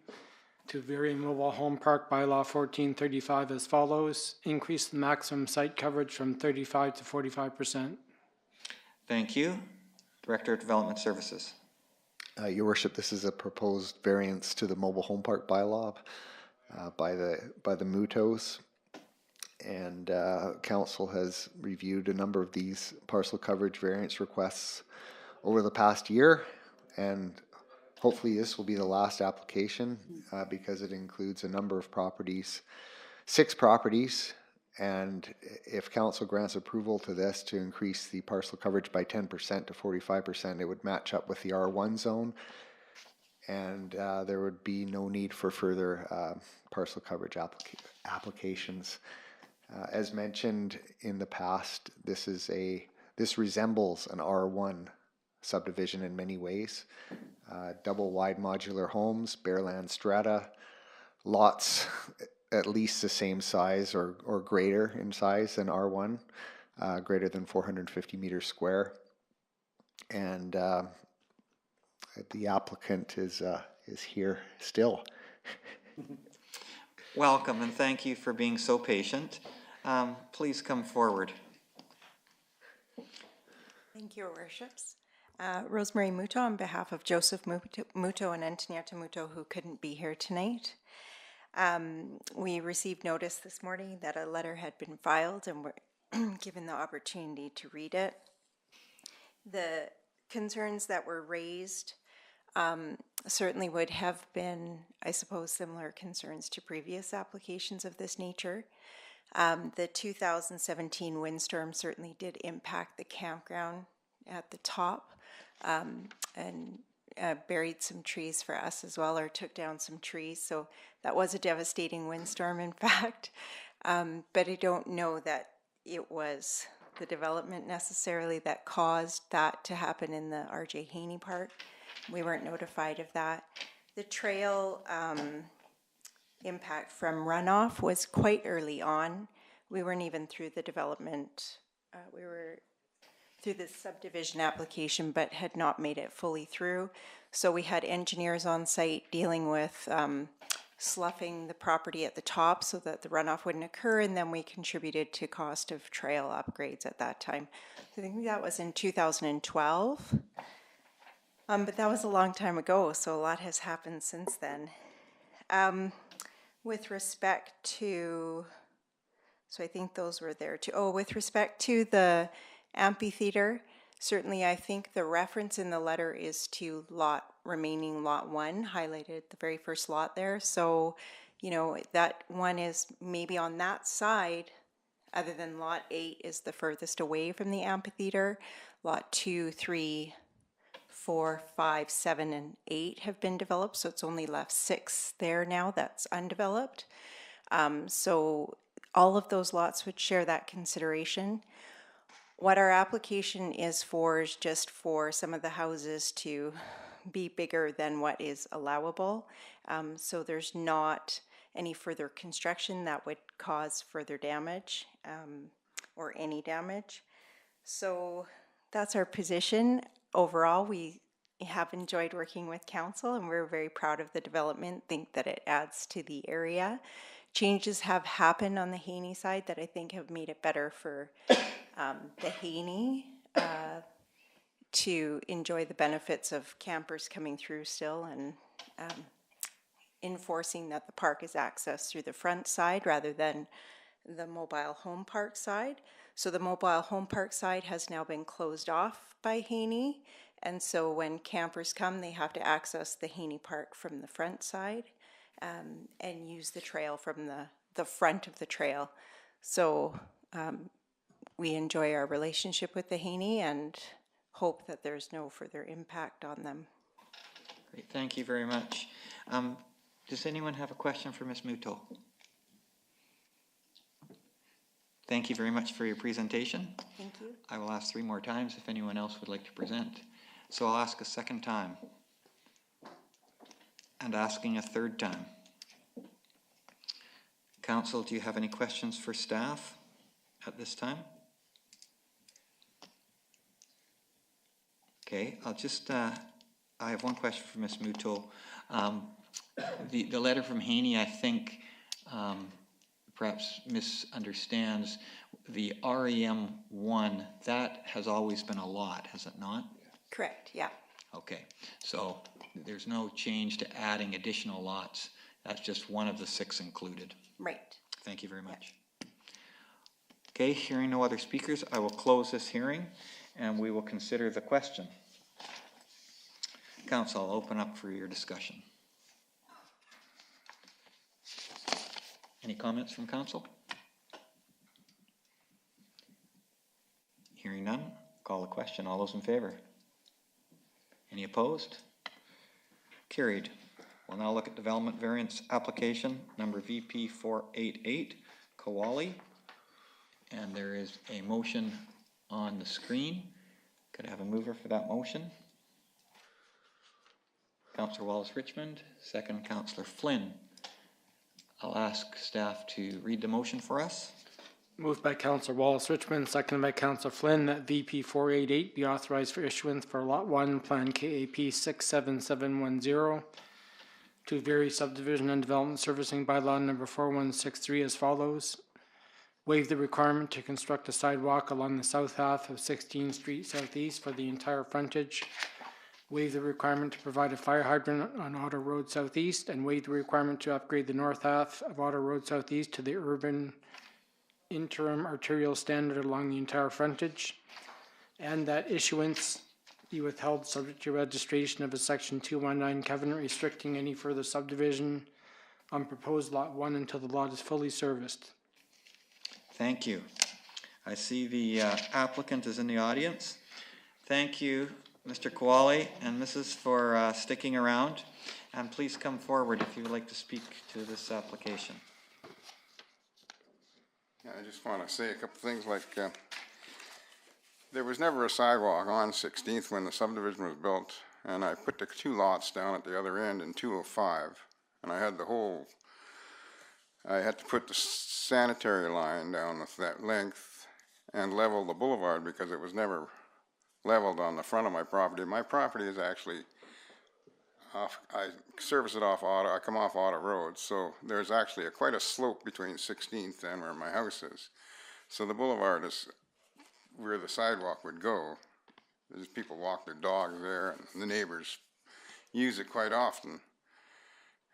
to vary Mobile Home Park Bylaw 1435 as follows: increase the maximum site coverage from 35 to 45%. Thank you. Director of Development Services. Your Worship, this is a proposed variance to the Mobile Home Park Bylaw by the Mutos, and Council has reviewed a number of these parcel coverage variance requests over the past year, and hopefully this will be the last application because it includes a number of properties, 6 properties, and if council grants approval to this to increase the parcel coverage by 10% to 45%, it would match up with the R1 zone, and there would be no need for further parcel coverage applications. As mentioned in the past, this resembles an R1 subdivision in many ways. Double wide modular homes, bare land strata, lots at least the same size or greater in size than R1, greater than 450 meters square. And the applicant is here still. Welcome, and thank you for being so patient. Please come forward. Thank you, Your Worships. Rosemary Muto on behalf of Joseph Muto and Antonietta Muto, who couldn't be here tonight. We received notice this morning that a letter had been filed and were given the opportunity to read it. The concerns that were raised certainly would have been, I suppose, similar concerns to previous applications of this nature. The 2017 windstorm certainly did impact the campground at the top and buried some trees for us as well, or took down some trees. So that was a devastating windstorm, in fact. But I don't know that it was the development necessarily that caused that to happen in the R.J. Haney Park. We weren't notified of that. The trail impact from runoff was quite early on. We weren't even through the development we were through this subdivision application, but had not made it fully through. So we had engineers on site dealing with sloughing the property at the top so that the runoff wouldn't occur, and then we contributed to cost of trail upgrades at that time. So I think that was in 2012. But that was a long time ago, so a lot has happened since then. With respect to, so I think those were there too. Oh, with respect to the amphitheater, certainly I think the reference in the letter is to remaining lot 1, highlighted the very first lot there. So, you know, that one is maybe on that side, other than lot 8 is the furthest away from the amphitheater. Lot 2, 3, 4, 5, 7, and 8 have been developed, so it's only left 6 there now that's undeveloped. So all of those lots would share that consideration. What our application is just for some of the houses to be bigger than what is allowable. So there's not any further construction that would cause further damage or any damage. So that's our position. Overall, we have enjoyed working with council and we're very proud of the development, think that it adds to the area. Changes have happened on the Haney side that I think have made it better for the Haney to enjoy the benefits of campers coming through still, and enforcing that the park is accessed through the front side rather than the mobile home park side. So the mobile home park side has now been closed off by Haney, and so when campers come they have to access the Haney Park from the front side and use the trail from the front of the trail. So we enjoy our relationship with the Haney and hope that there's no further impact on them. Great, thank you very much. Does anyone have a question for Ms. Muto? Thank you very much for your presentation. Thank you. I will ask 3 more times if anyone else would like to present. So I'll ask a second time. And asking a third time. Council, do you have any questions for staff at this time? Okay, I'll just, I have one question for Ms. Muto. The letter from Haney, I think, perhaps misunderstands the REM1. That has always been a lot, has it not? Correct, yeah. Okay, so there's no change to adding additional lots. That's just one of the 6 included. Right. Thank you very much. Okay, hearing no other speakers, I will close this hearing and we will consider the question. Council, I'll open up for your discussion. Any comments from council? Hearing none, call the question. All those in favor? Any opposed? Carried. We'll now look at development variance application number VP 488, Kowali. And there is a motion on the screen. Could I have a mover for that motion? Councillor Wallace-Richmond, second Councillor Flynn. I'll ask staff to read the motion for us. Moved by Councillor Wallace-Richmond, seconded by Councillor Flynn, that VP 488 be authorized for issuance for Lot 1, Plan KAP 67710, to vary subdivision and development servicing bylaw number 4163 as follows. Waive the requirement to construct a sidewalk along the south half of 16th Street Southeast for the entire frontage. Waive the requirement to provide a fire hydrant on Otter Road Southeast, and waive the requirement to upgrade the north half of Otter Road Southeast to the urban interim arterial standard along the entire frontage, and that issuance be withheld subject to registration of a Section 219 covenant restricting any further subdivision on proposed Lot 1 until the lot is fully serviced. Thank you. I see the applicant is in the audience. Thank you, Mr. Kowali and Mrs. for sticking around. And please come forward if you would like to speak to this application. Yeah, I just want to say a couple things like there was never a sidewalk on 16th when the subdivision was built, and I put the 2 lots down at the other end in 205, and I had to put the sanitary line down with that length, and level the boulevard because it was never leveled on the front of my property. My property is actually off, I service it off Ottawa, I come off Ottawa Road, so there's actually quite a slope between 16th and where my house is. So the boulevard is where the sidewalk would go. There's people walk their dogs there, and the neighbors use it quite often.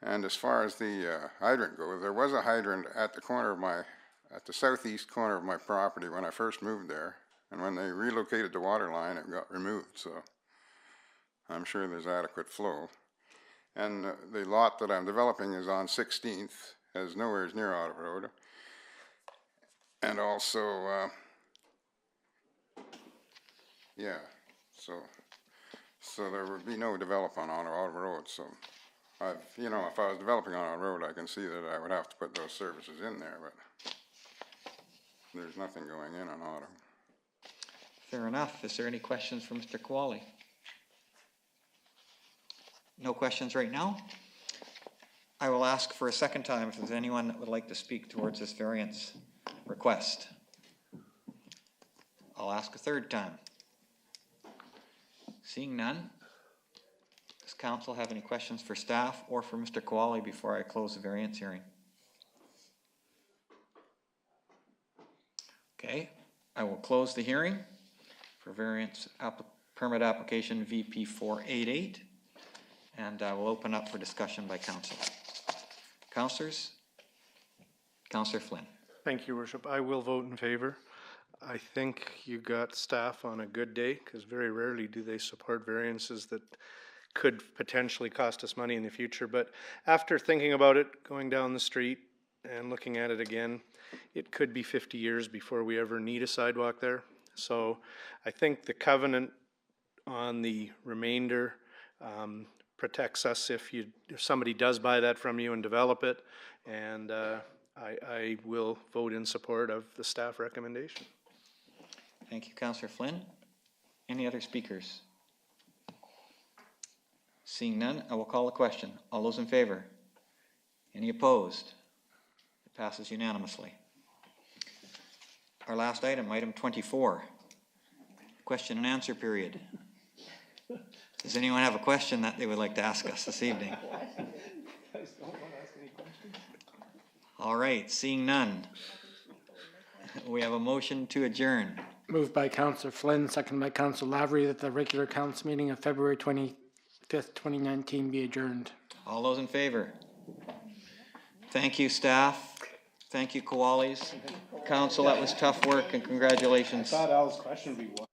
And as far as the hydrant goes, there was a hydrant at the corner of at the southeast corner of my property when I first moved there. And when they relocated the water line, it got removed, so I'm sure there's adequate flow. And the lot that I'm developing is on 16th, as nowhere near Ottawa Road. And also, yeah, so there would be no development on Ottawa Road. So, you know, if I was developing on Ottawa Road, I can see that I would have to put those services in there, but there's nothing going in on Ottawa. Fair enough. Is there any questions for Mr. Koali? No questions right now. I will ask for a second time if there's anyone that would like to speak towards this variance request. I'll ask a third time. Seeing none, does council have any questions for staff or for Mr. Koali before I close the variance hearing? Okay, I will close the hearing for variance permit application VP 488, and I will open up for discussion by council. Councillors, Councillor Flynn. Thank you, Worship. I will vote in favor. I think you got staff on a good day, because very rarely do they support variances that could potentially cost us money in the future. But after thinking about it, going down the street and looking at it again, it could be 50 years before we ever need a sidewalk there. So I think the covenant on the remainder protects us if somebody does buy that from you and develop it, and I will vote in support of the staff recommendation. Thank you, Councillor Flynn. Any other speakers? Seeing none, I will call a question. All those in favor? Any opposed? It passes unanimously. Our last item, item 24, question and answer period. Does anyone have a question that they would like to ask us this evening? All right, seeing none, we have a motion to adjourn. Moved by Councillor Flynn, seconded by Councillor Lavery, that the regular council meeting of February 25th, 2019 be adjourned. All those in favor? Thank you, staff. Thank you, Koalis. Council, that was tough work, and congratulations. I thought Al's question would be what?